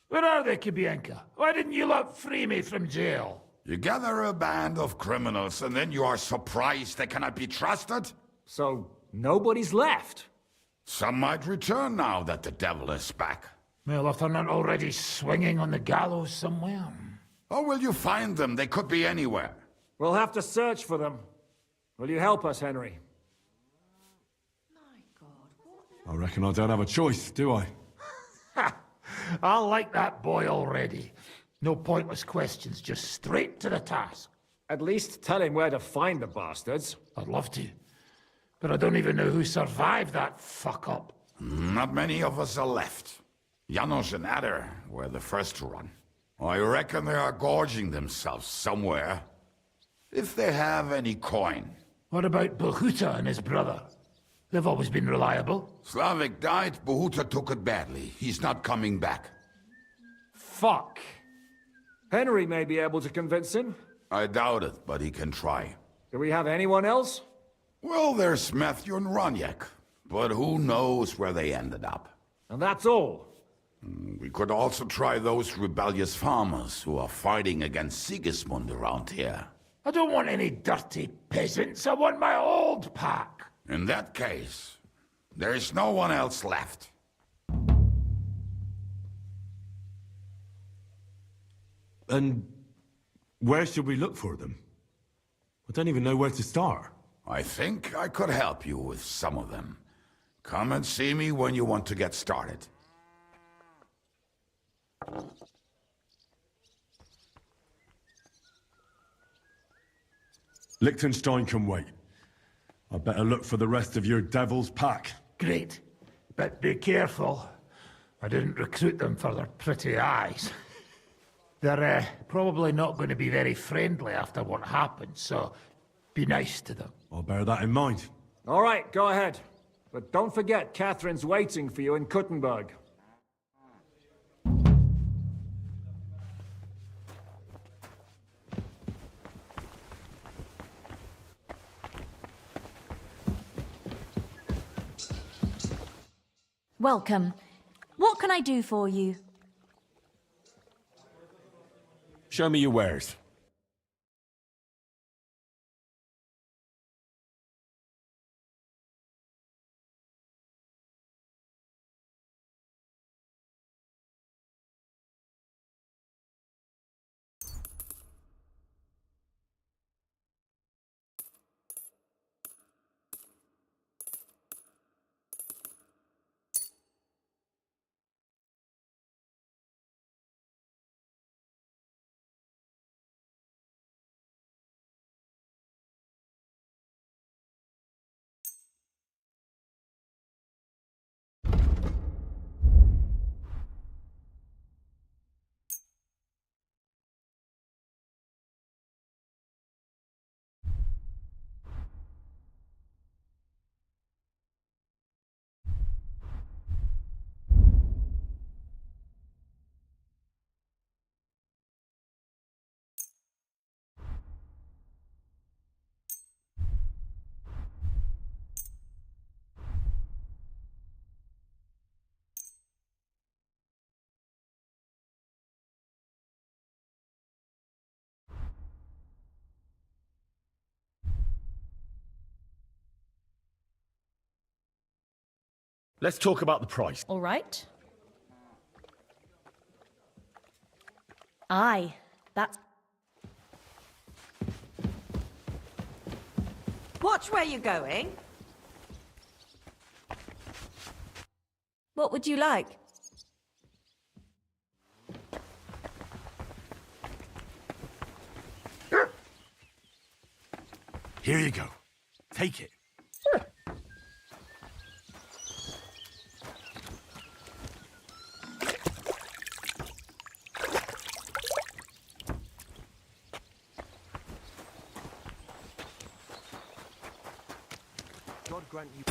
Speaker 21: Where are they, Kubienka? Why didn't you lot free me from jail?
Speaker 17: You gather a band of criminals and then you are surprised they cannot be trusted?
Speaker 1: So, nobody's left?
Speaker 17: Some might return now that the devil is back.
Speaker 21: Well, if they're not already swinging on the gallows somewhere.
Speaker 17: How will you find them? They could be anywhere.
Speaker 1: We'll have to search for them. Will you help us, Henry?
Speaker 3: I reckon I don't have a choice, do I?
Speaker 21: I like that boy already. No pointless questions, just straight to the task.
Speaker 1: At least tell him where to find the bastards.
Speaker 21: I'd love to. But I don't even know who survived that fuck-up.
Speaker 17: Not many of us are left. Janos and Adder were the first to run. I reckon they are gorging themselves somewhere. If they have any coin.
Speaker 21: What about Bohuta and his brother? They've always been reliable.
Speaker 17: Slavik died, Bohuta took it badly. He's not coming back.
Speaker 1: Fuck. Henry may be able to convince him.
Speaker 17: I doubt it, but he can try.
Speaker 1: Do we have anyone else?
Speaker 17: Well, there's Matthew and Roniak, but who knows where they ended up.
Speaker 1: And that's all.
Speaker 17: We could also try those rebellious farmers who are fighting against Sigismund around here.
Speaker 21: I don't want any dirty peasants. I want my old pack.
Speaker 17: In that case, there is no one else left.
Speaker 3: And where should we look for them? I don't even know where to start.
Speaker 17: I think I could help you with some of them. Come and see me when you want to get started.
Speaker 3: Liechtenstein can wait. I better look for the rest of your devil's pack.
Speaker 21: Great. But be careful. I didn't recruit them for their pretty eyes. They're probably not going to be very friendly after what happened, so be nice to them.
Speaker 3: I'll bear that in mind.
Speaker 1: All right, go ahead. But don't forget, Catherine's waiting for you in Kuttenberg.
Speaker 4: Welcome. What can I do for you?
Speaker 5: Show me your wares. Let's talk about the price.
Speaker 4: All right. Aye, that's...
Speaker 13: Watch where you're going. What would you like?
Speaker 5: Here you go. Take it.
Speaker 11: God grant you...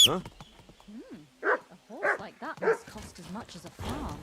Speaker 11: Huh?
Speaker 4: A horse like that must cost as much as a farm.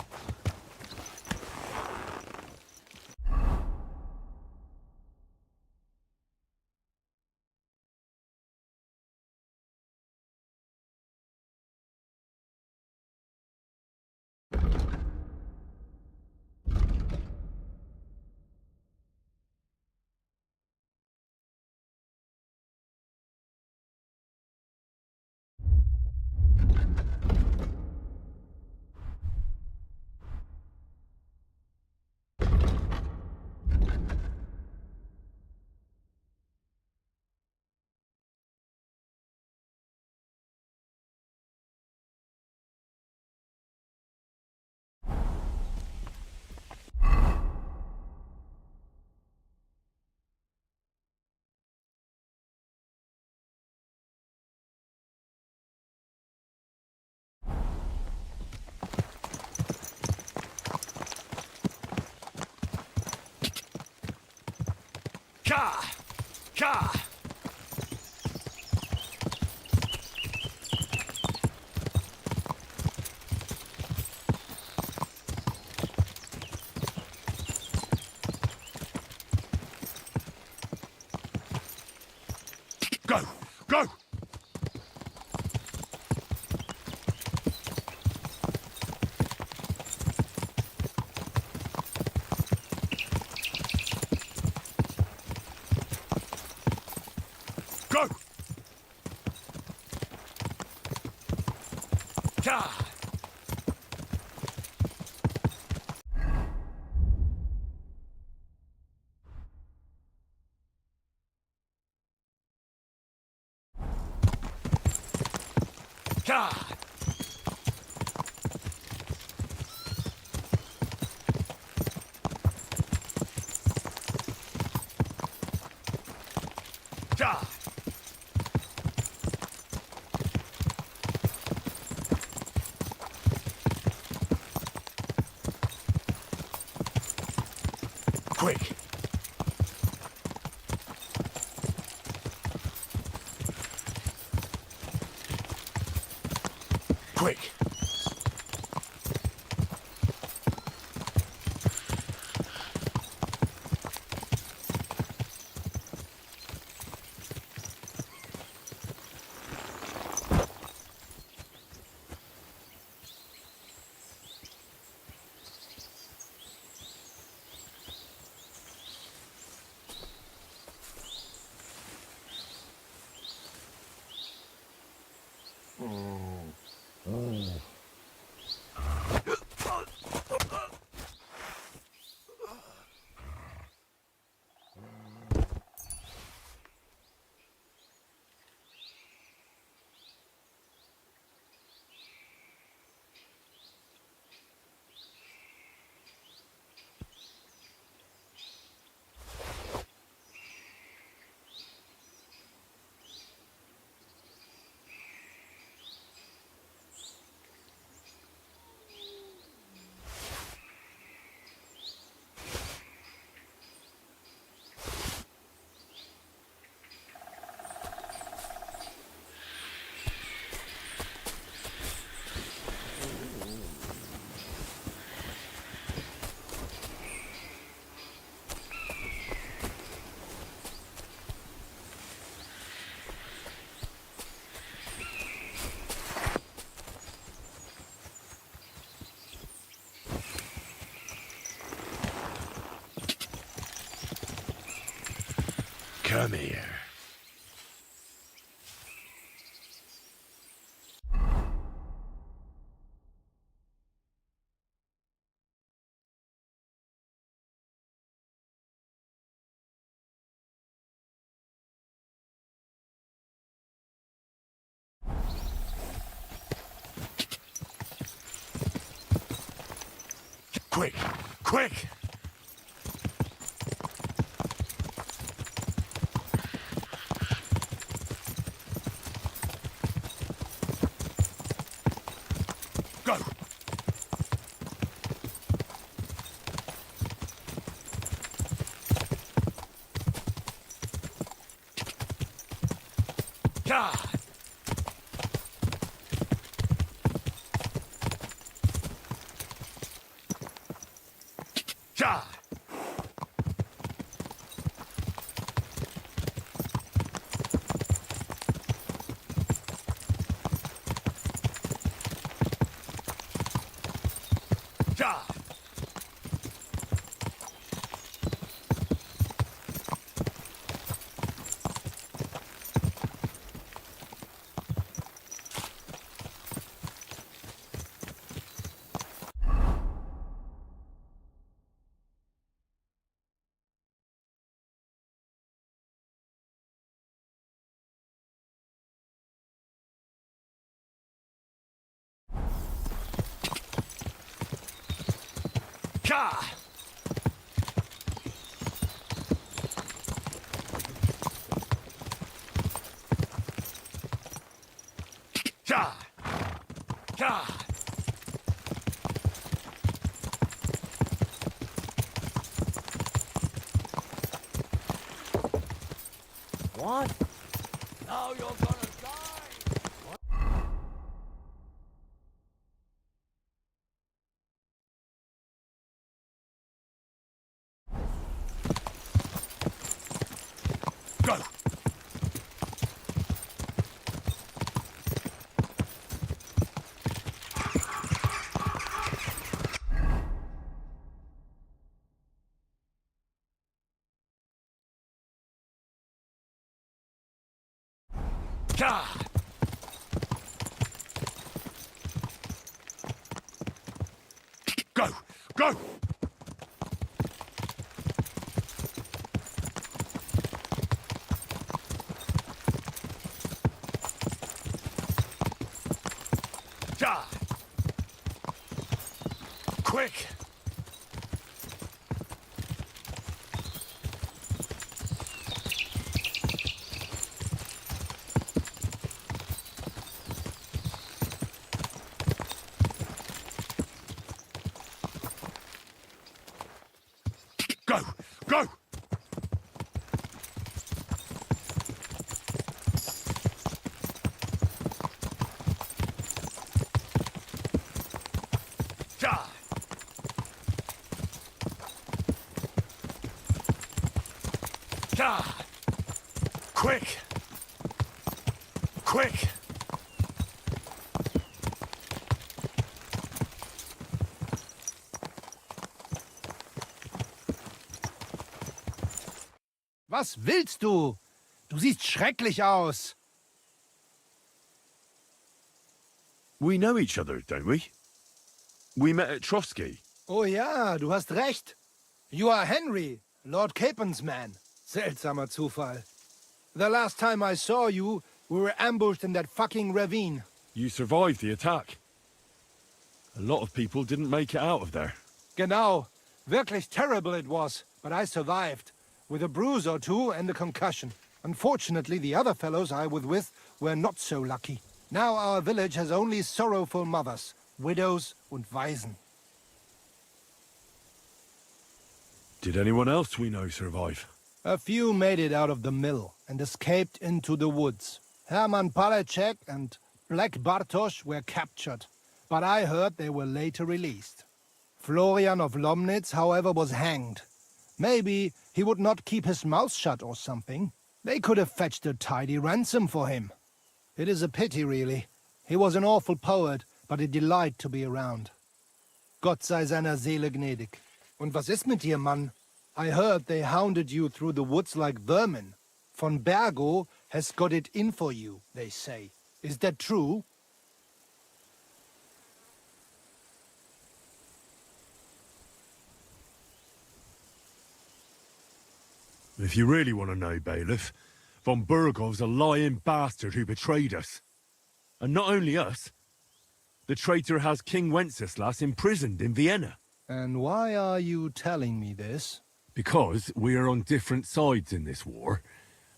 Speaker 5: Ka! Ka!
Speaker 3: Go! Go! Go!
Speaker 5: Ka! Ka! Ka!
Speaker 3: Quick! Quick! Come here. Quick! Quick! Go!
Speaker 5: Ka!
Speaker 7: Ja! Ja! Ja! Ja! Ja!
Speaker 9: What? Now you're gonna die!
Speaker 7: Go! Ja! Go! Go! Ja! Quick! Go! Go! Ja! Ja! Quick! Quick!
Speaker 9: Was willst du? Du siehst schrecklich aus.
Speaker 3: We know each other, don't we? We met at Trotsky.
Speaker 9: Oh ja, du hast recht. You are Henry, Lord Capen's man. Seltsamer Zufall. The last time I saw you, we were ambushed in that fucking ravine.
Speaker 3: You survived the attack. A lot of people didn't make it out of there.
Speaker 9: Genau. Wirklich terrible it was, but I survived. With a bruise or two and a concussion. Unfortunately, the other fellows I was with were not so lucky. Now our village has only sorrowful mothers, widows und Waisen.
Speaker 3: Did anyone else we know survive?
Speaker 9: A few made it out of the mill and escaped into the woods. Hermann Palachek and Black Bartosz were captured, but I heard they were later released. Florian of Lomnitz, however, was hanged. Maybe he would not keep his mouth shut or something. They could have fetched a tidy ransom for him. It is a pity, really. He was an awful poet, but a delight to be around. Gott sei seiner Seele gnädig. Und was ist mit dir, Mann? I heard they hounded you through the woods like vermin. Von Bergo has got it in for you, they say. Is that true?
Speaker 3: If you really want to know, Bailiff, von Burgov's a lying bastard who betrayed us. And not only us, the traitor has King Wenceslas imprisoned in Vienna.
Speaker 9: And why are you telling me this?
Speaker 3: Because we are on different sides in this war,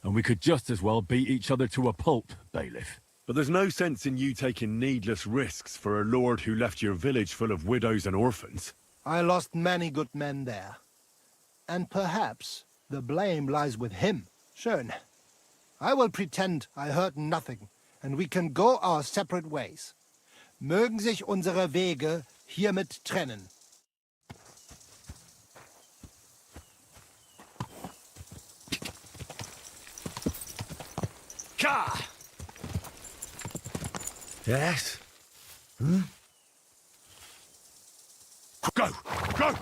Speaker 3: and we could just as well beat each other to a pulp, Bailiff. But there's no sense in you taking needless risks for a lord who left your village full of widows and orphans.
Speaker 9: I lost many good men there. And perhaps the blame lies with him. Schön. I will pretend I heard nothing, and we can go our separate ways. Mögen sich unsere Wege hiermit trennen.
Speaker 5: Car! Yes? Hmm?
Speaker 3: Go! Go!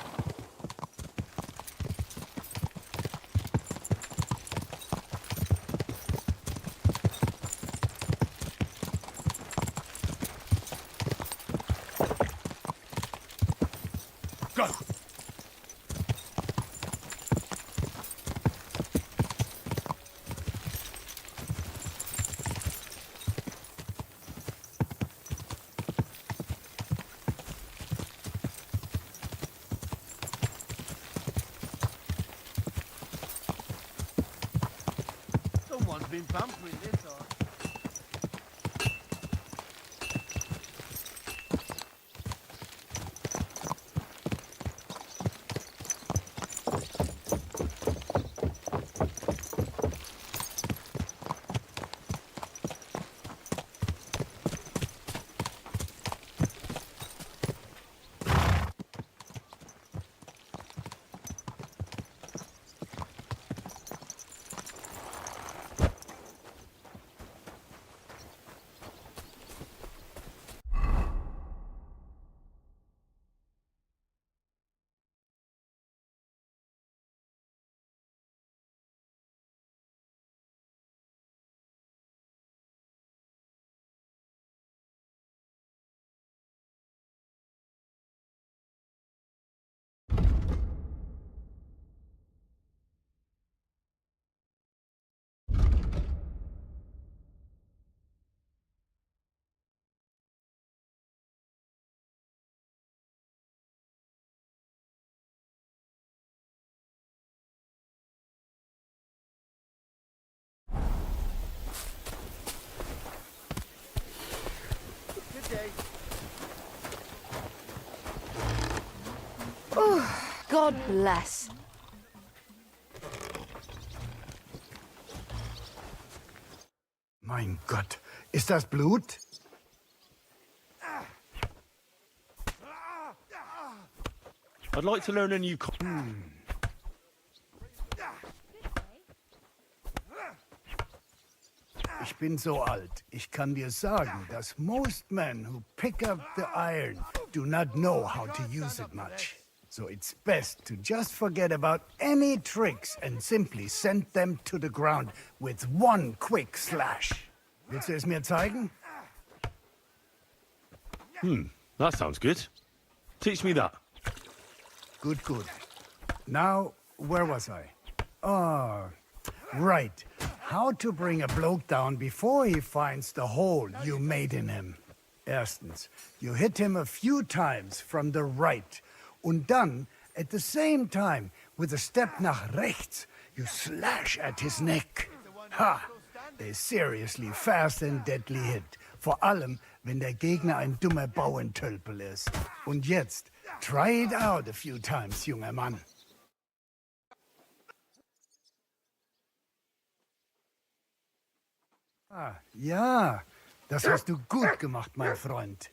Speaker 3: Go!
Speaker 14: Someone's been pampering this horse.
Speaker 8: Oh, God bless.
Speaker 15: Mein Gott, ist das Blut?
Speaker 5: I'd like to learn a new...
Speaker 15: Ich bin so alt. Ich kann dir sagen, dass most men who pick up the iron do not know how to use it much. So it's best to just forget about any tricks and simply send them to the ground with one quick slash. Willst du es mir zeigen?
Speaker 5: That sounds good. Teach me that.
Speaker 15: Good, good. Now, where was I? Oh, right. How to bring a bloke down before he finds the hole you made in him. Erstens, you hit him a few times from the right. Und dann, at the same time, with a step nach rechts, you slash at his neck. Ha! A seriously fast and deadly hit. Vor allem, wenn der Gegner ein dummer Bauentölpel ist. Und jetzt, try it out a few times, junger Mann. Ah, ja, das hast du gut gemacht, mein Freund.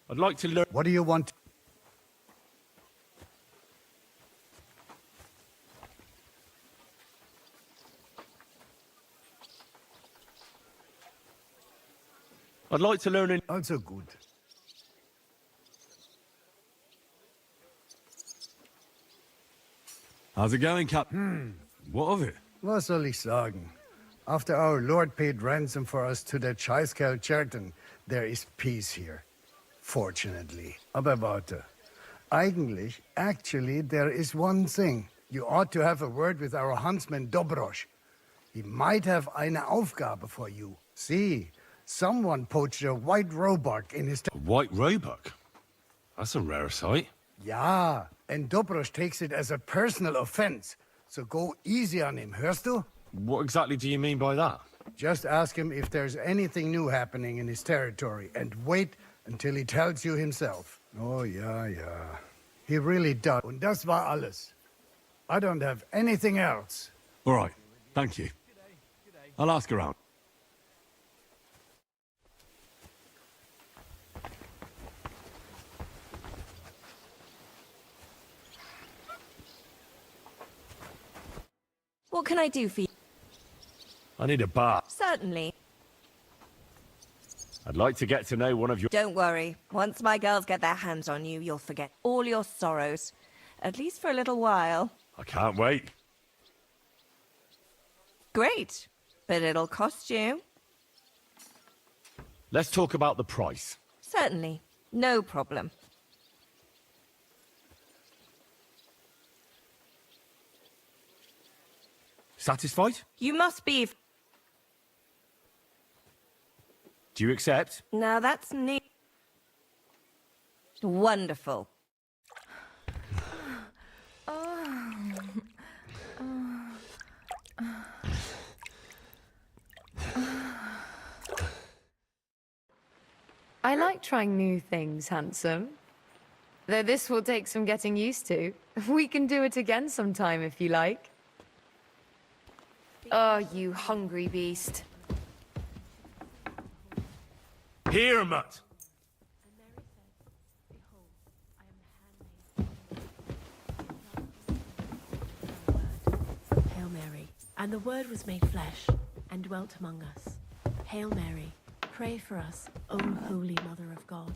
Speaker 3: I'd like to learn...
Speaker 15: What do you want?
Speaker 3: I'd like to learn...
Speaker 15: Also gut.
Speaker 3: How's it going, Cap? What of it?
Speaker 15: Was soll ich sagen? After our Lord paid ransom for us to that Scheißkerl Cherton, there is peace here. Fortunately. Aber warte. Actually, there is one thing. You ought to have a word with our huntsman Dobrosch. He might have eine Aufgabe for you. See, someone poached a white roebuck in his...
Speaker 3: A white roebuck? That's a rare sight.
Speaker 15: Ja, and Dobrosch takes it as a personal offense. So go easy on him, hörst du?
Speaker 3: What exactly do you mean by that?
Speaker 15: Just ask him if there's anything new happening in his territory, and wait until he tells you himself. Oh, ja. He really does. Und das war alles. I don't have anything else.
Speaker 3: All right, thank you. I'll ask around.
Speaker 13: What can I do for you?
Speaker 3: I need a bar.
Speaker 13: Certainly.
Speaker 3: I'd like to get to know one of your...
Speaker 13: Don't worry. Once my girls get their hands on you, you'll forget all your sorrows. At least for a little while.
Speaker 3: I can't wait.
Speaker 13: Great. But it'll cost you.
Speaker 3: Let's talk about the price.
Speaker 13: Certainly. No problem.
Speaker 3: Satisfied?
Speaker 13: You must be...
Speaker 3: Do you accept?
Speaker 13: Now that's neat. Wonderful.
Speaker 8: I like trying new things, handsome. Though this will take some getting used to. We can do it again sometime if you like. Oh, you hungry beast.
Speaker 3: Here, Mutt!
Speaker 10: Hail Mary. And the Word was made flesh, and dwelt among us. Hail Mary, pray for us, O Holy Mother of God,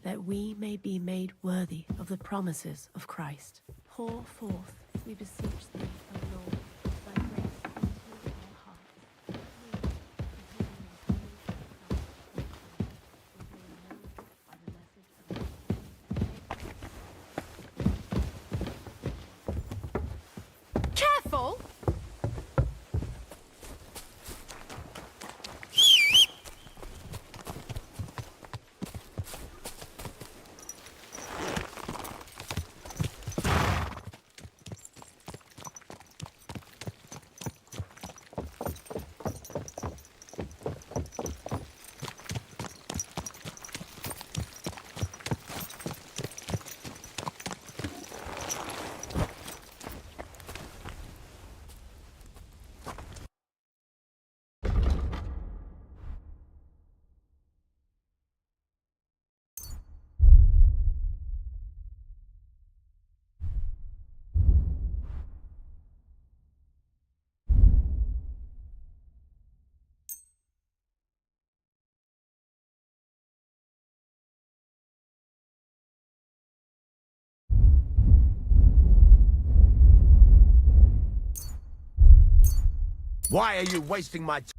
Speaker 10: that we may be made worthy of the promises of Christ. Pour forth, we beseech thee, O Lord, thy grace into our hearts.
Speaker 8: Careful!
Speaker 11: Why are you wasting my time?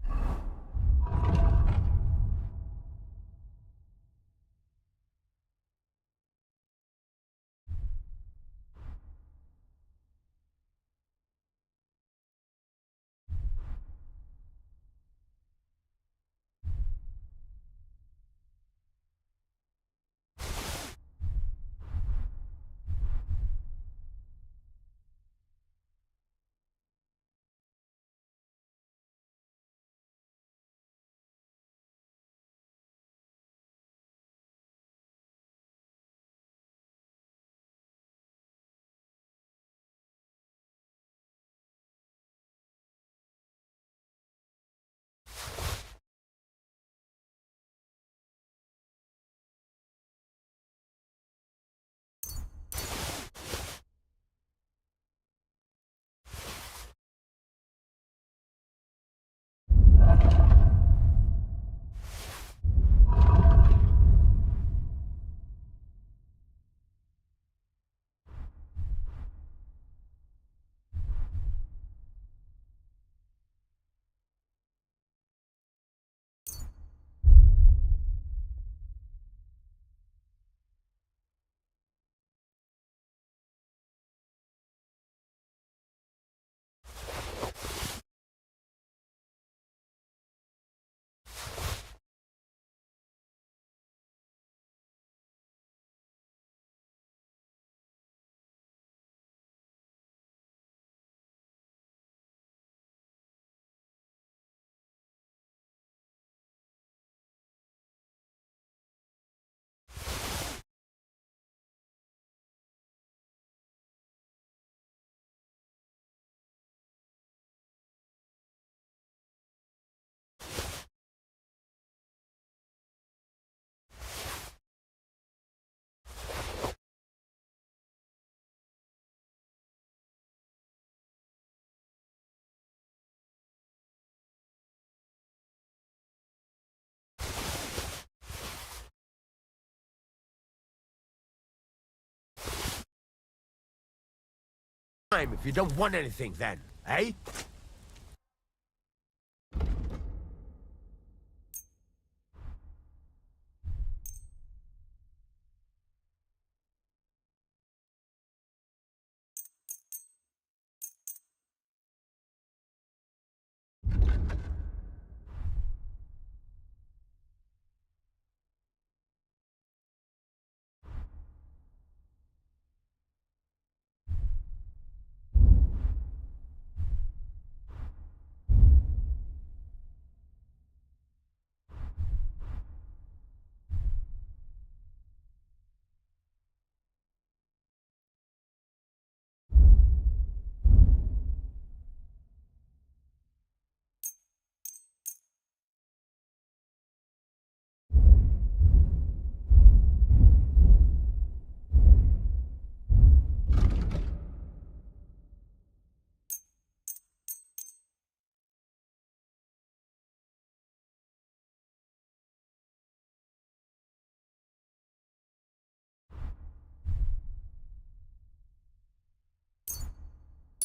Speaker 6: time if you don't want anything then, eh?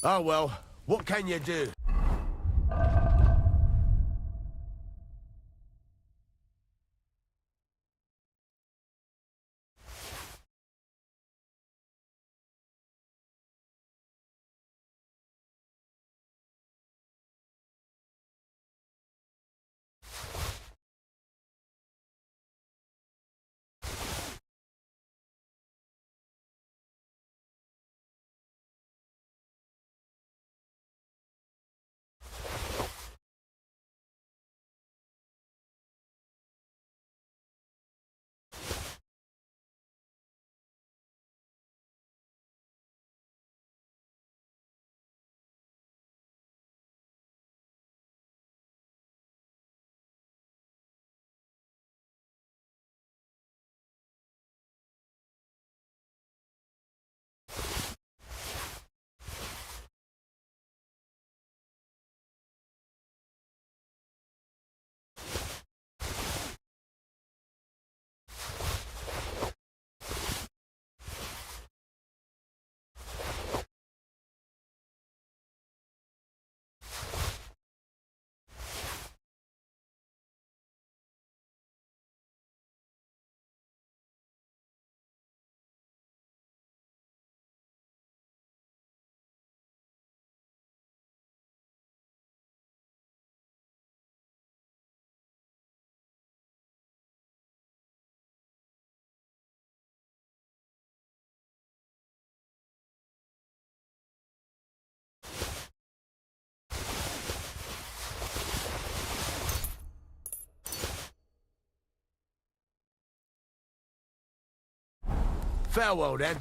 Speaker 6: Oh well, what can you do? Farewell then.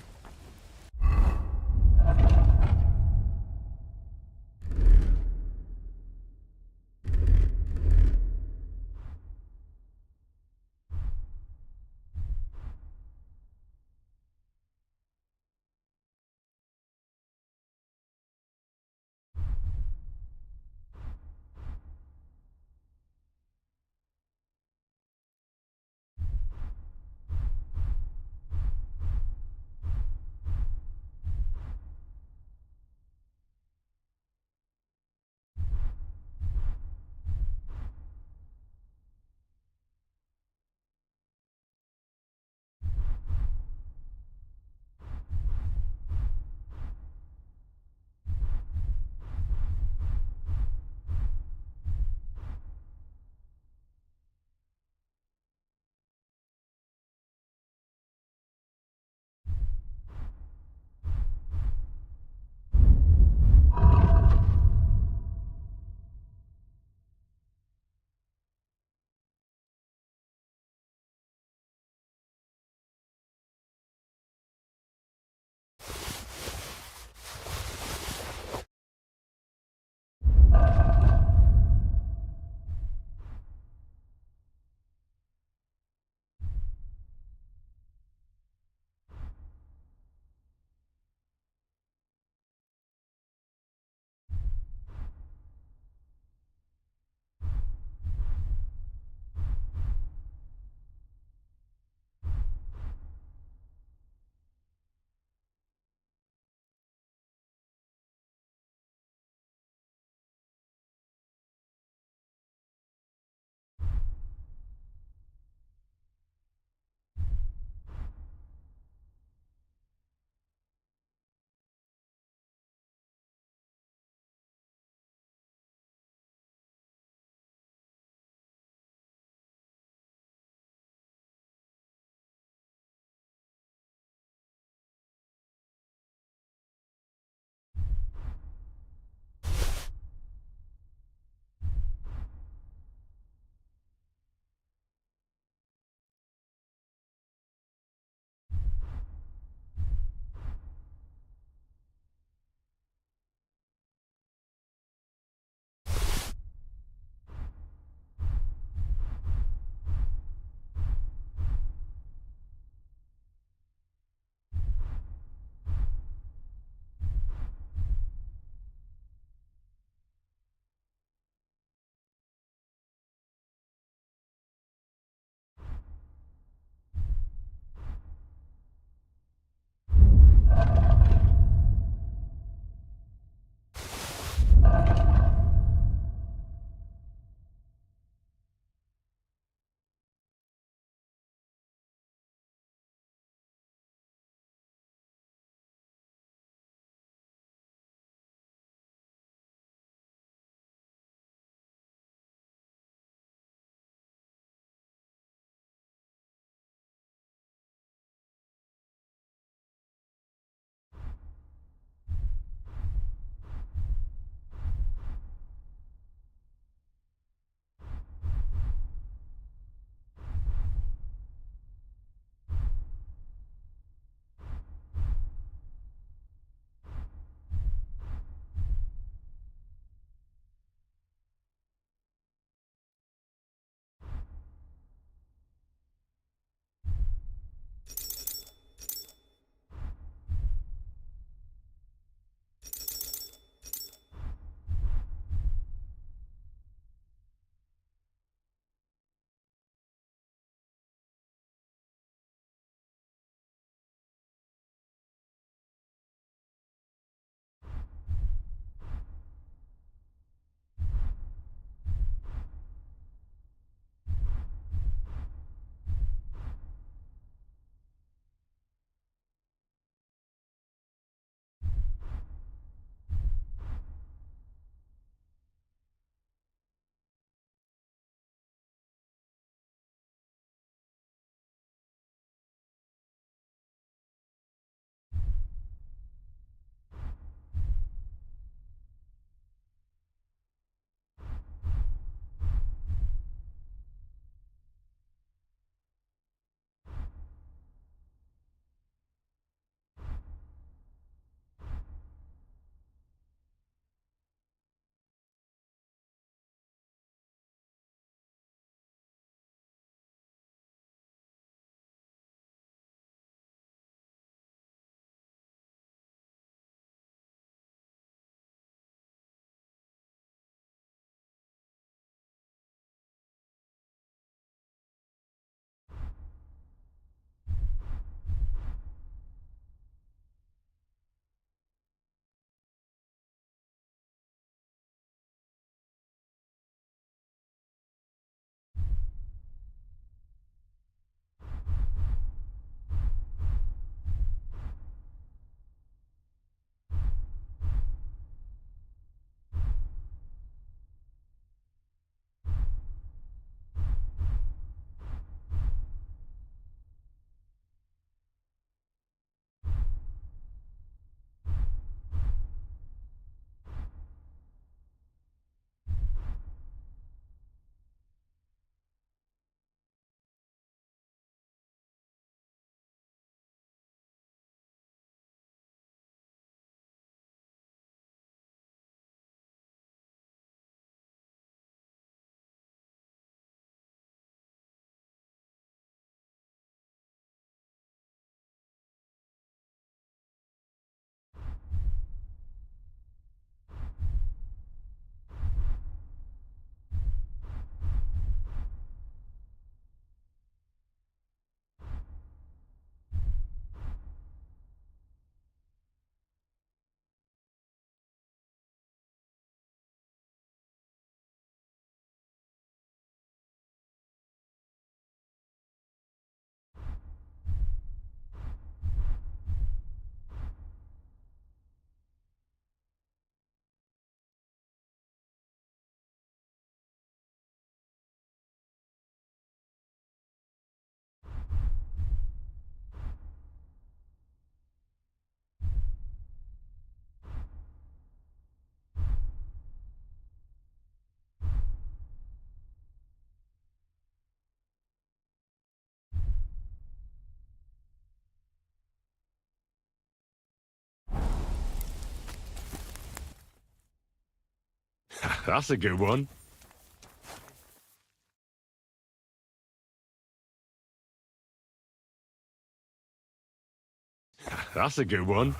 Speaker 3: That's a good one. That's a good one.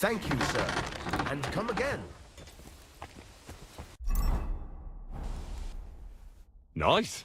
Speaker 6: Thank you, sir. And come again.
Speaker 3: Nice.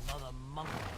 Speaker 14: Another monkey.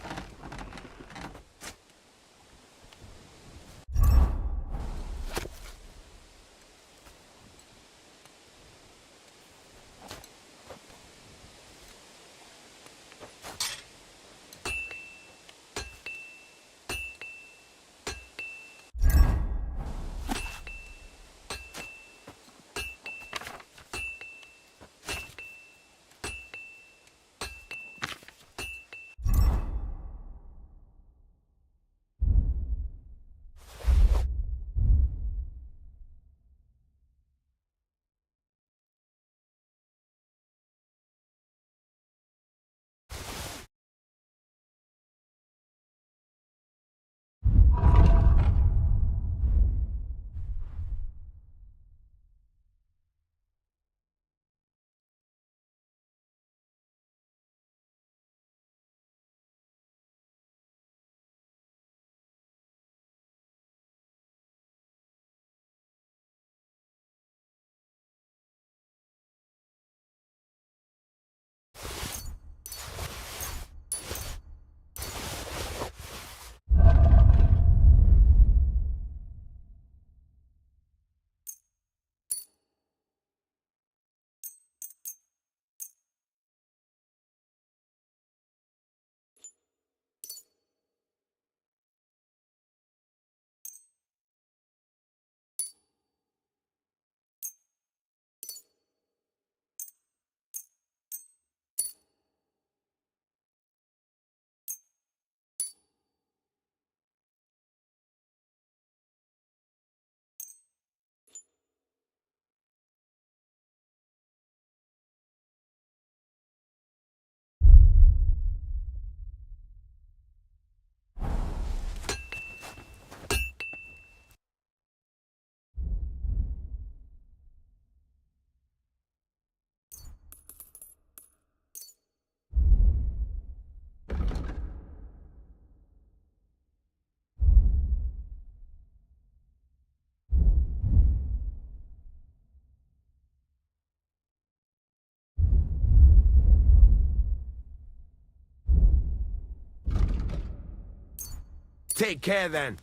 Speaker 6: Take care then.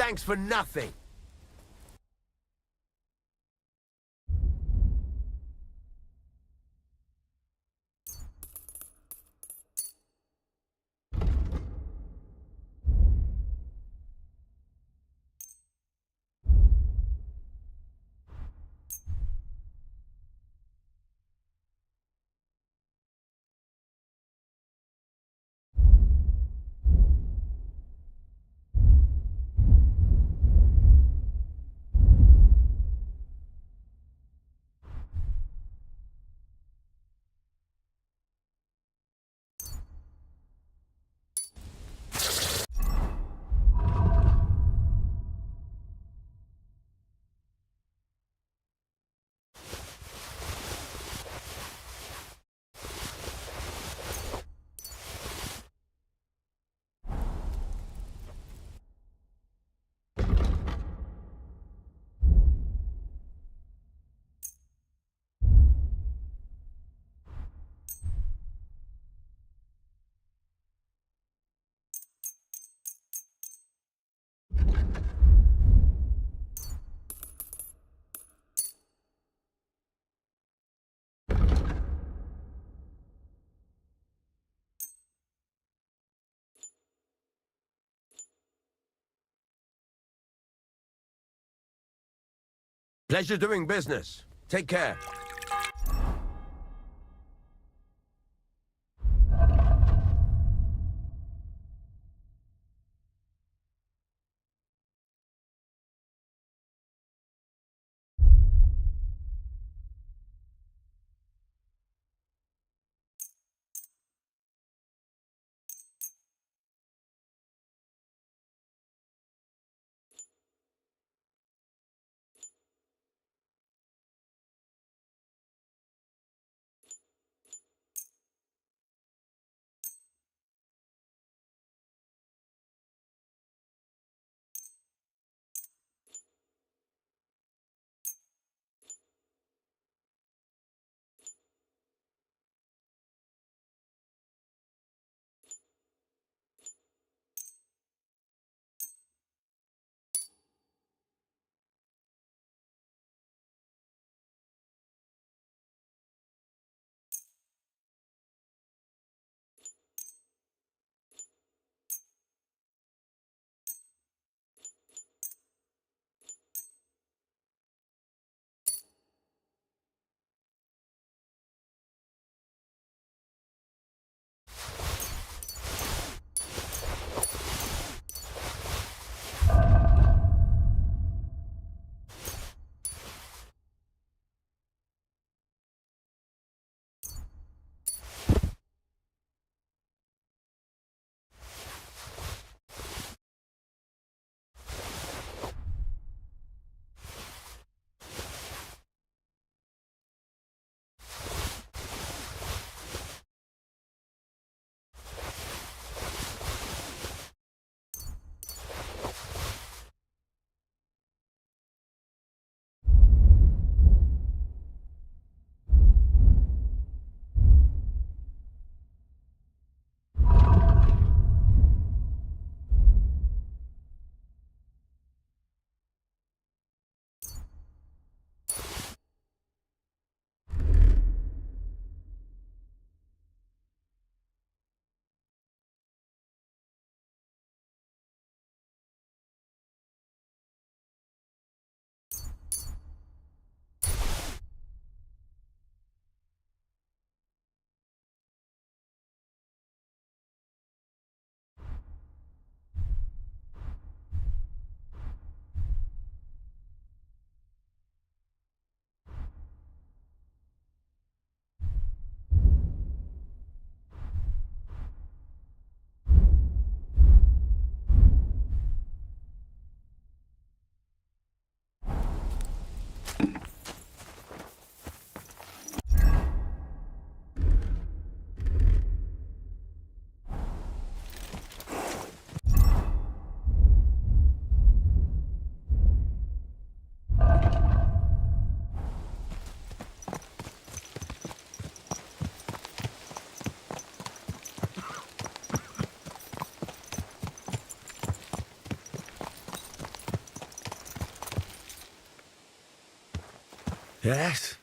Speaker 6: Thanks for nothing. Pleasure doing business. Take care. Yes?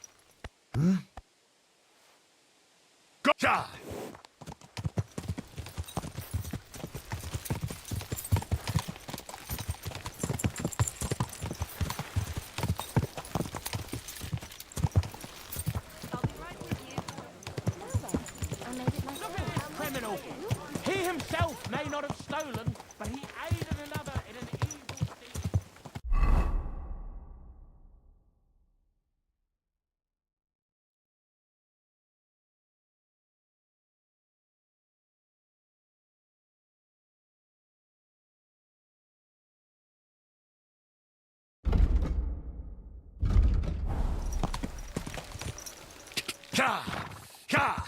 Speaker 6: Hmm?
Speaker 17: Gotcha!
Speaker 16: Criminal. He himself may not have stolen, but he aided another in an evil deed.
Speaker 17: Cha! Cha!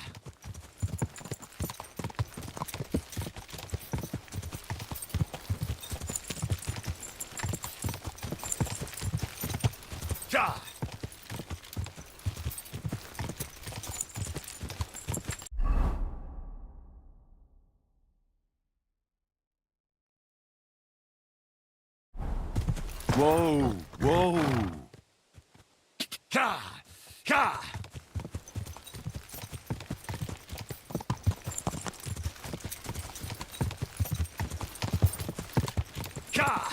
Speaker 17: Cha!
Speaker 3: Whoa, whoa.
Speaker 17: Cha! Cha! Cha!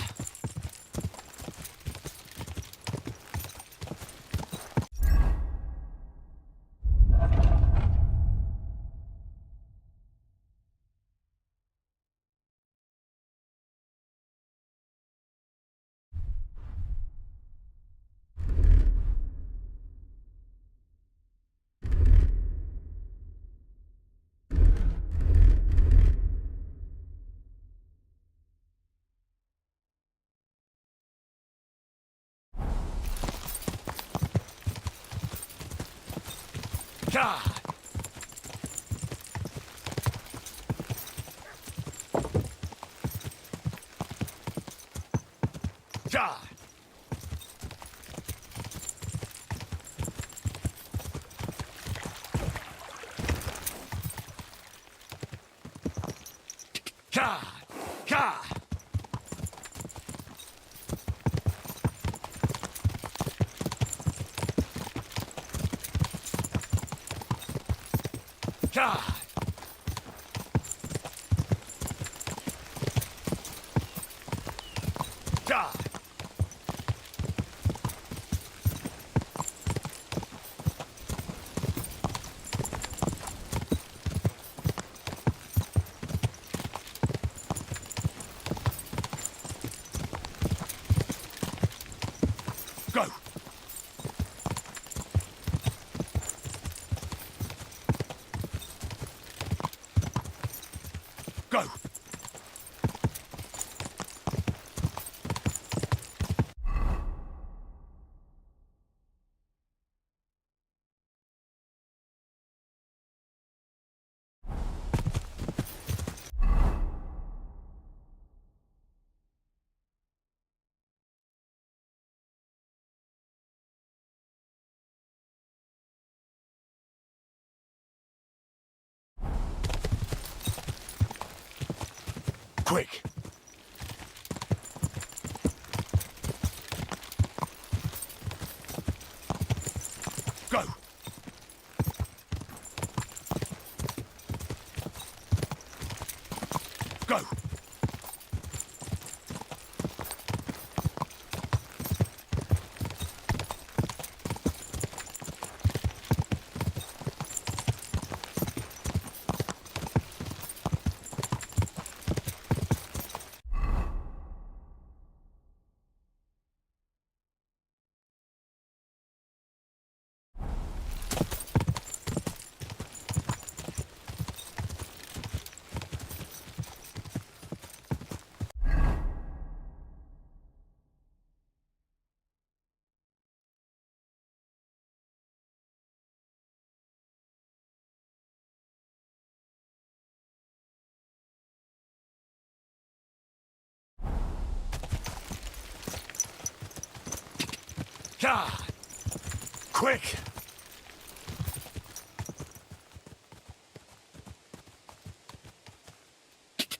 Speaker 17: Cha! Cha! Cha! Cha! Cha! Cha! Go! Go! Quick! Go! Go! Cha! Quick!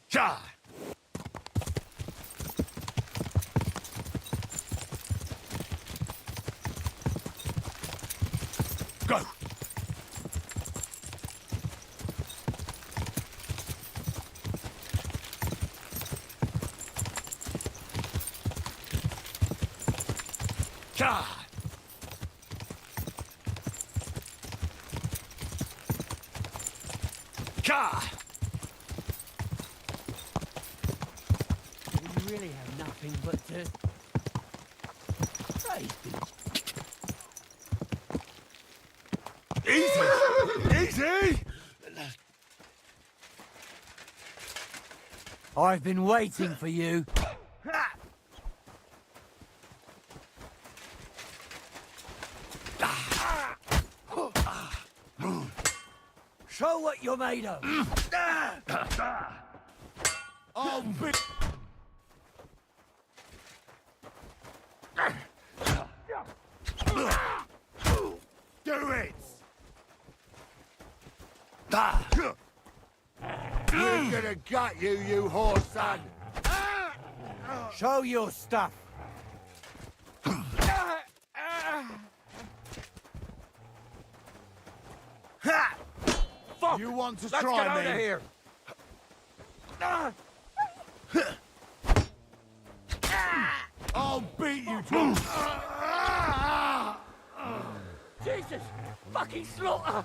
Speaker 17: Cha!
Speaker 5: God! God!
Speaker 14: We really have nothing but to... Praise be.
Speaker 5: Easy! Easy!
Speaker 14: I've been waiting for you. Show what you're made of.
Speaker 6: Oh, big... Do it! We're gonna gut you, you whore son!
Speaker 14: Show your stuff.
Speaker 6: Fuck! You want to try
Speaker 14: get
Speaker 6: me?
Speaker 14: out of here.
Speaker 6: I'll beat you to...
Speaker 14: Jesus! Fucking slaughter!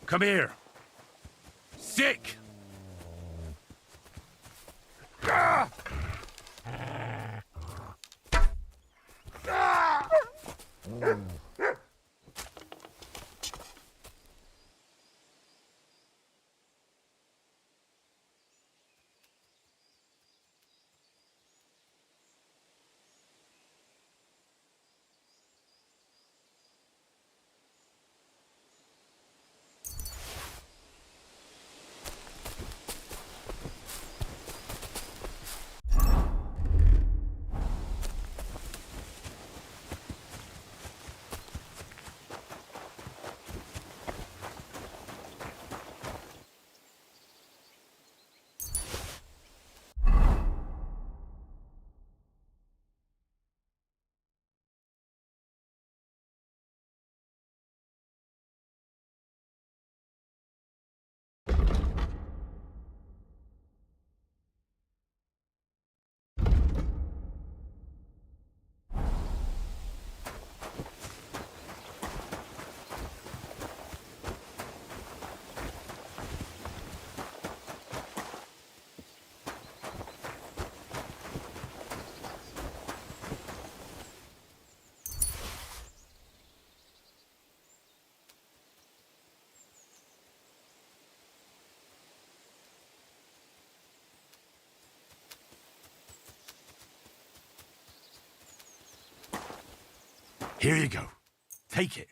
Speaker 5: Come here. Sick! Here you go. Take it.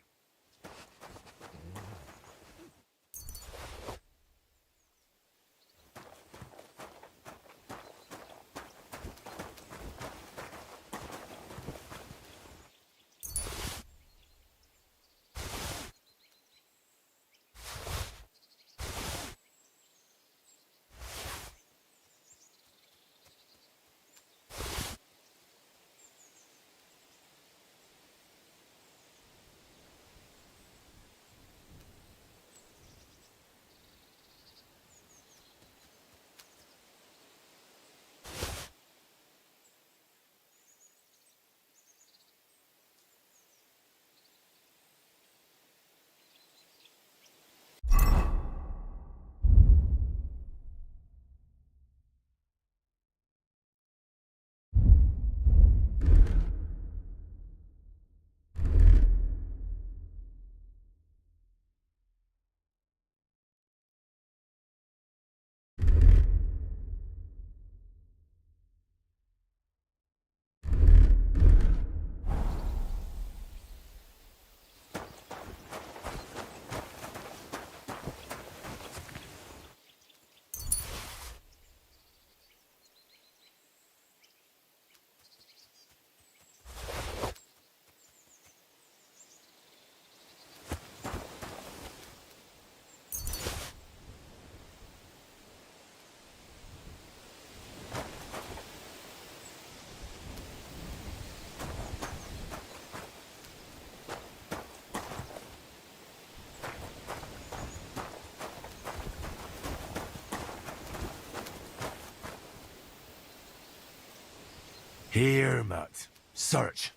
Speaker 3: Here, Matt. Search.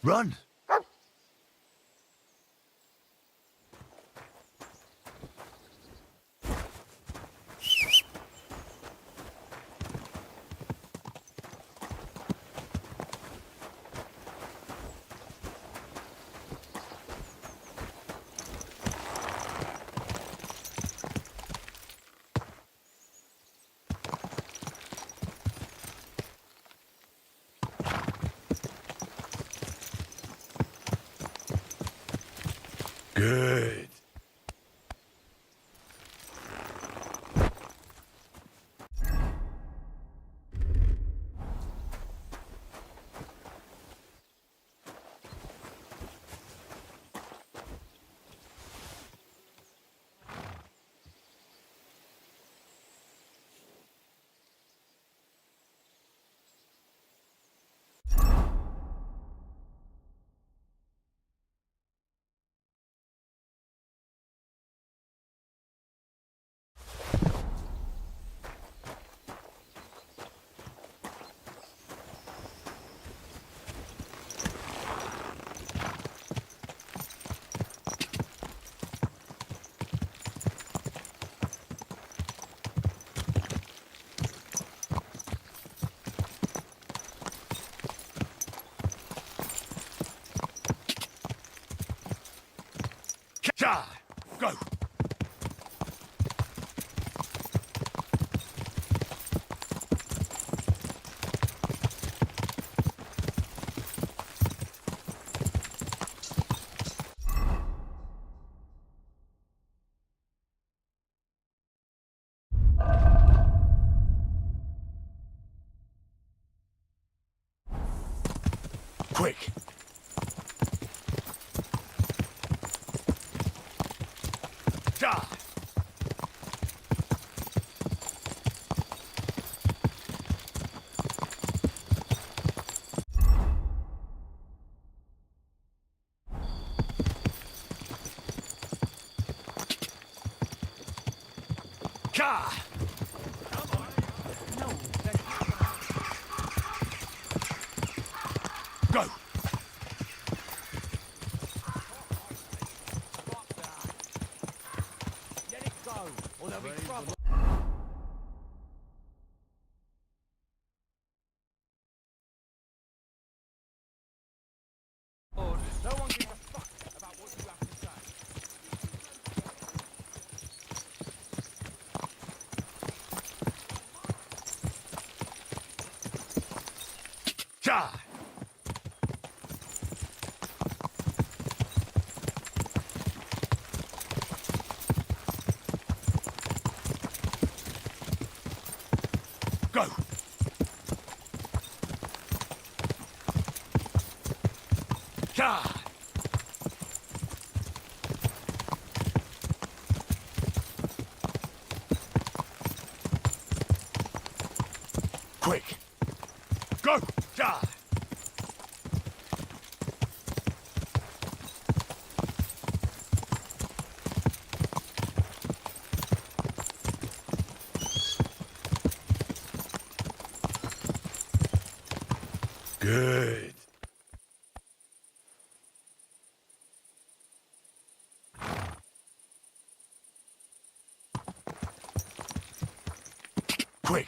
Speaker 6: Run!
Speaker 3: Good.
Speaker 6: Cha! Go! Quick! Cha! Cha! Go!
Speaker 16: Let it go, or there'll be trouble. No one gives a fuck about what you have to say.
Speaker 6: Cha! Go! Cha! Quick! Go! Cha!
Speaker 3: Good.
Speaker 6: Quick!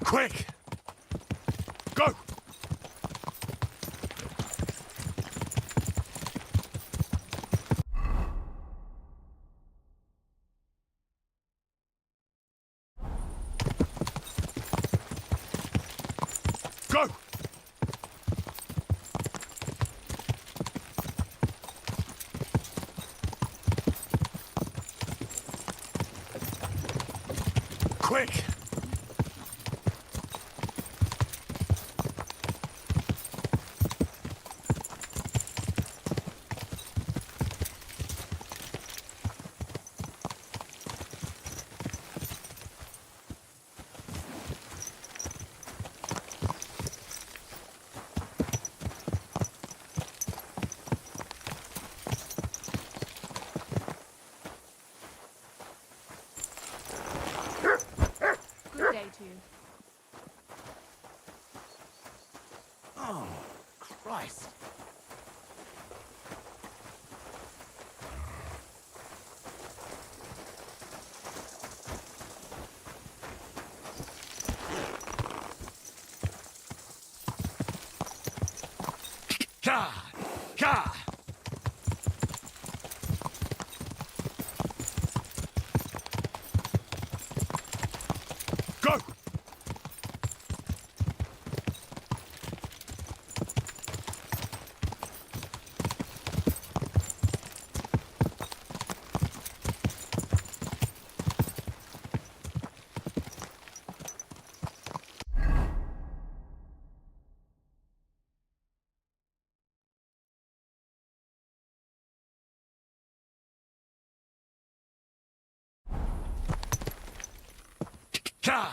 Speaker 6: Quick! Go! Go! Quick! Oh, Christ.
Speaker 3: Ka! Ka! Go! Ka!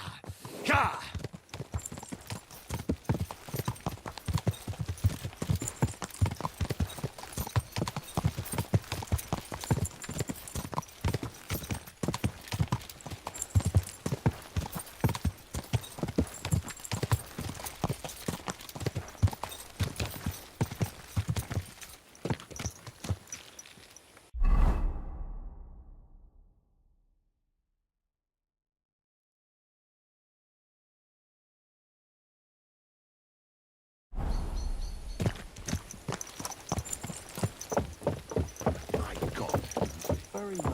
Speaker 3: Ka!
Speaker 6: Very well.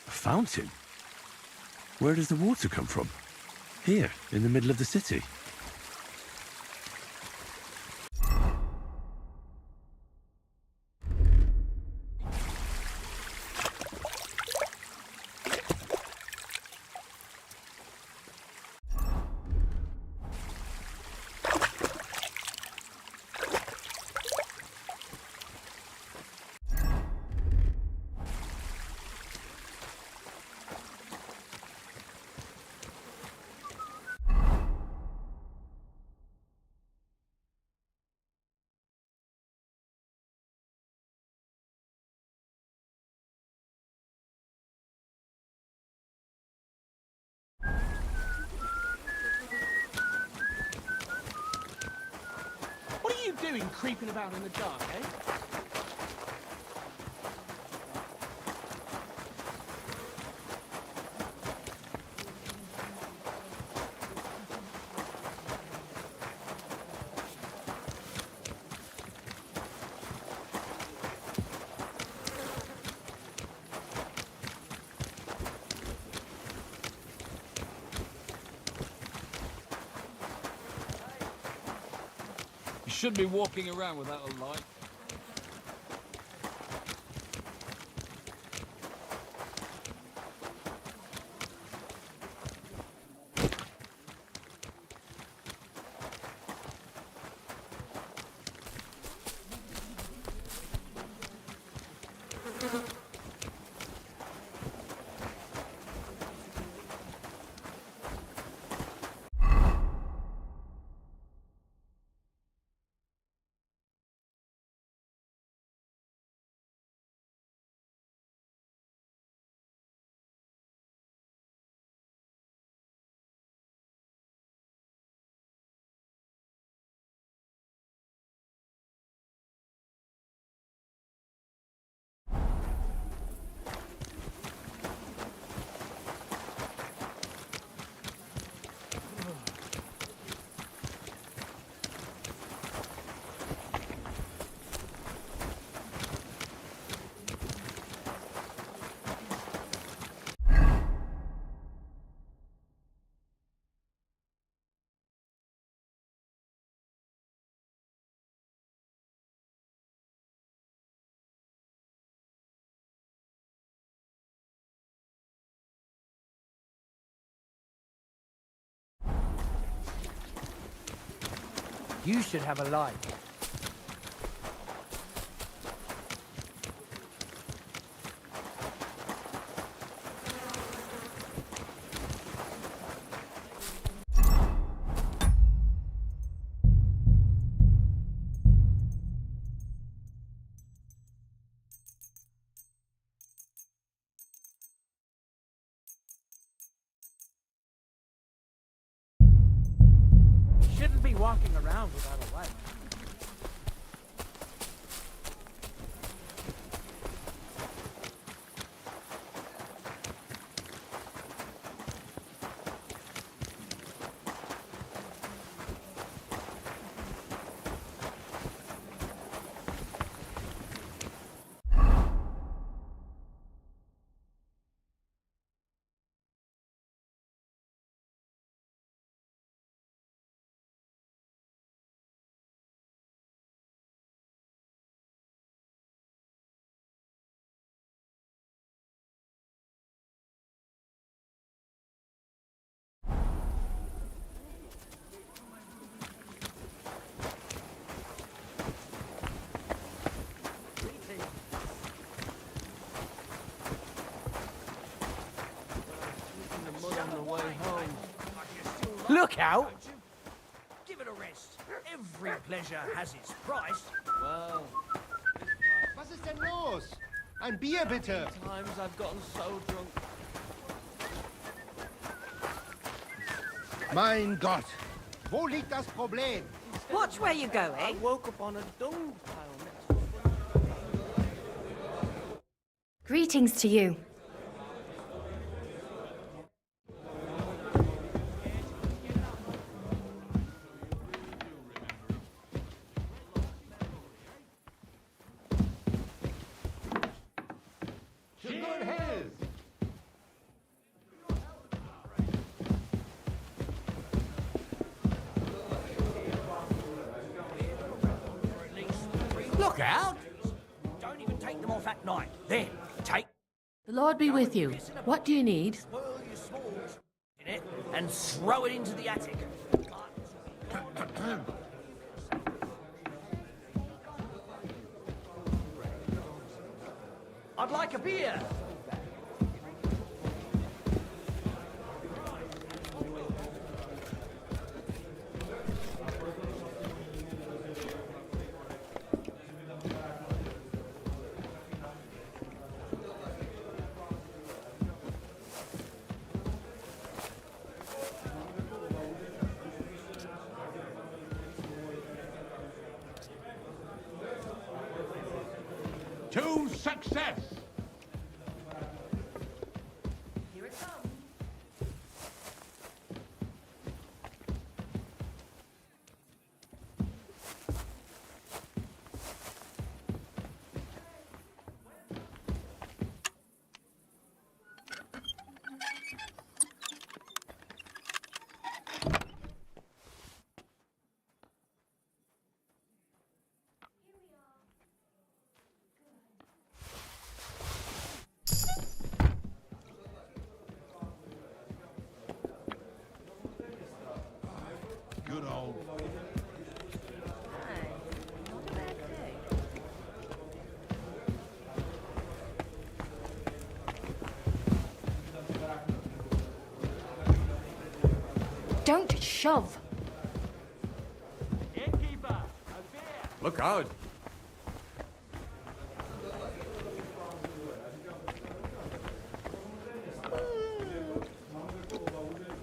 Speaker 3: Fountain? Where does the water come from? Here, in the middle of the city.
Speaker 16: What are you doing creeping about in the dark, eh?
Speaker 5: You shouldn't be walking around without a light.
Speaker 14: You should have a light.
Speaker 16: Shouldn't be walking around without a light.
Speaker 14: Look out!
Speaker 16: Give it a rest. Every pleasure has its price.
Speaker 12: Well,
Speaker 22: Was ist denn los? Ein Bier bitte!
Speaker 12: times I've gotten so drunk.
Speaker 22: Mein Gott! Wo liegt das Problem?
Speaker 13: Watch where you're
Speaker 12: I
Speaker 13: going.
Speaker 12: woke up on a dung pile next.
Speaker 8: Greetings to you.
Speaker 16: Look out! Don't even take them off at night. There, take.
Speaker 10: The Lord be with you. What do you need?
Speaker 16: Swirl your smalls in it and throw it into the attic. I'd like a beer.
Speaker 21: To success!
Speaker 2: Here it comes.
Speaker 21: Good old.
Speaker 2: Hi. Not a bad day.
Speaker 8: Don't shove.
Speaker 16: Innkeeper, a beer.
Speaker 3: Look out!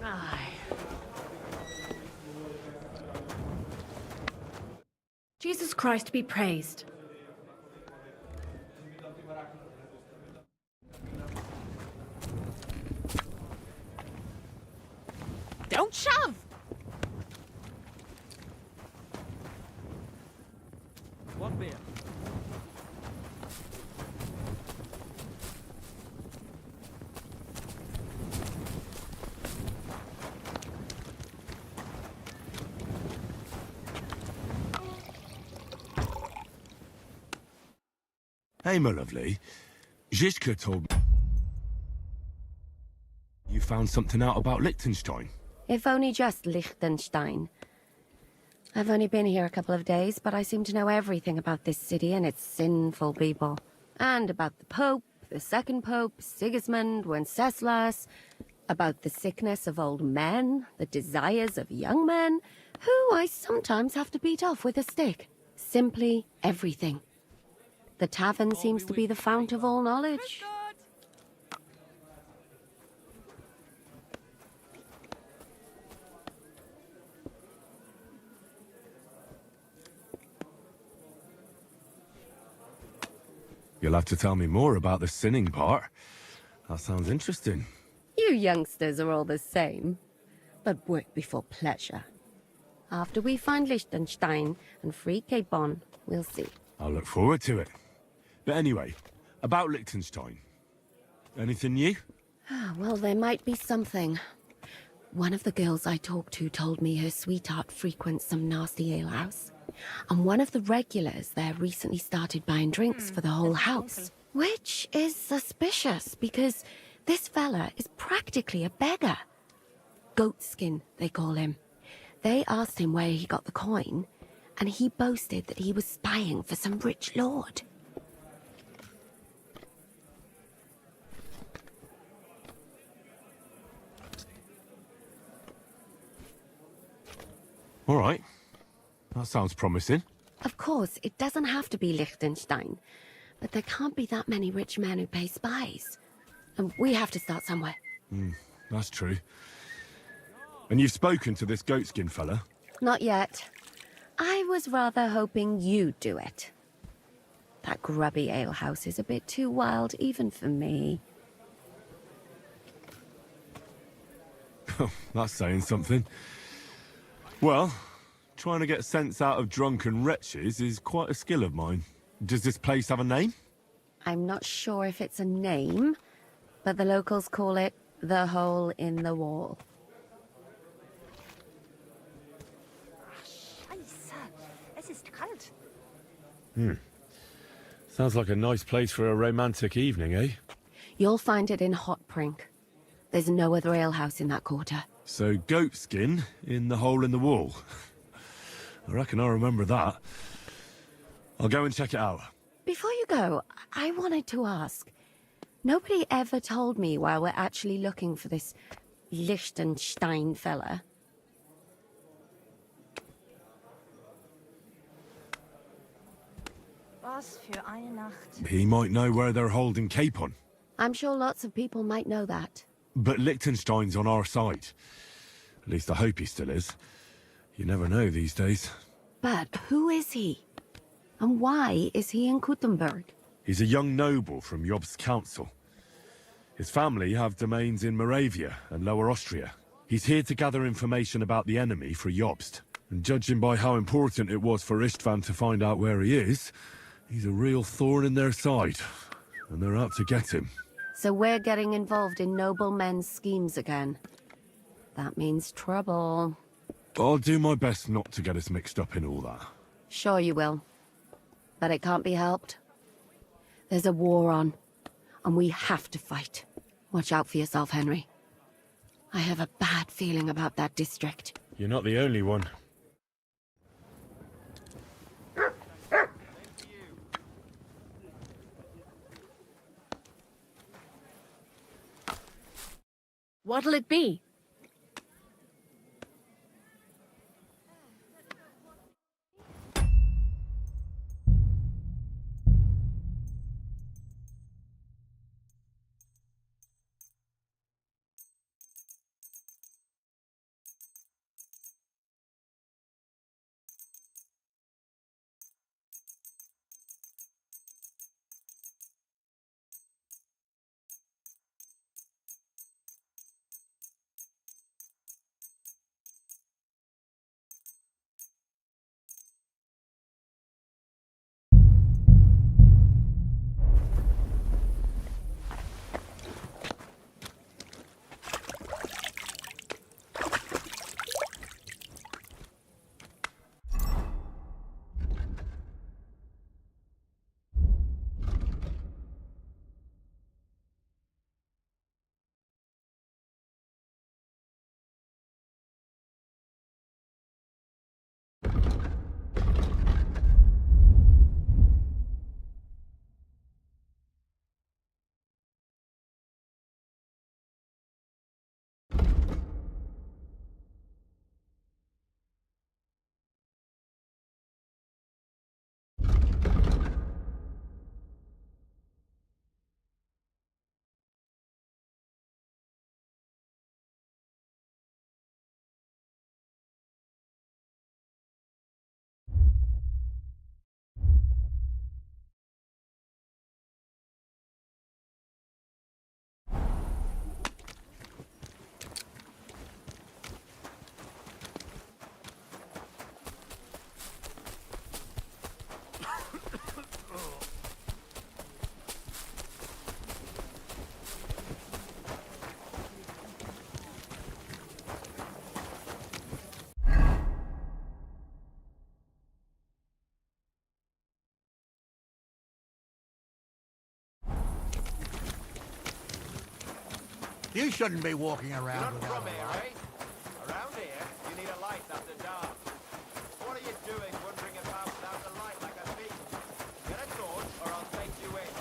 Speaker 10: Aye. Jesus Christ be praised.
Speaker 13: Don't shove!
Speaker 16: One beer.
Speaker 3: Hey, my lovely. Zizka told me you found something out about Liechtenstein.
Speaker 2: If only just Liechtenstein. I've only been here a couple of days, but I seem to know everything about this city and its sinful people. And about the Pope, the second Pope, Sigismund, Wenceslas, about the sickness of old men, the desires of young men, who I sometimes have to beat off with a stick. Simply everything. The tavern seems to be the fount of all knowledge.
Speaker 3: You'll have to tell me more about the sinning part. That sounds interesting.
Speaker 2: You youngsters are all the same. But work before pleasure. After we find Liechtenstein and free Capon, we'll see.
Speaker 3: I'll look forward to it. But anyway, about Liechtenstein. Anything new?
Speaker 2: Well, there might be something. One of the girls I talked to told me her sweetheart frequents some nasty alehouse. And one of the regulars there recently started buying drinks for the whole house. Which is suspicious, because this fella is practically a beggar. Goatskin, they call him. They asked him where he got the coin, and he boasted that he was spying for some rich lord.
Speaker 3: All right. That sounds promising.
Speaker 2: Of course, it doesn't have to be Liechtenstein, but there can't be that many rich men who pay spies. And we have to start somewhere.
Speaker 3: That's true. And you've spoken to this goatskin fella?
Speaker 2: Not yet. I was rather hoping you'd do it. That grubby alehouse is a bit too wild even for me.
Speaker 3: That's saying something. Well, trying to get sense out of drunken wretches is quite a skill of mine. Does this place have a name?
Speaker 2: I'm not sure if it's a name, but the locals call it the Hole in the Wall.
Speaker 4: Es ist kalt.
Speaker 3: Sounds like a nice place for a romantic evening, eh?
Speaker 2: You'll find it in Hotprink. There's no other alehouse in that quarter.
Speaker 3: So goatskin in the hole in the wall. I reckon I remember that. I'll go and check it out.
Speaker 2: Before you go, I wanted to ask. Nobody ever told me why we're actually looking for this Liechtenstein fella.
Speaker 4: Was für eine Nacht.
Speaker 3: He might know where they're holding Capon.
Speaker 2: I'm sure lots of people might know that.
Speaker 3: But Liechtenstein's on our side. At least I hope he still is. You never know these days.
Speaker 2: But who is he? And why is he in Kuttenberg?
Speaker 3: He's a young noble from Jobst's council. His family have domains in Moravia and Lower Austria. He's here to gather information about the enemy for Jobst. And judging by how important it was for Istvan to find out where he is, he's a real thorn in their side. And they're out to get him.
Speaker 2: So we're getting involved in noble men's schemes again. That means trouble.
Speaker 3: I'll do my best not to get us mixed up in all that.
Speaker 2: Sure you will. But it can't be helped. There's a war on, and we have to fight. Watch out for yourself, Henry. I have a bad feeling about that district.
Speaker 3: You're not the only one.
Speaker 10: What'll it be?
Speaker 6: You shouldn't be walking
Speaker 11: You're
Speaker 6: around
Speaker 11: not
Speaker 6: without
Speaker 11: from
Speaker 6: a
Speaker 11: here,
Speaker 6: light.
Speaker 11: eh? Around here, you need a light after dark. What are you doing wandering about without a light like a thief? Get a torch, or I'll take you in.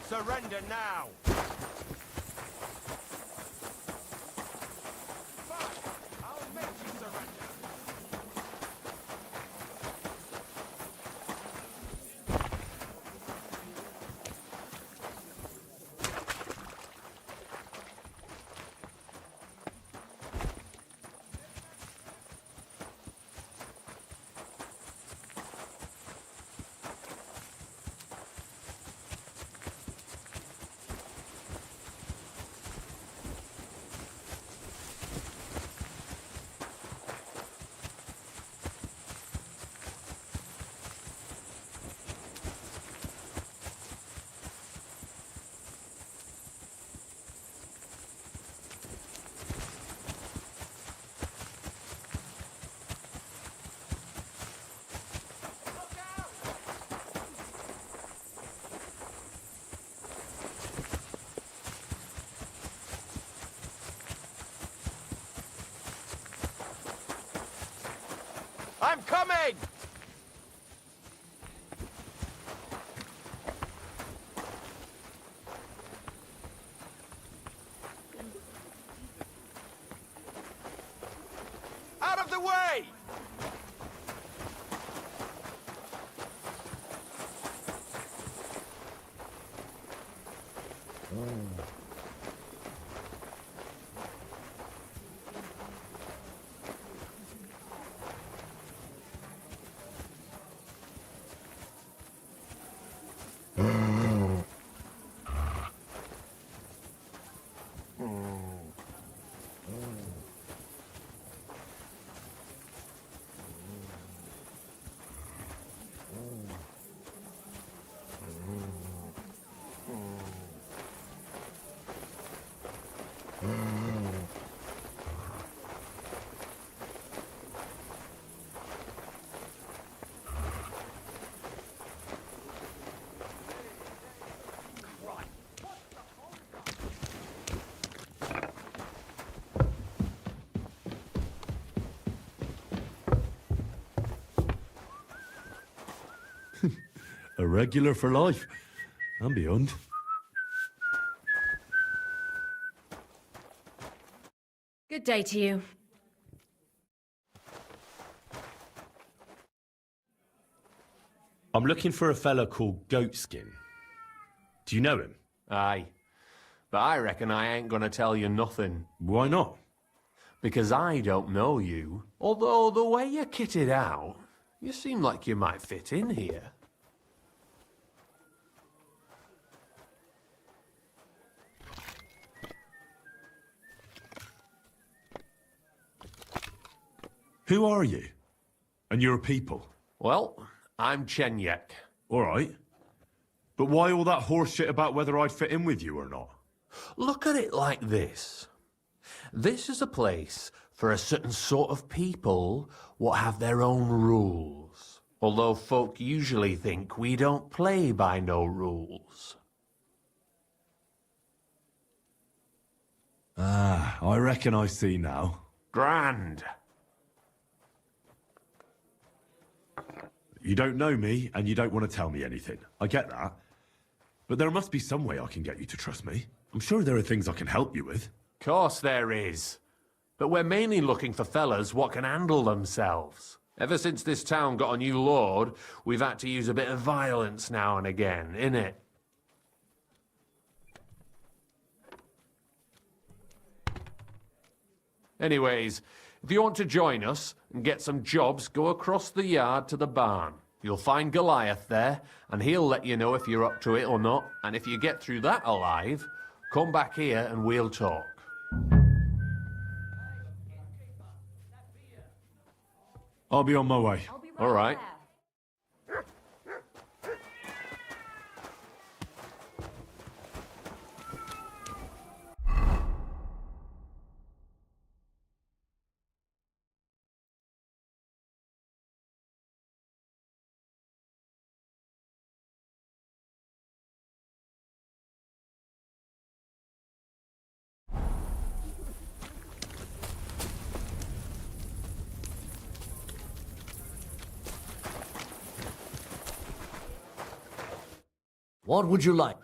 Speaker 11: Surrender now! Fine, I'll make you surrender. I'm coming! Out of the way!
Speaker 3: A regular for life. And beyond.
Speaker 19: Good day to you.
Speaker 3: I'm looking for a fella called Goatskin. Do you know him?
Speaker 20: Aye. But I reckon I ain't gonna tell you nothing.
Speaker 3: Why not?
Speaker 20: Because I don't know you. Although the way you're kitted out, you seem like you might fit in here.
Speaker 3: Who are you? And your people?
Speaker 20: Well, I'm Chenyek.
Speaker 3: All right. But why all that horse shit about whether I'd fit in with you or not?
Speaker 20: Look at it like this. This is a place for a certain sort of people what have their own rules. Although folk usually think we don't play by no rules.
Speaker 3: Ah, I reckon I see now.
Speaker 20: Grand.
Speaker 3: You don't know me, and you don't want to tell me anything. I get that. But there must be some way I can get you to trust me. I'm sure there are things I can help you with.
Speaker 20: Course there is. But we're mainly looking for fellas what can handle themselves. Ever since this town got a new lord, we've had to use a bit of violence now and again, innit? Anyways, if you want to join us and get some jobs, go across the yard to the barn. You'll find Goliath there, and he'll let you know if you're up to it or not. And if you get through that alive, Come back here and we'll talk.
Speaker 3: I'll be on my way.
Speaker 20: All right.
Speaker 1: What would you like?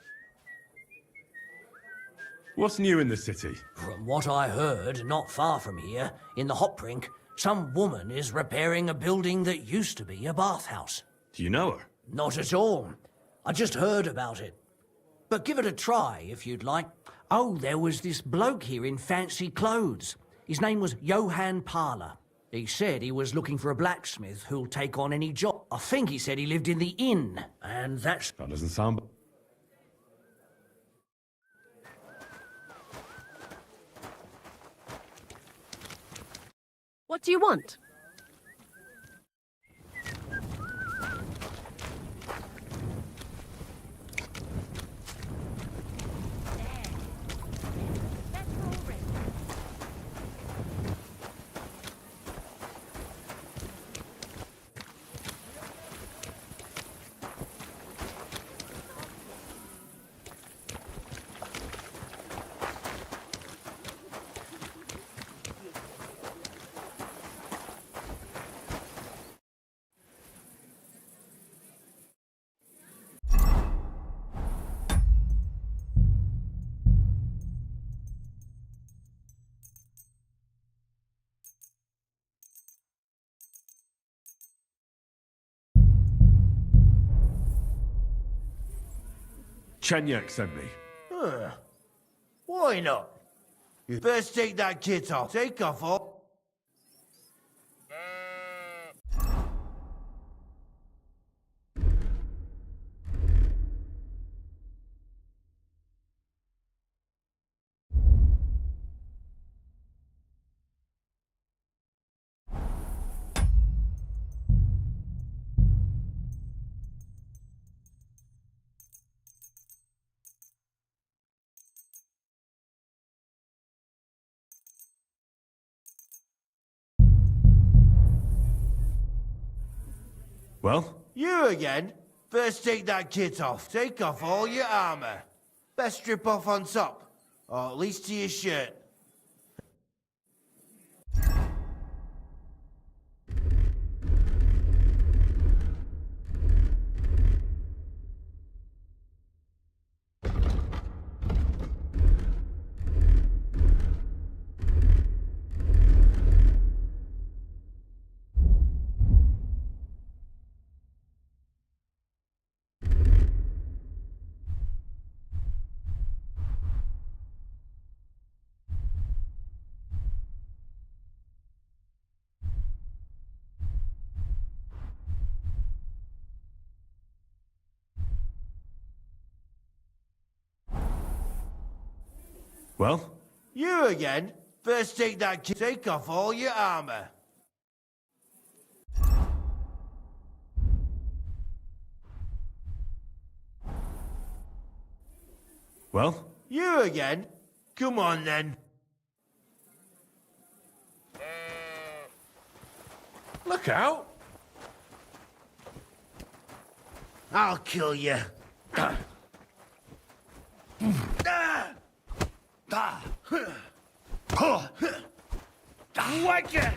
Speaker 3: What's new in the city?
Speaker 1: From what I heard, not far from here, in the hop brink, some woman is repairing a building that used to be a bathhouse.
Speaker 3: Do you know her?
Speaker 1: Not at all. I just heard about it. But give it a try, if you'd like. Oh, there was this bloke here in fancy clothes. His name was Johann Parler. He said he was looking for a blacksmith who'll take on any job. I think he said he lived in the inn, and that's...
Speaker 3: That doesn't sound...
Speaker 10: What do you want?
Speaker 3: Chenyak sent me.
Speaker 6: Why not? You best take that kit off. Take off all.
Speaker 3: Well?
Speaker 6: You again? First take that kit off. Take off all your armor. Best strip off on top. Or at least to your shirt.
Speaker 3: Well?
Speaker 6: You again? First take that kit. Take off all your armor.
Speaker 3: Well?
Speaker 6: You again? Come on then.
Speaker 20: Look out!
Speaker 6: I'll kill you. Whack it!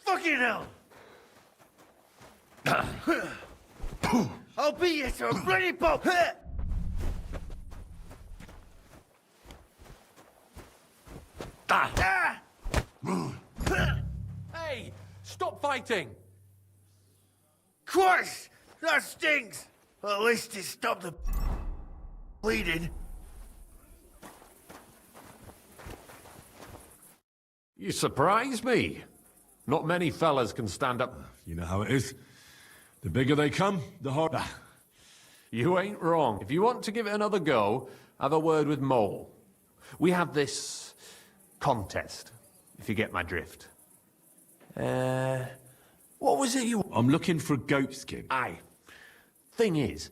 Speaker 6: Fucking hell! I'll beat you to a bloody pulp!
Speaker 20: Hey! Stop fighting!
Speaker 6: Christ! That stinks! At least it stopped the bleeding.
Speaker 20: You surprise me. Not many fellas can stand up.
Speaker 3: You know how it is. The bigger they come, the harder.
Speaker 20: You ain't wrong. If you want to give it another go, have a word with Mole. We have this contest, if you get my drift. What was it you...
Speaker 3: I'm looking for goat skin.
Speaker 20: Aye. Thing is,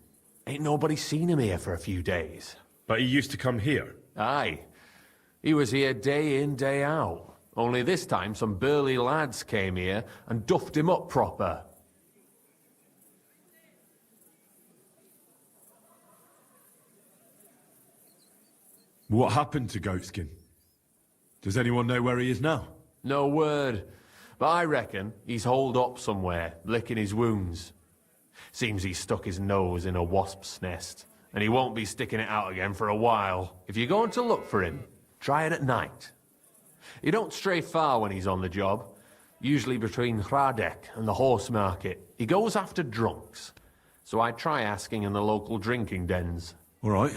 Speaker 20: ain't nobody seen him here for a few days.
Speaker 3: But he used to come here.
Speaker 20: Aye. He was here day in, day out. Only this time some burly lads came here and duffed him up proper.
Speaker 3: What happened to Goatskin? Does anyone know where he is now?
Speaker 20: No word. But I reckon he's holed up somewhere, licking his wounds. Seems he stuck his nose in a wasp's nest, and he won't be sticking it out again for a while. If you're going to look for him, try it at night. He don't stray far when he's on the job, usually between Hradek and the horse market. He goes after drunks, so I try asking in the local drinking dens.
Speaker 3: All right.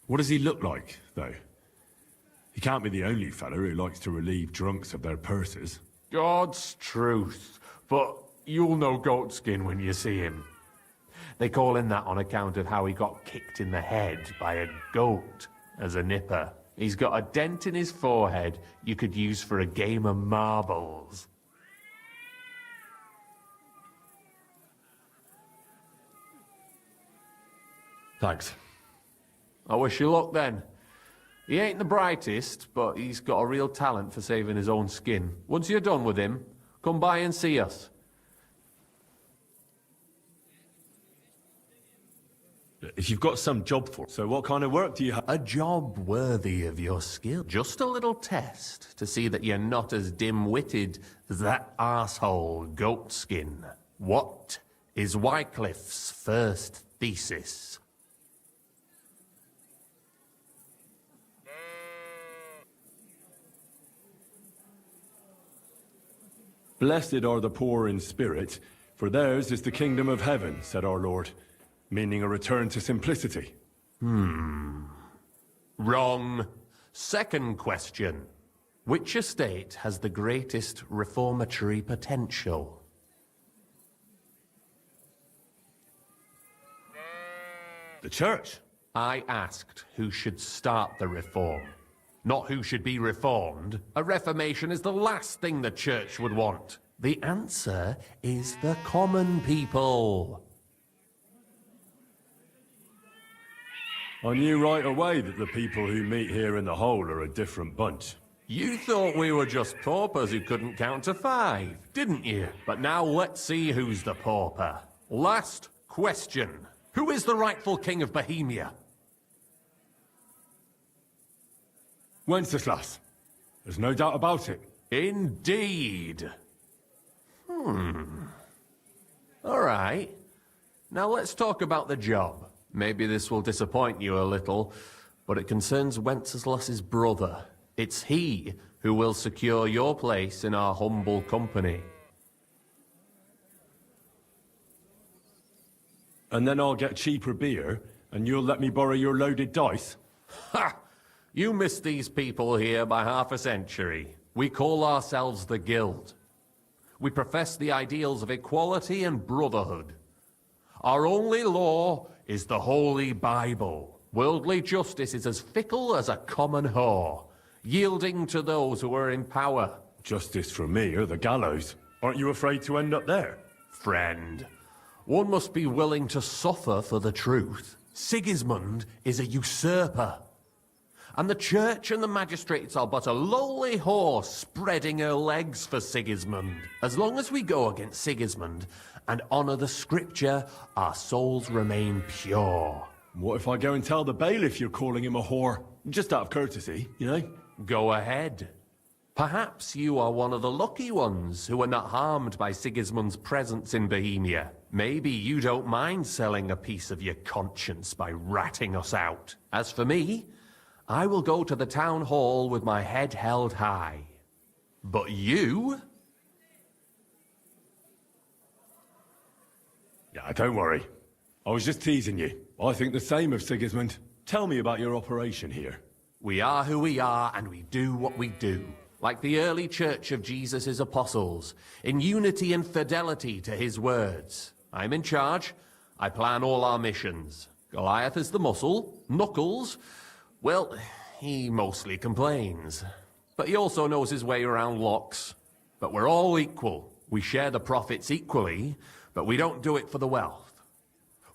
Speaker 3: What does he look like, though? He can't be the only fella who likes to relieve drunks of their purses.
Speaker 20: God's truth, but you'll know Goatskin when you see him. They call him that on account of how he got kicked in the head by a goat as a nipper. He's got a dent in his forehead you could use for a game of marbles.
Speaker 3: Thanks.
Speaker 20: I wish you luck then. He ain't the brightest, but he's got a real talent for saving his own skin. Once you're done with him, come by and see us.
Speaker 3: If you've got some job for it, so what kind of work do you have?
Speaker 20: A job worthy of your skill. Just a little test to see that you're not as dim-witted as that arsehole Goatskin. What is Wycliffe's first thesis?
Speaker 3: Blessed are the poor in spirit, for theirs is the kingdom of heaven, said our Lord, meaning a return to simplicity.
Speaker 20: Wrong. Second question. Which estate has the greatest reformatory potential?
Speaker 3: The church.
Speaker 20: I asked who should start the reform, not who should be reformed. A reformation is the last thing the church would want. The answer is the common people.
Speaker 3: I knew right away that the people who meet here in the hole are a different bunch.
Speaker 20: You thought we were just paupers who couldn't count to 5, didn't you? But now let's see who's the pauper. Last question. Who is the rightful king of Bohemia?
Speaker 3: Wenceslas. There's no doubt about it.
Speaker 20: Indeed. All right. Now let's talk about the job. Maybe this will disappoint you a little, but it concerns Wenceslas's brother. It's he who will secure your place in our humble company.
Speaker 3: And then I'll get cheaper beer, and you'll let me borrow your loaded dice?
Speaker 20: Ha! You missed these people here by half a century. We call ourselves the Guild. We profess the ideals of equality and brotherhood. Our only law is the Holy Bible. Worldly justice is as fickle as a common whore, yielding to those who are in power.
Speaker 3: Justice for me or the gallows. Aren't you afraid to end up there?
Speaker 20: Friend, one must be willing to suffer for the truth. Sigismund is a usurper. And the church and the magistrates are but a lowly horse spreading her legs for Sigismund. As long as we go against Sigismund and honor the scripture, our souls remain pure.
Speaker 3: What if I go and tell the bailiff you're calling him a whore? Just out of courtesy, you know?
Speaker 20: Go ahead. Perhaps you are one of the lucky ones who are not harmed by Sigismund's presence in Bohemia. Maybe you don't mind selling a piece of your conscience by ratting us out. As for me, I will go to the town hall with my head held high. But you?
Speaker 3: Yeah, don't worry. I was just teasing you. I think the same of Sigismund. Tell me about your operation here.
Speaker 20: We are who we are, and we do what we do. like the early church of Jesus' apostles, in unity and fidelity to his words. I'm in charge. I plan all our missions. Goliath is the muscle. Knuckles, well, he mostly complains. But he also knows his way around locks. But we're all equal. We share the profits equally, but we don't do it for the wealth.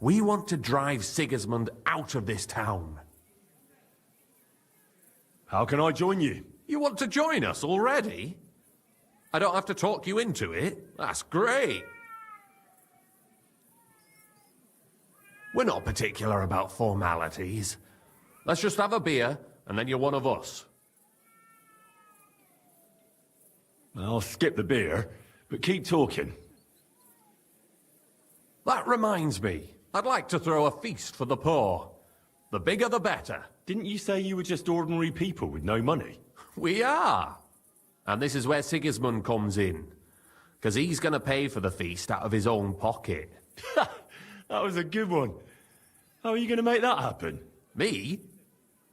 Speaker 20: We want to drive Sigismund out of this town.
Speaker 3: How can I join you?
Speaker 20: You want to join us already? I don't have to talk you into it. That's great. We're not particular about formalities. Let's just have a beer, and then you're one of us.
Speaker 3: I'll skip the beer, but keep talking.
Speaker 20: That reminds me. I'd like to throw a feast for the poor. The bigger the better.
Speaker 3: Didn't you say you were just ordinary people with no money?
Speaker 20: We are. And this is where Sigismund comes in. Because he's going to pay for the feast out of his own pocket.
Speaker 3: That was a good one. How are you going to make that happen?
Speaker 20: Me?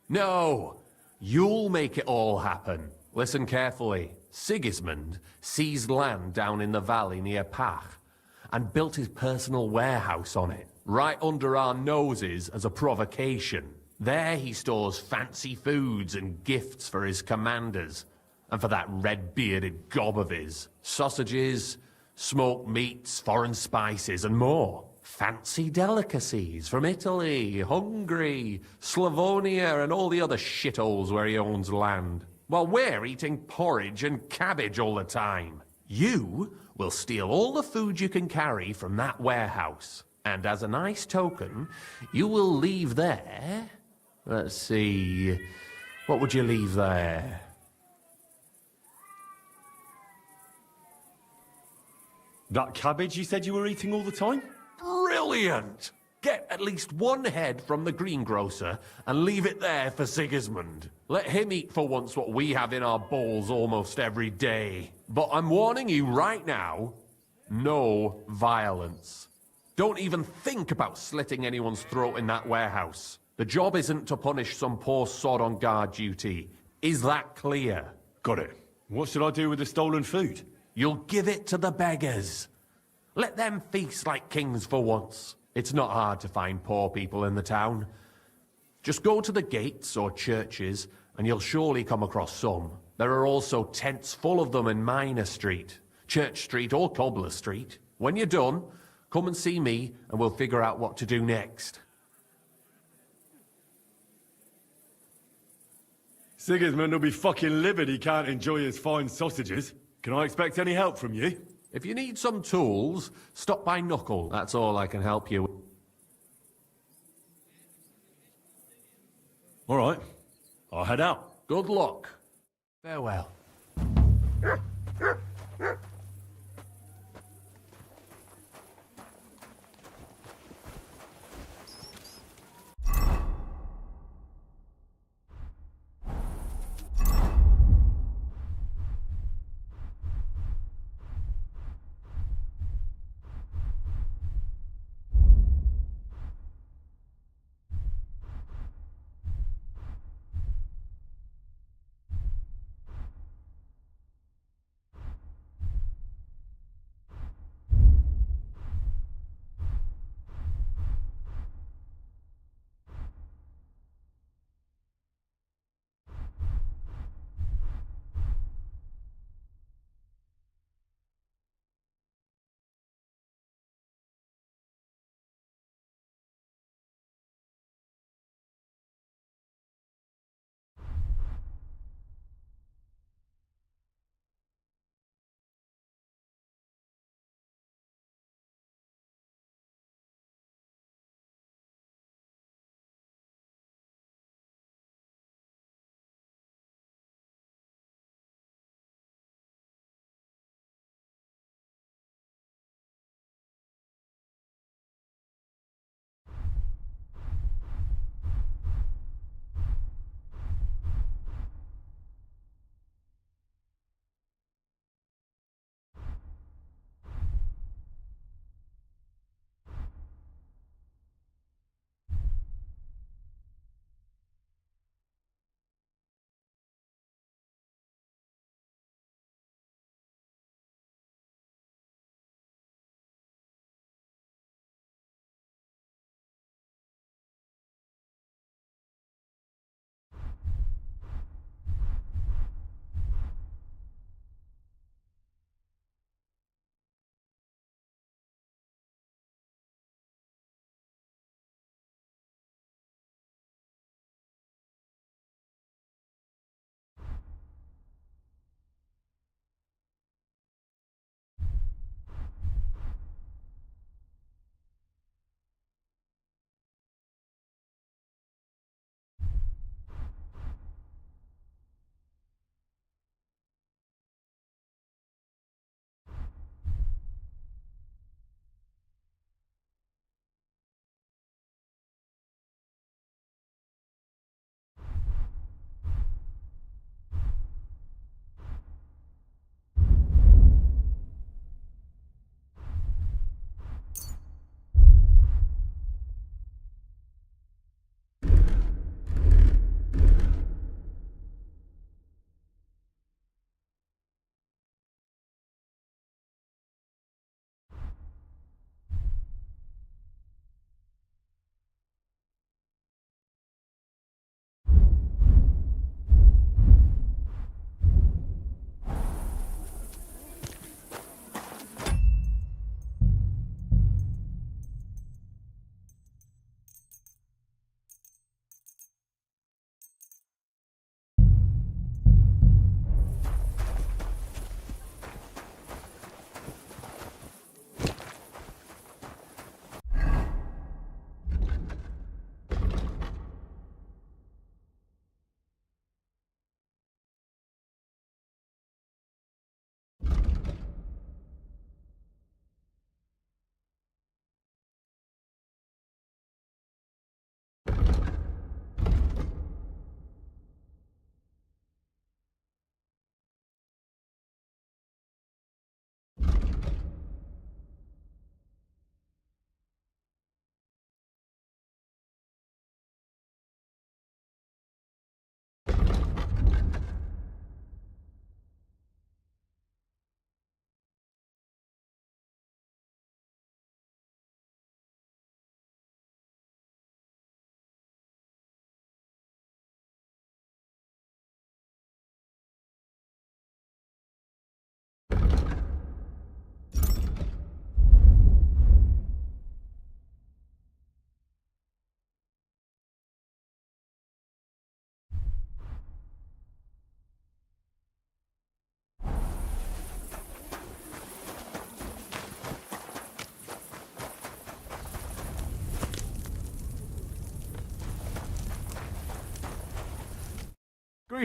Speaker 20: No. You'll make it all happen. Listen carefully. Sigismund seized land down in the valley near Pach and built his personal warehouse on it, right under our noses as a provocation. There he stores fancy foods and gifts for his commanders, and for that red-bearded gob of his. Sausages, smoked meats, foreign spices, and more. Fancy delicacies from Italy, Hungary, Slavonia, and all the other shitholes where he owns land. While we're eating porridge and cabbage all the time. You will steal all the food you can carry from that warehouse. And as a nice token, you will leave there... Let's see... What would you leave there?
Speaker 3: That cabbage you said you were eating all the time?
Speaker 20: Brilliant! Get at least one head from the greengrocer and leave it there for Sigismund. Let him eat for once what we have in our bowls almost every day. But I'm warning you right now, no violence. Don't even think about slitting anyone's throat in that warehouse. The job isn't to punish some poor sod on guard duty. Is that clear?
Speaker 3: Got it. What should I do with the stolen food?
Speaker 20: You'll give it to the beggars. Let them feast like kings for once. It's not hard to find poor people in the town. Just go to the gates or churches, and you'll surely come across some. There are also tents full of them in Minor Street, Church Street or Cobbler Street. When you're done, come and see me, and we'll figure out what to do next.
Speaker 3: Sigismund will be fucking livid he can't enjoy his fine sausages. Can I expect any help from you?
Speaker 20: If you need some tools, stop by Knuckle. That's all I can help you with.
Speaker 3: All right. I'll head out.
Speaker 20: Good luck. Farewell.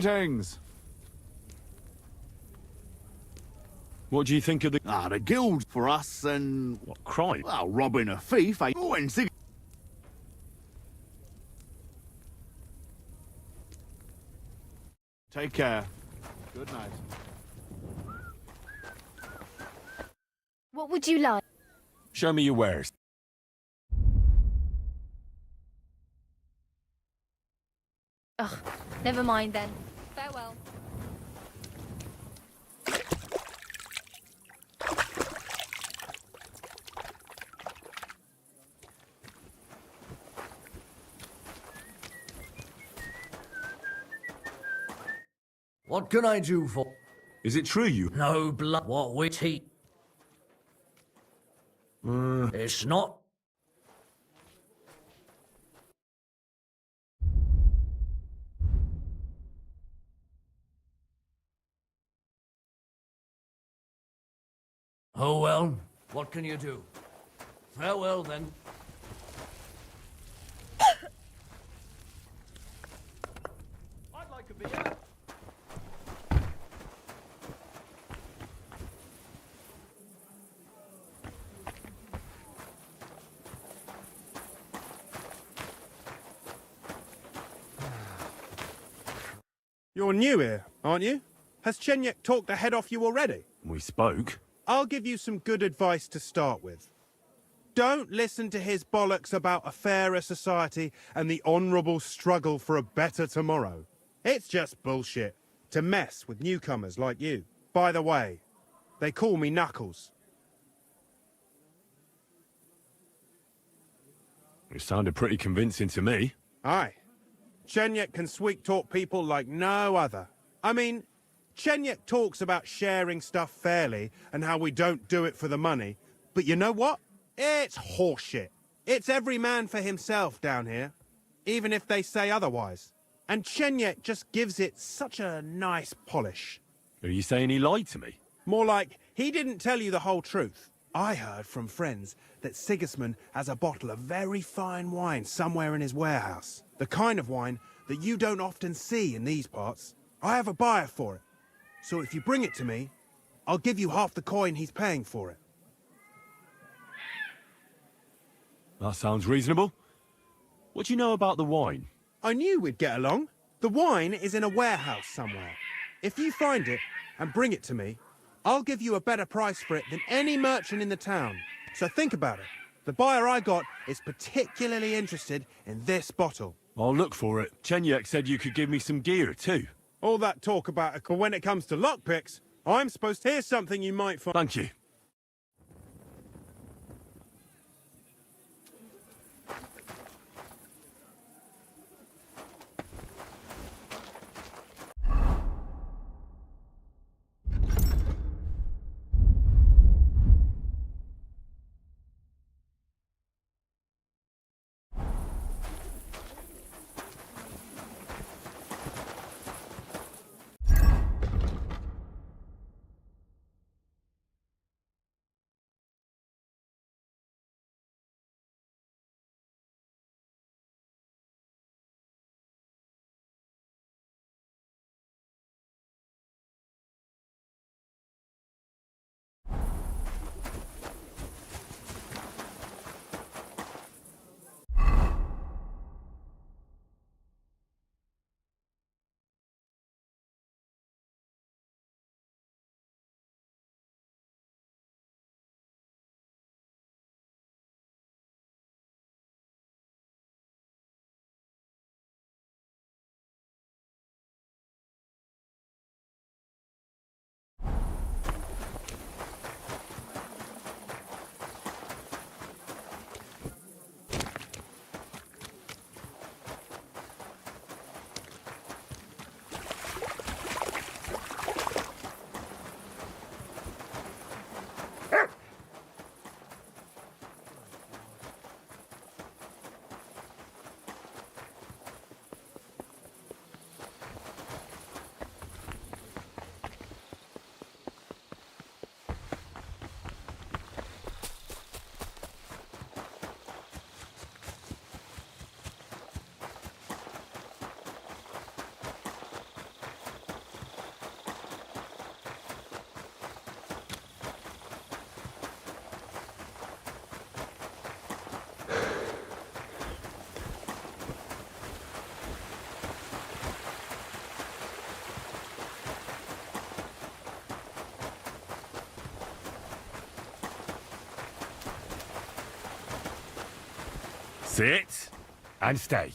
Speaker 7: Greetings.
Speaker 3: What do you think of the...
Speaker 7: The guild for us and...
Speaker 3: What, crime?
Speaker 7: Well, robbing a thief, eh? Oh, and sig- Take care. Good night.
Speaker 8: What would you like?
Speaker 3: Show me your wares.
Speaker 8: Ugh, never mind then. Farewell.
Speaker 1: What can I do for...
Speaker 3: Is it true you...
Speaker 1: No blood. What witty? It's not. Oh well, what can you do? Farewell then.
Speaker 12: I'd like a beer.
Speaker 18: You're new here, aren't you? Has Chenyek talked the head off you already?
Speaker 3: We spoke.
Speaker 18: I'll give you some good advice to start with. Don't listen to his bollocks about a fairer society and the honourable struggle for a better tomorrow. It's just bullshit to mess with newcomers like you. By the way, they call me Knuckles.
Speaker 3: It sounded pretty convincing to me.
Speaker 18: Aye. Chenyek can sweet-talk people like no other. I mean, Chenyek talks about sharing stuff fairly and how we don't do it for the money. But you know what? It's horseshit. It's every man for himself down here, even if they say otherwise. And Chenyek just gives it such a nice polish.
Speaker 3: Are you saying he lied to me?
Speaker 18: More like, he didn't tell you the whole truth. I heard from friends that Sigismund has a bottle of very fine wine somewhere in his warehouse. The kind of wine that you don't often see in these parts. I have a buyer for it. So if you bring it to me, I'll give you half the coin he's paying for it.
Speaker 3: That sounds reasonable. What do you know about the wine?
Speaker 18: I knew we'd get along. The wine is in a warehouse somewhere. If you find it and bring it to me, I'll give you a better price for it than any merchant in the town. So think about it. The buyer I got is particularly interested in this bottle.
Speaker 3: I'll look for it. Chenyek said you could give me some gear too.
Speaker 18: All that talk about it, when it comes to lockpicks, I'm supposed to hear something you might find.
Speaker 3: Thank you. Sit and stay.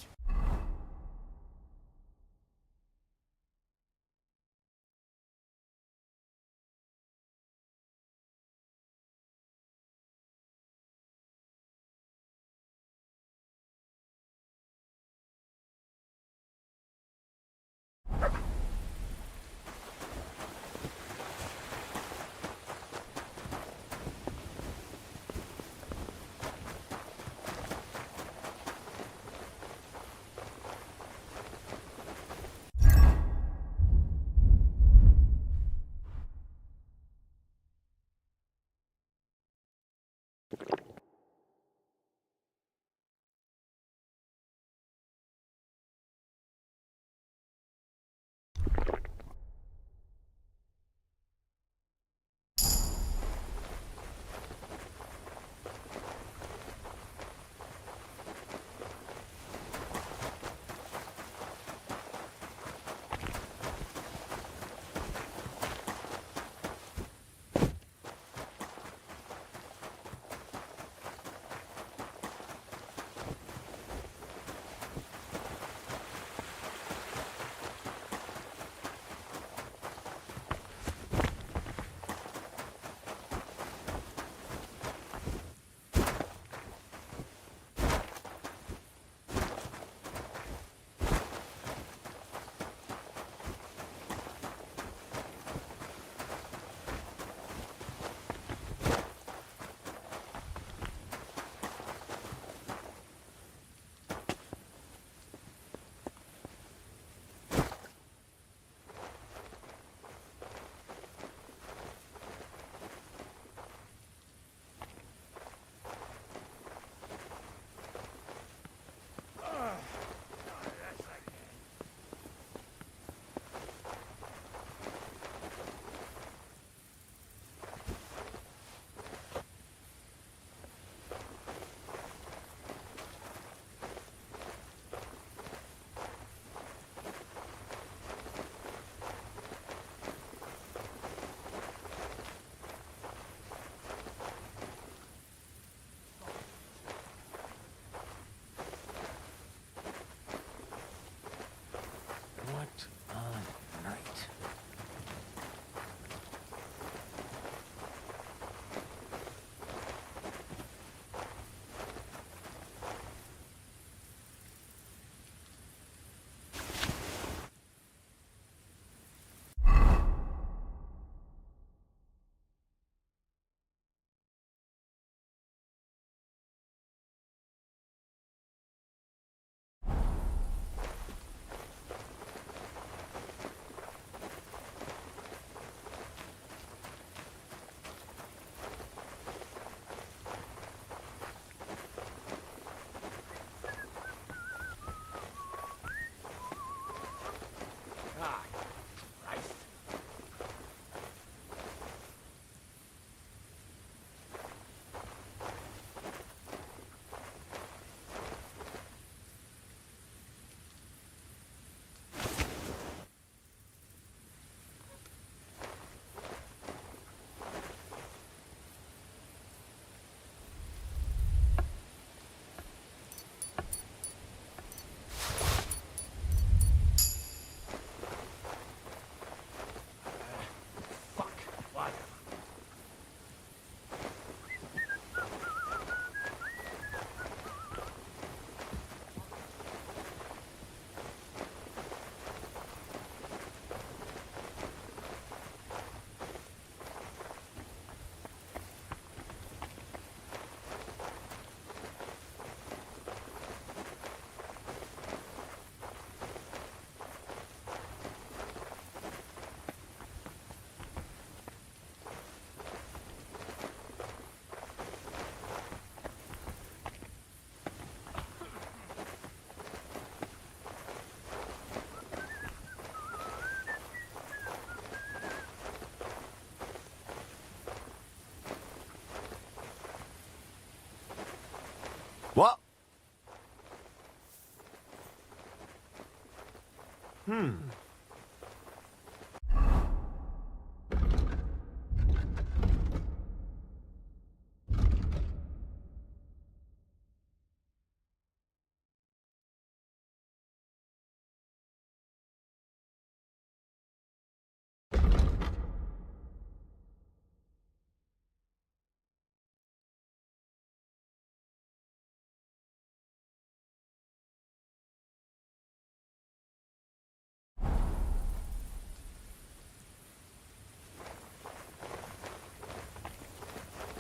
Speaker 11: What?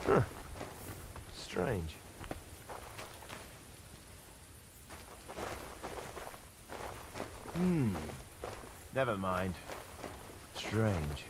Speaker 11: Huh. Strange. Never mind. Strange.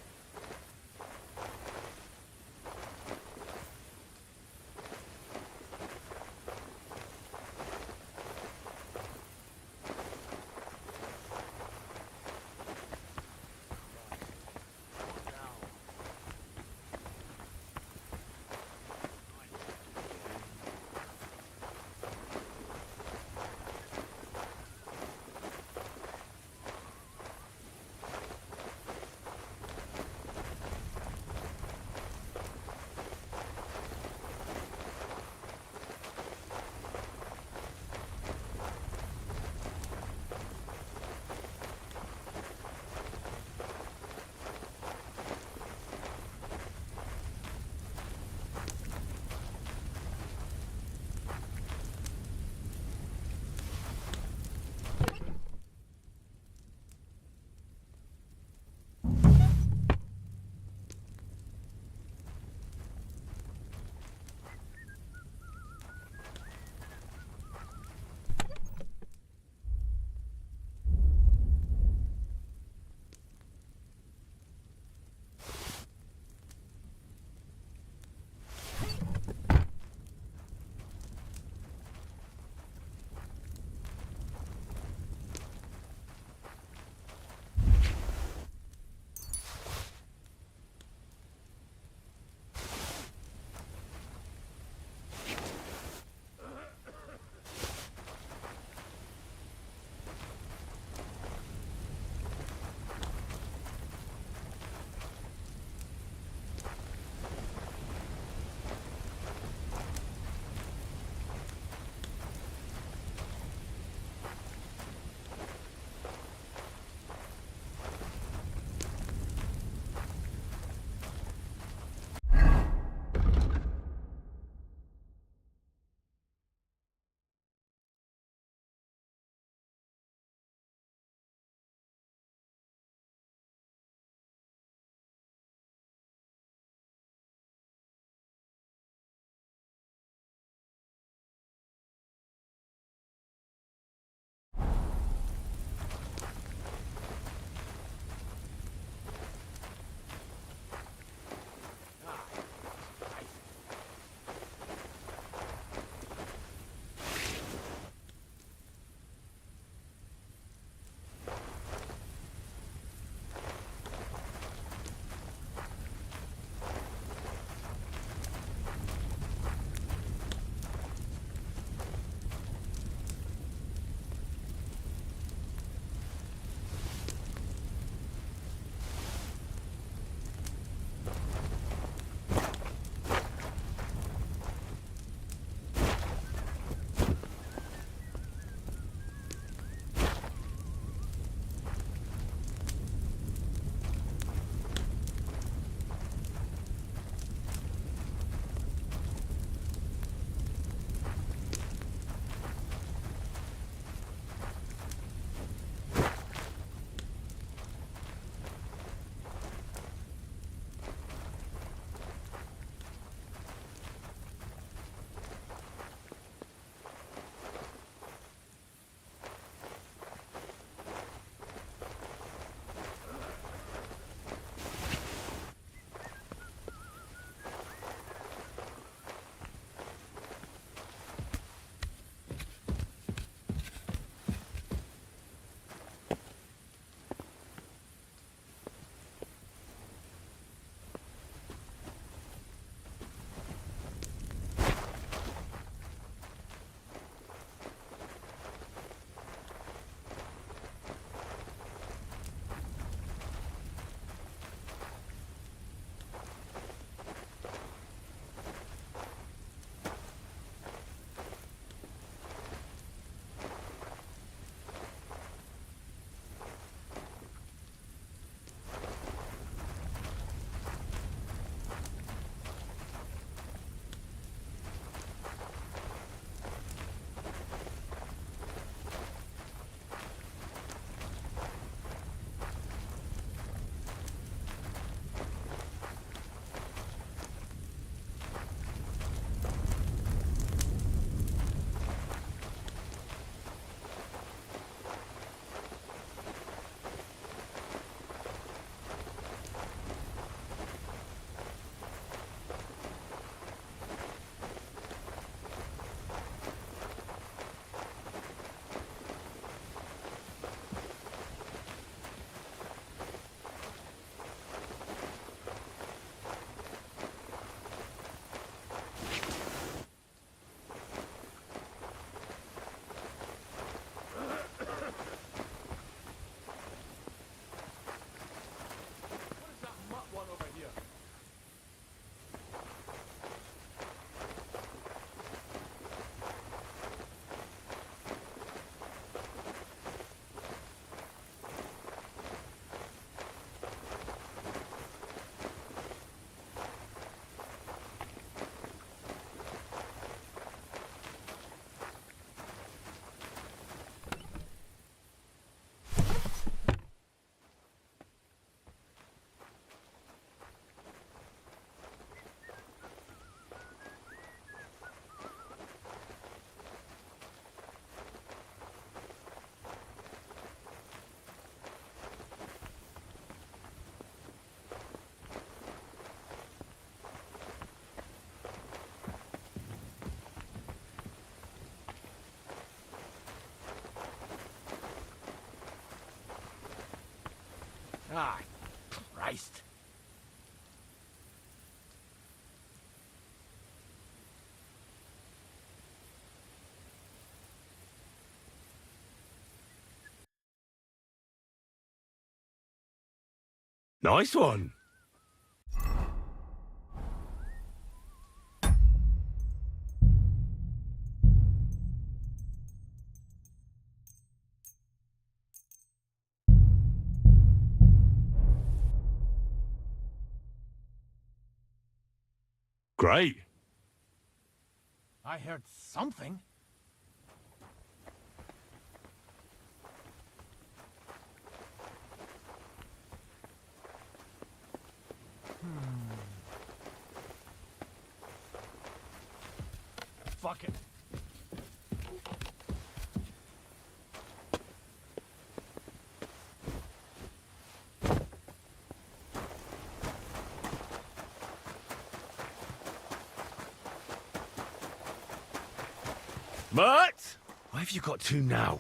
Speaker 14: Ah, Christ.
Speaker 3: Nice one. Great.
Speaker 14: I heard something. Fuck it.
Speaker 3: But why have you got two now?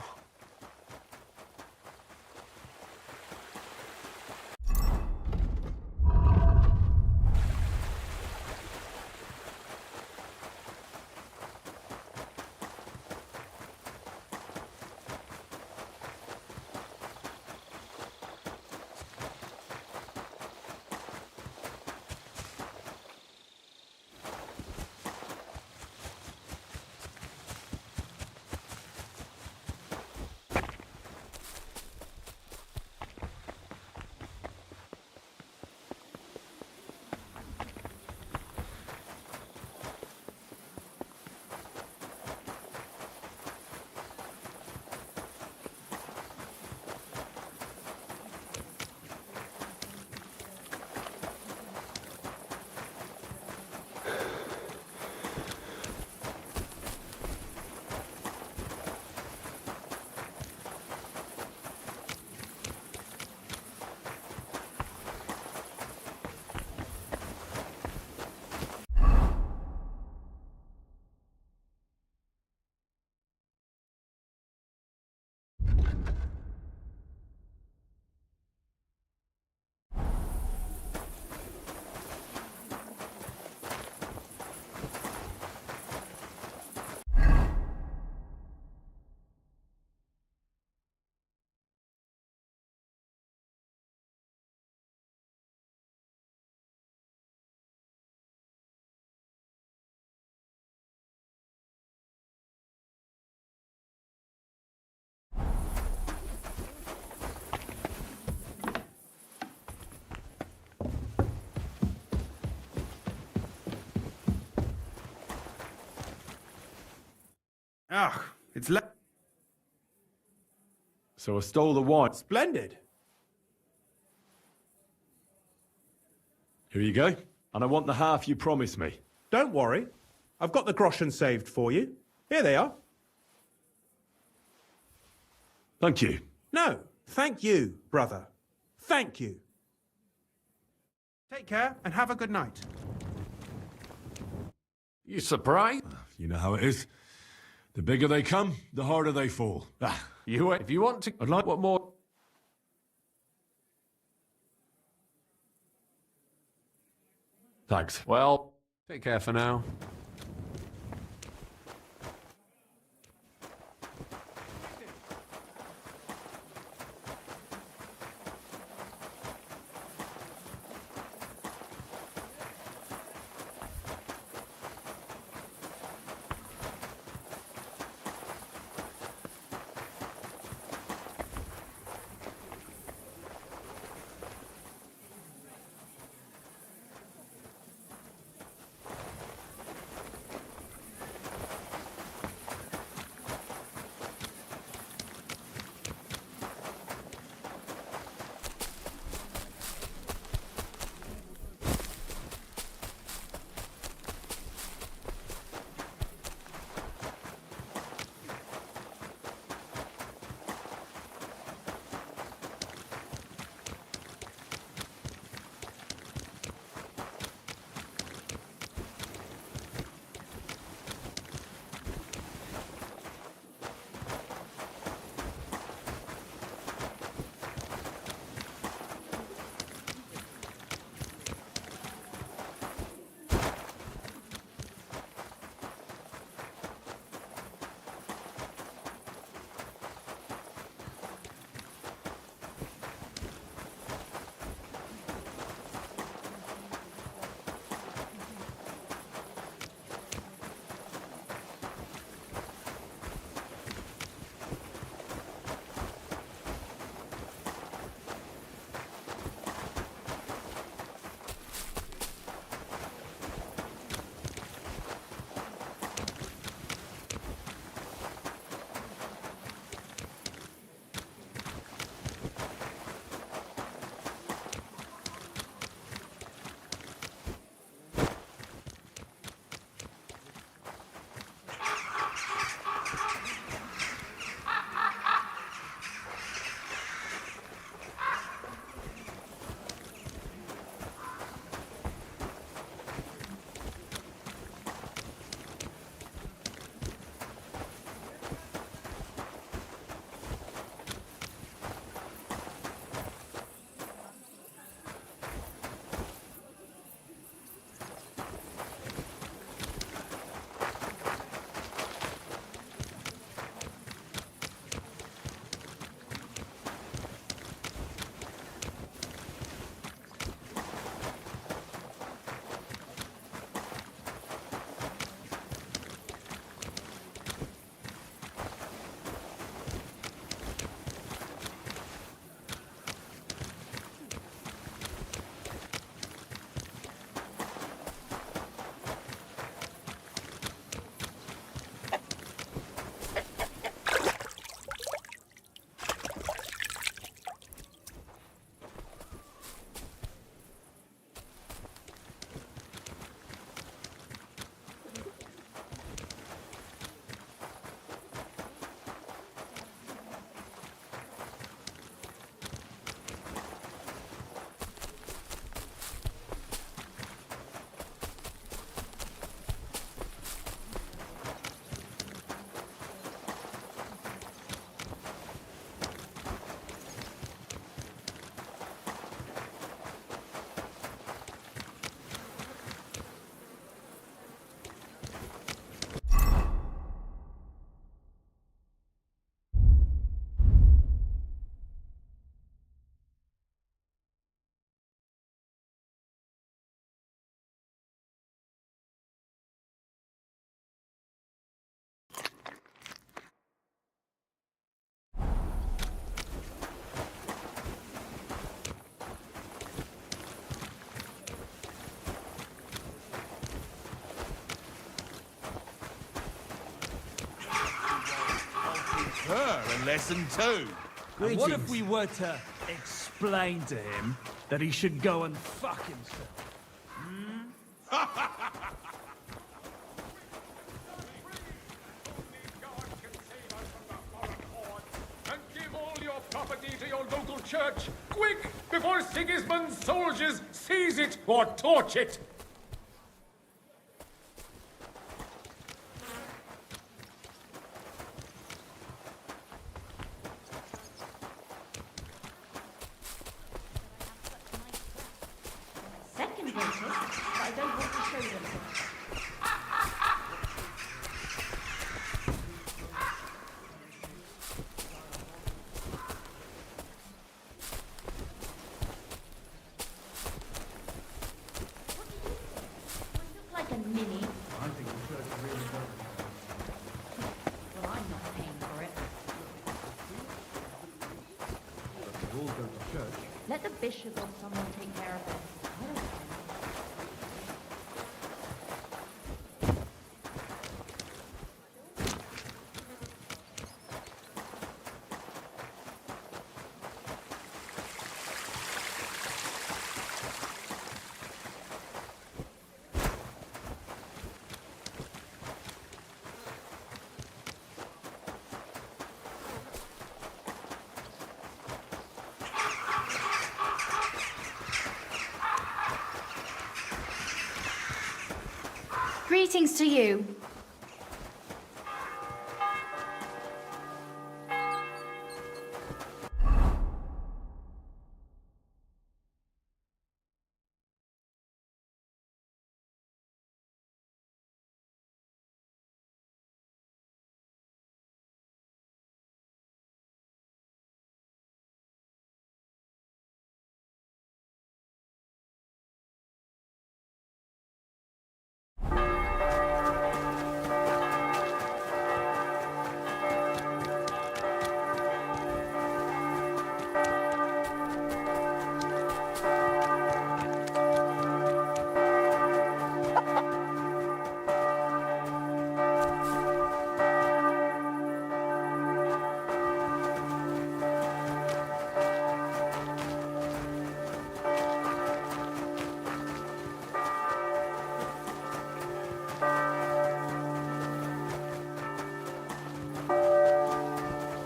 Speaker 18: Ah, it's
Speaker 3: So I stole the wine.
Speaker 18: Splendid.
Speaker 3: Here you go. And I want the half you promised me.
Speaker 18: Don't worry. I've got the groschen saved for you. Here they are.
Speaker 3: Thank you.
Speaker 18: No, thank you, brother. Thank you. Take care and have a good night.
Speaker 3: You surprised? You know how it is. The bigger they come, the harder they fall.
Speaker 20: If you want to...
Speaker 3: I'd like...
Speaker 20: What more...
Speaker 3: Thanks.
Speaker 20: Well, take care for now.
Speaker 7: her a lesson too.
Speaker 12: And what if we were to explain to him that he should go and fuck himself?
Speaker 9: And give all your property to your local church, quick, before Sigismund's soldiers seize it or torch it.
Speaker 4: Second notice, but I don't want to show them. Like a mini.
Speaker 12: I think the church really does.
Speaker 4: Well, I'm not paying for it.
Speaker 12: But we all go to church.
Speaker 4: Let the bishop or someone take care of it. I don't care.
Speaker 15: Greetings to you.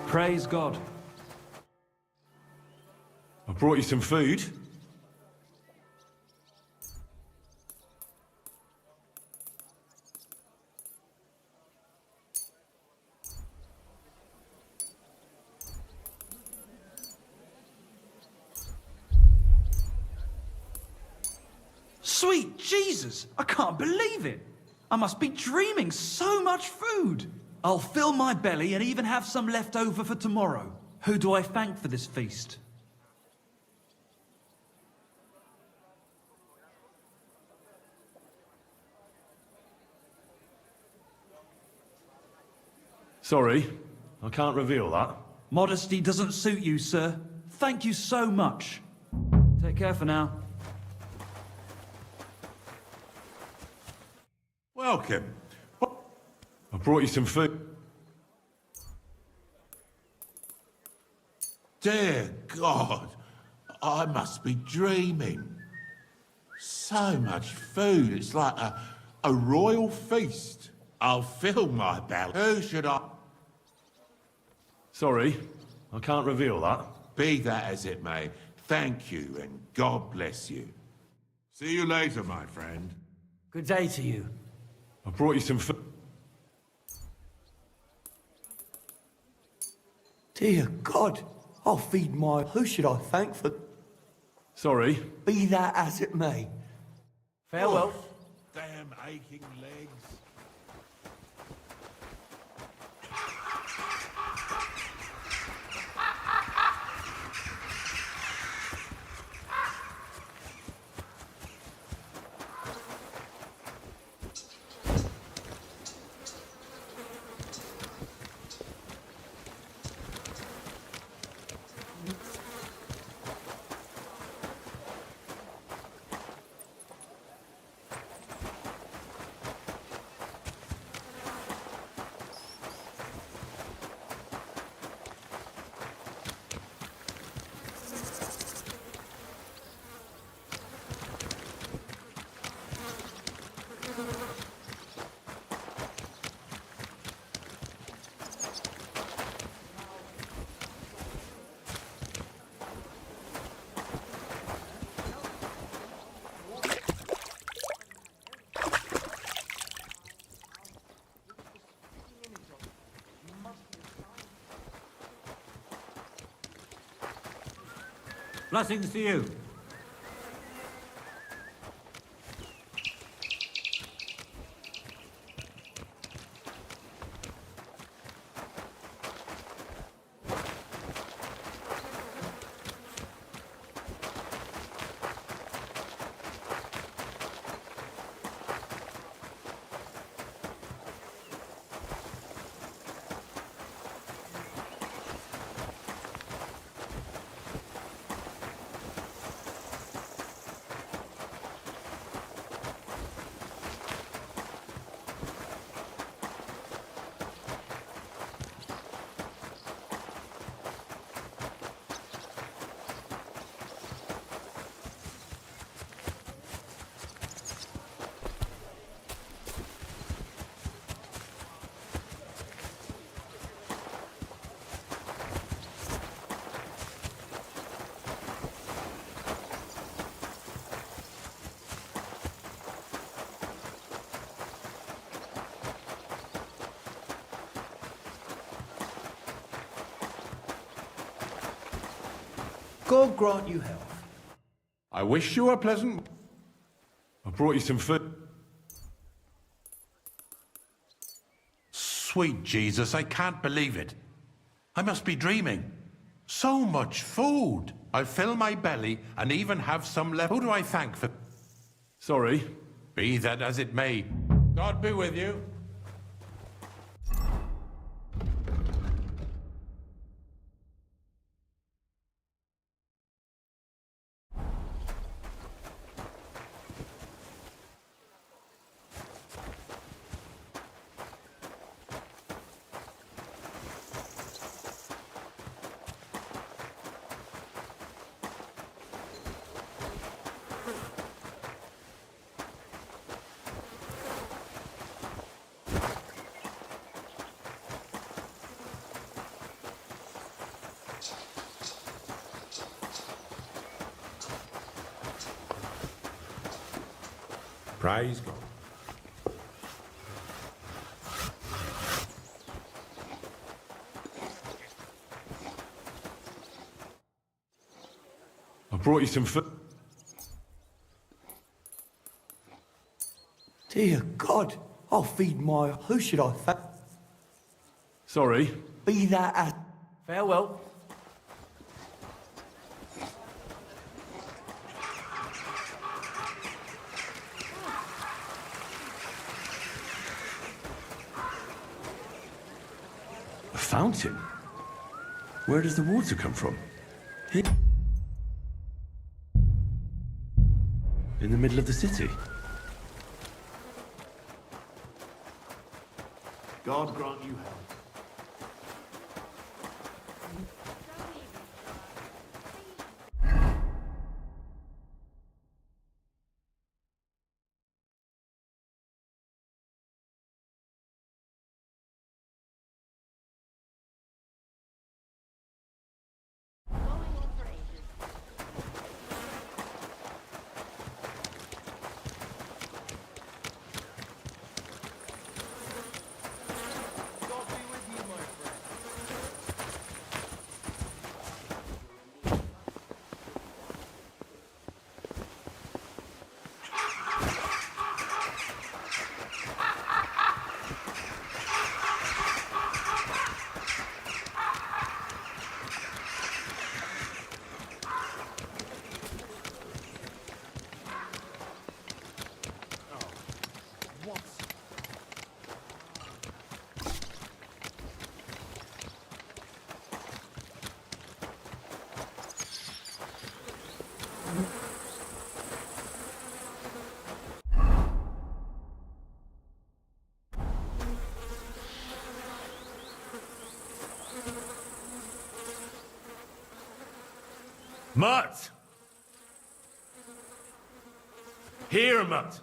Speaker 12: Praise God.
Speaker 3: I brought you some food.
Speaker 23: Sweet Jesus! I can't believe it! I must be dreaming so much food! I'll fill my belly and even have some left over for tomorrow. Who do I thank for this feast?
Speaker 3: Sorry, I can't reveal that.
Speaker 23: Modesty doesn't suit you, sir. Thank you so much. Take care for now.
Speaker 17: Welcome.
Speaker 3: I brought you some food.
Speaker 24: Dear God, I must be dreaming. So much food, it's like a royal feast. I'll fill my belly. Who should I...
Speaker 3: Sorry, I can't reveal that.
Speaker 24: Be that as it may, thank you and God bless you.
Speaker 17: See you later, my friend.
Speaker 1: Good day to you.
Speaker 3: I brought you some food.
Speaker 25: Dear God, I'll feed my... Who should I thank for...
Speaker 3: Sorry.
Speaker 25: Be that as it may.
Speaker 1: Farewell.
Speaker 24: Oh, damn aching legs.
Speaker 5: Blessings to you.
Speaker 1: God grant you health.
Speaker 3: I wish you a pleasant... I brought you some food.
Speaker 13: Sweet Jesus, I can't believe it. I must be dreaming. So much food. I'll fill my belly and even have some left. Who do I thank for...
Speaker 3: Sorry.
Speaker 13: Be that as it may. God be with you.
Speaker 3: Praise God. I brought you some food.
Speaker 25: Dear God, I'll feed my... Who should I thank?
Speaker 3: Sorry.
Speaker 25: Be that as...
Speaker 5: Farewell.
Speaker 3: A fountain? Where does the water come from? Here? In the middle of the city?
Speaker 13: God grant you health.
Speaker 3: Mutt! Here, Mutt!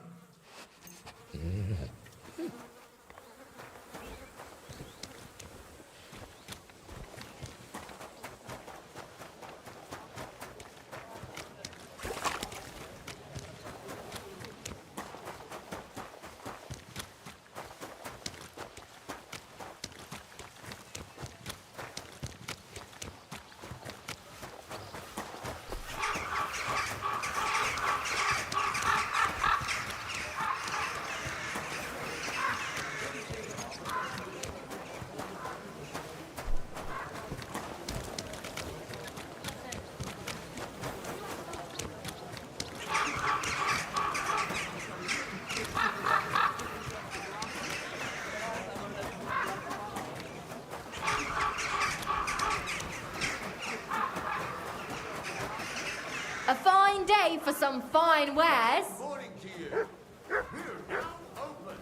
Speaker 15: for some fine wares.
Speaker 24: Morning to you. We're now open.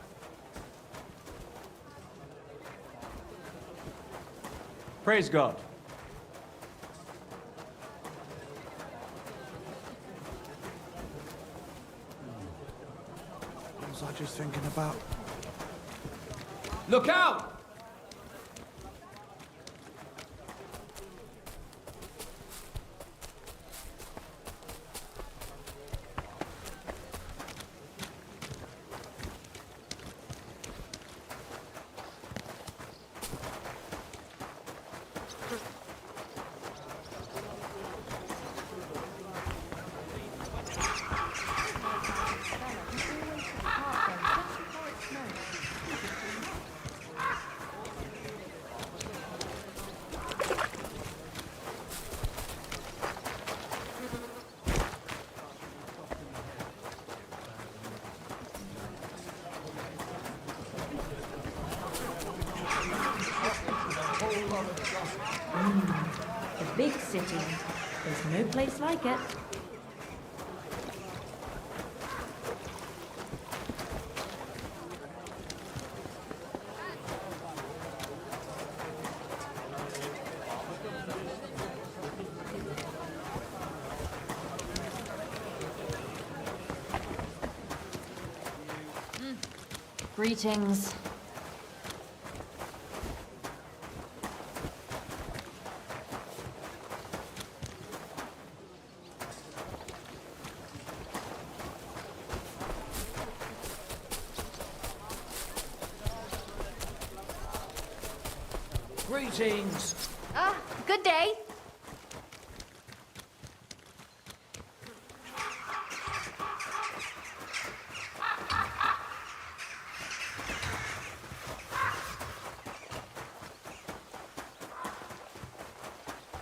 Speaker 5: Praise God.
Speaker 18: What was I just thinking about?
Speaker 5: Look out!
Speaker 10: The big city. There's no place like it.
Speaker 15: Greetings.
Speaker 1: Greetings.
Speaker 15: Good day.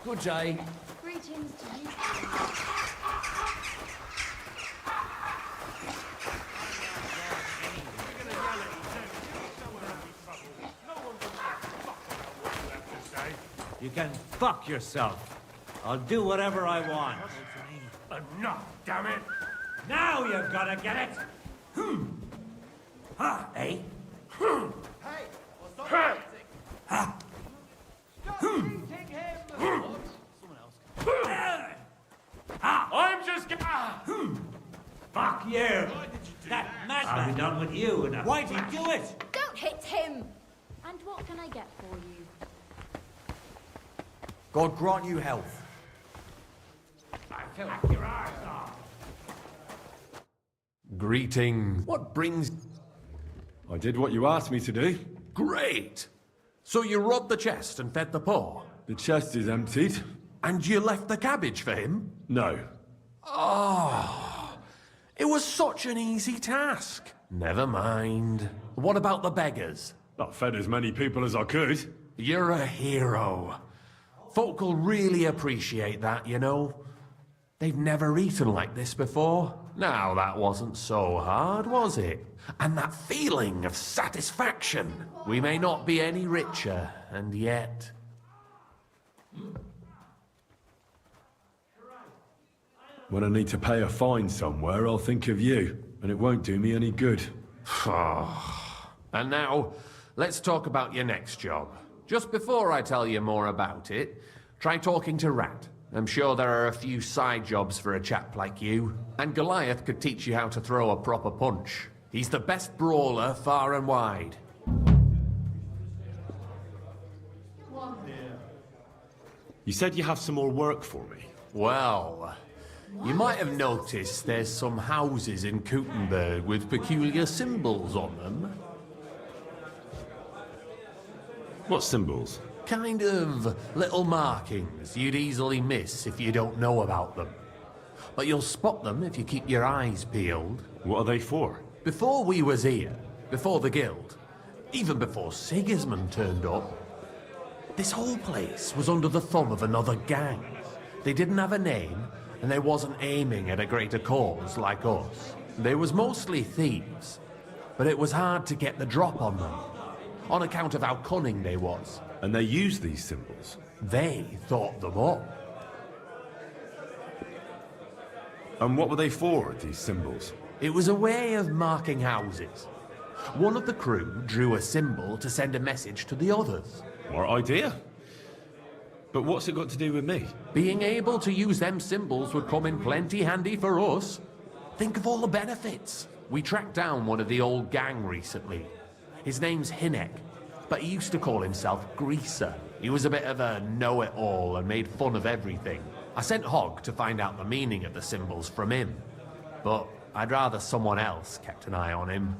Speaker 1: Good day.
Speaker 15: Greetings to you.
Speaker 5: You can fuck yourself. I'll do whatever I want.
Speaker 9: Enough, damn it!
Speaker 5: Now you've got to get it! Ha, eh?
Speaker 9: Hey! I'm just
Speaker 5: Fuck you! That madman! I'll be done with you and why'd he do it?
Speaker 15: Don't hit him! And what can I get for you?
Speaker 1: God grant you health.
Speaker 9: I feel like your eyes off.
Speaker 20: Greetings. What brings...
Speaker 3: I did what you asked me to do.
Speaker 20: Great! So you robbed the chest and fed the poor?
Speaker 3: The chest is emptied.
Speaker 20: And you left the cabbage for him?
Speaker 3: No.
Speaker 20: Oh, it was such an easy task. Never mind. What about the beggars?
Speaker 3: I fed as many people as I could.
Speaker 20: You're a hero. Folk will really appreciate that, you know. They've never eaten like this before. Now, that wasn't so hard, was it? And that feeling of satisfaction. We may not be any richer, and yet...
Speaker 3: When I need to pay a fine somewhere, I'll think of you, and it won't do me any good.
Speaker 20: And now, let's talk about your next job. Just before I tell you more about it, try talking to Rat. I'm sure there are a few side jobs for a chap like you. And Goliath could teach you how to throw a proper punch. He's the best brawler far and wide.
Speaker 3: You said you have some more work for me.
Speaker 20: Well, you might have noticed there's some houses in Kuttenberg with peculiar symbols on them.
Speaker 3: What symbols?
Speaker 20: Kind of little markings you'd easily miss if you don't know about them. But you'll spot them if you keep your eyes peeled.
Speaker 3: What are they for?
Speaker 20: Before we was here, before the guild, even before Sigismund turned up, this whole place was under the thumb of another gang. They didn't have a name, and they wasn't aiming at a greater cause like us. They was mostly thieves, but it was hard to get the drop on them, on account of how cunning they was.
Speaker 3: And they used these symbols?
Speaker 20: They thought them up.
Speaker 3: And what were they for, these symbols?
Speaker 20: It was a way of marking houses. One of the crew drew a symbol to send a message to the others.
Speaker 3: What idea? But what's it got to do with me?
Speaker 20: Being able to use them symbols would come in plenty handy for us. Think of all the benefits. We tracked down one of the old gang recently. His name's Hinek, but he used to call himself Greaser. He was a bit of a know-it-all and made fun of everything. I sent Hogg to find out the meaning of the symbols from him, but I'd rather someone else kept an eye on him.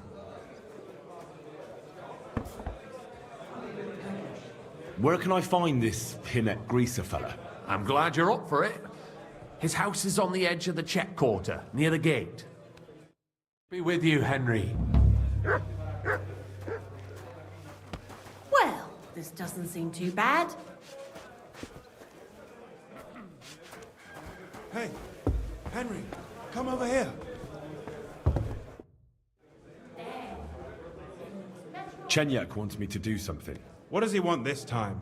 Speaker 3: Where can I find this Hinek Greaser fella?
Speaker 20: I'm glad you're up for it. His house is on the edge of the check quarter, near the gate. Be with you, Henry.
Speaker 2: Well, this doesn't seem too bad.
Speaker 18: Hey, Henry, come over here.
Speaker 3: Chenyak wants me to do something.
Speaker 18: What does he want this time?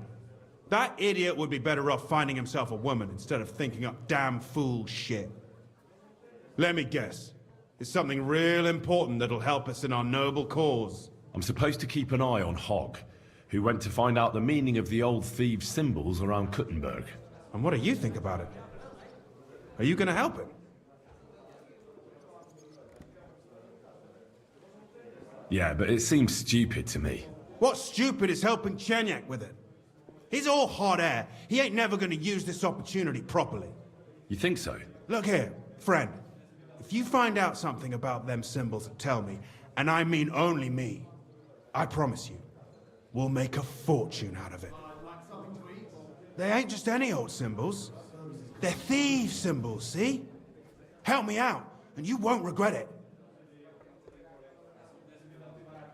Speaker 18: That idiot would be better off finding himself a woman instead of thinking up damn fool shit. Let me guess. It's something real important that'll help us in our noble cause.
Speaker 3: I'm supposed to keep an eye on Hogg, who went to find out the meaning of the old thieves' symbols around Kuttenberg.
Speaker 18: And what do you think about it? Are you gonna help him?
Speaker 3: Yeah, but it seems stupid to me.
Speaker 18: What's stupid is helping Chenyak with it. He's all hot air. He ain't never gonna use this opportunity properly.
Speaker 3: You think so?
Speaker 18: Look here, friend. If you find out something about them symbols, tell me, and I mean only me. I promise you, we'll make a fortune out of it. They ain't just any old symbols. They're thieves' symbols, see? Help me out, and you won't regret it.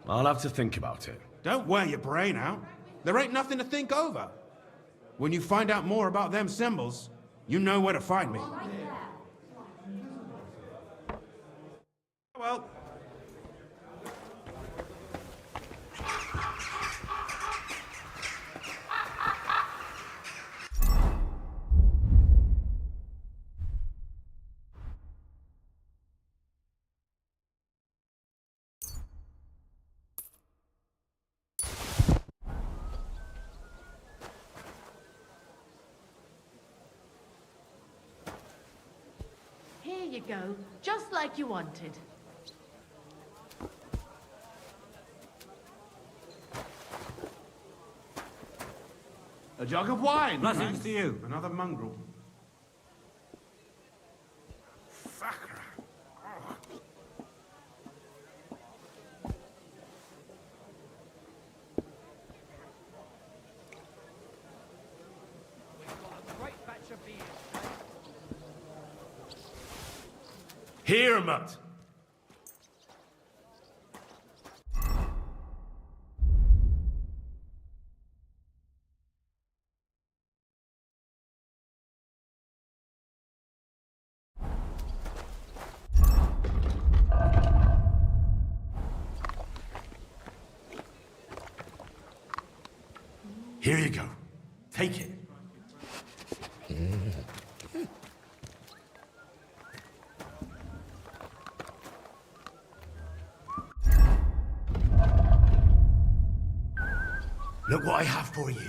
Speaker 3: I'll have to think about it.
Speaker 18: Don't wear your brain out. There ain't nothing to think over. When you find out more about them symbols, you know where to find me. Well.
Speaker 2: Here you go, just like you wanted.
Speaker 18: A jug of wine.
Speaker 5: Blessings to you.
Speaker 18: Another mongrel.
Speaker 3: Here, Mutt. Here you go. Take it. Look what I have for you.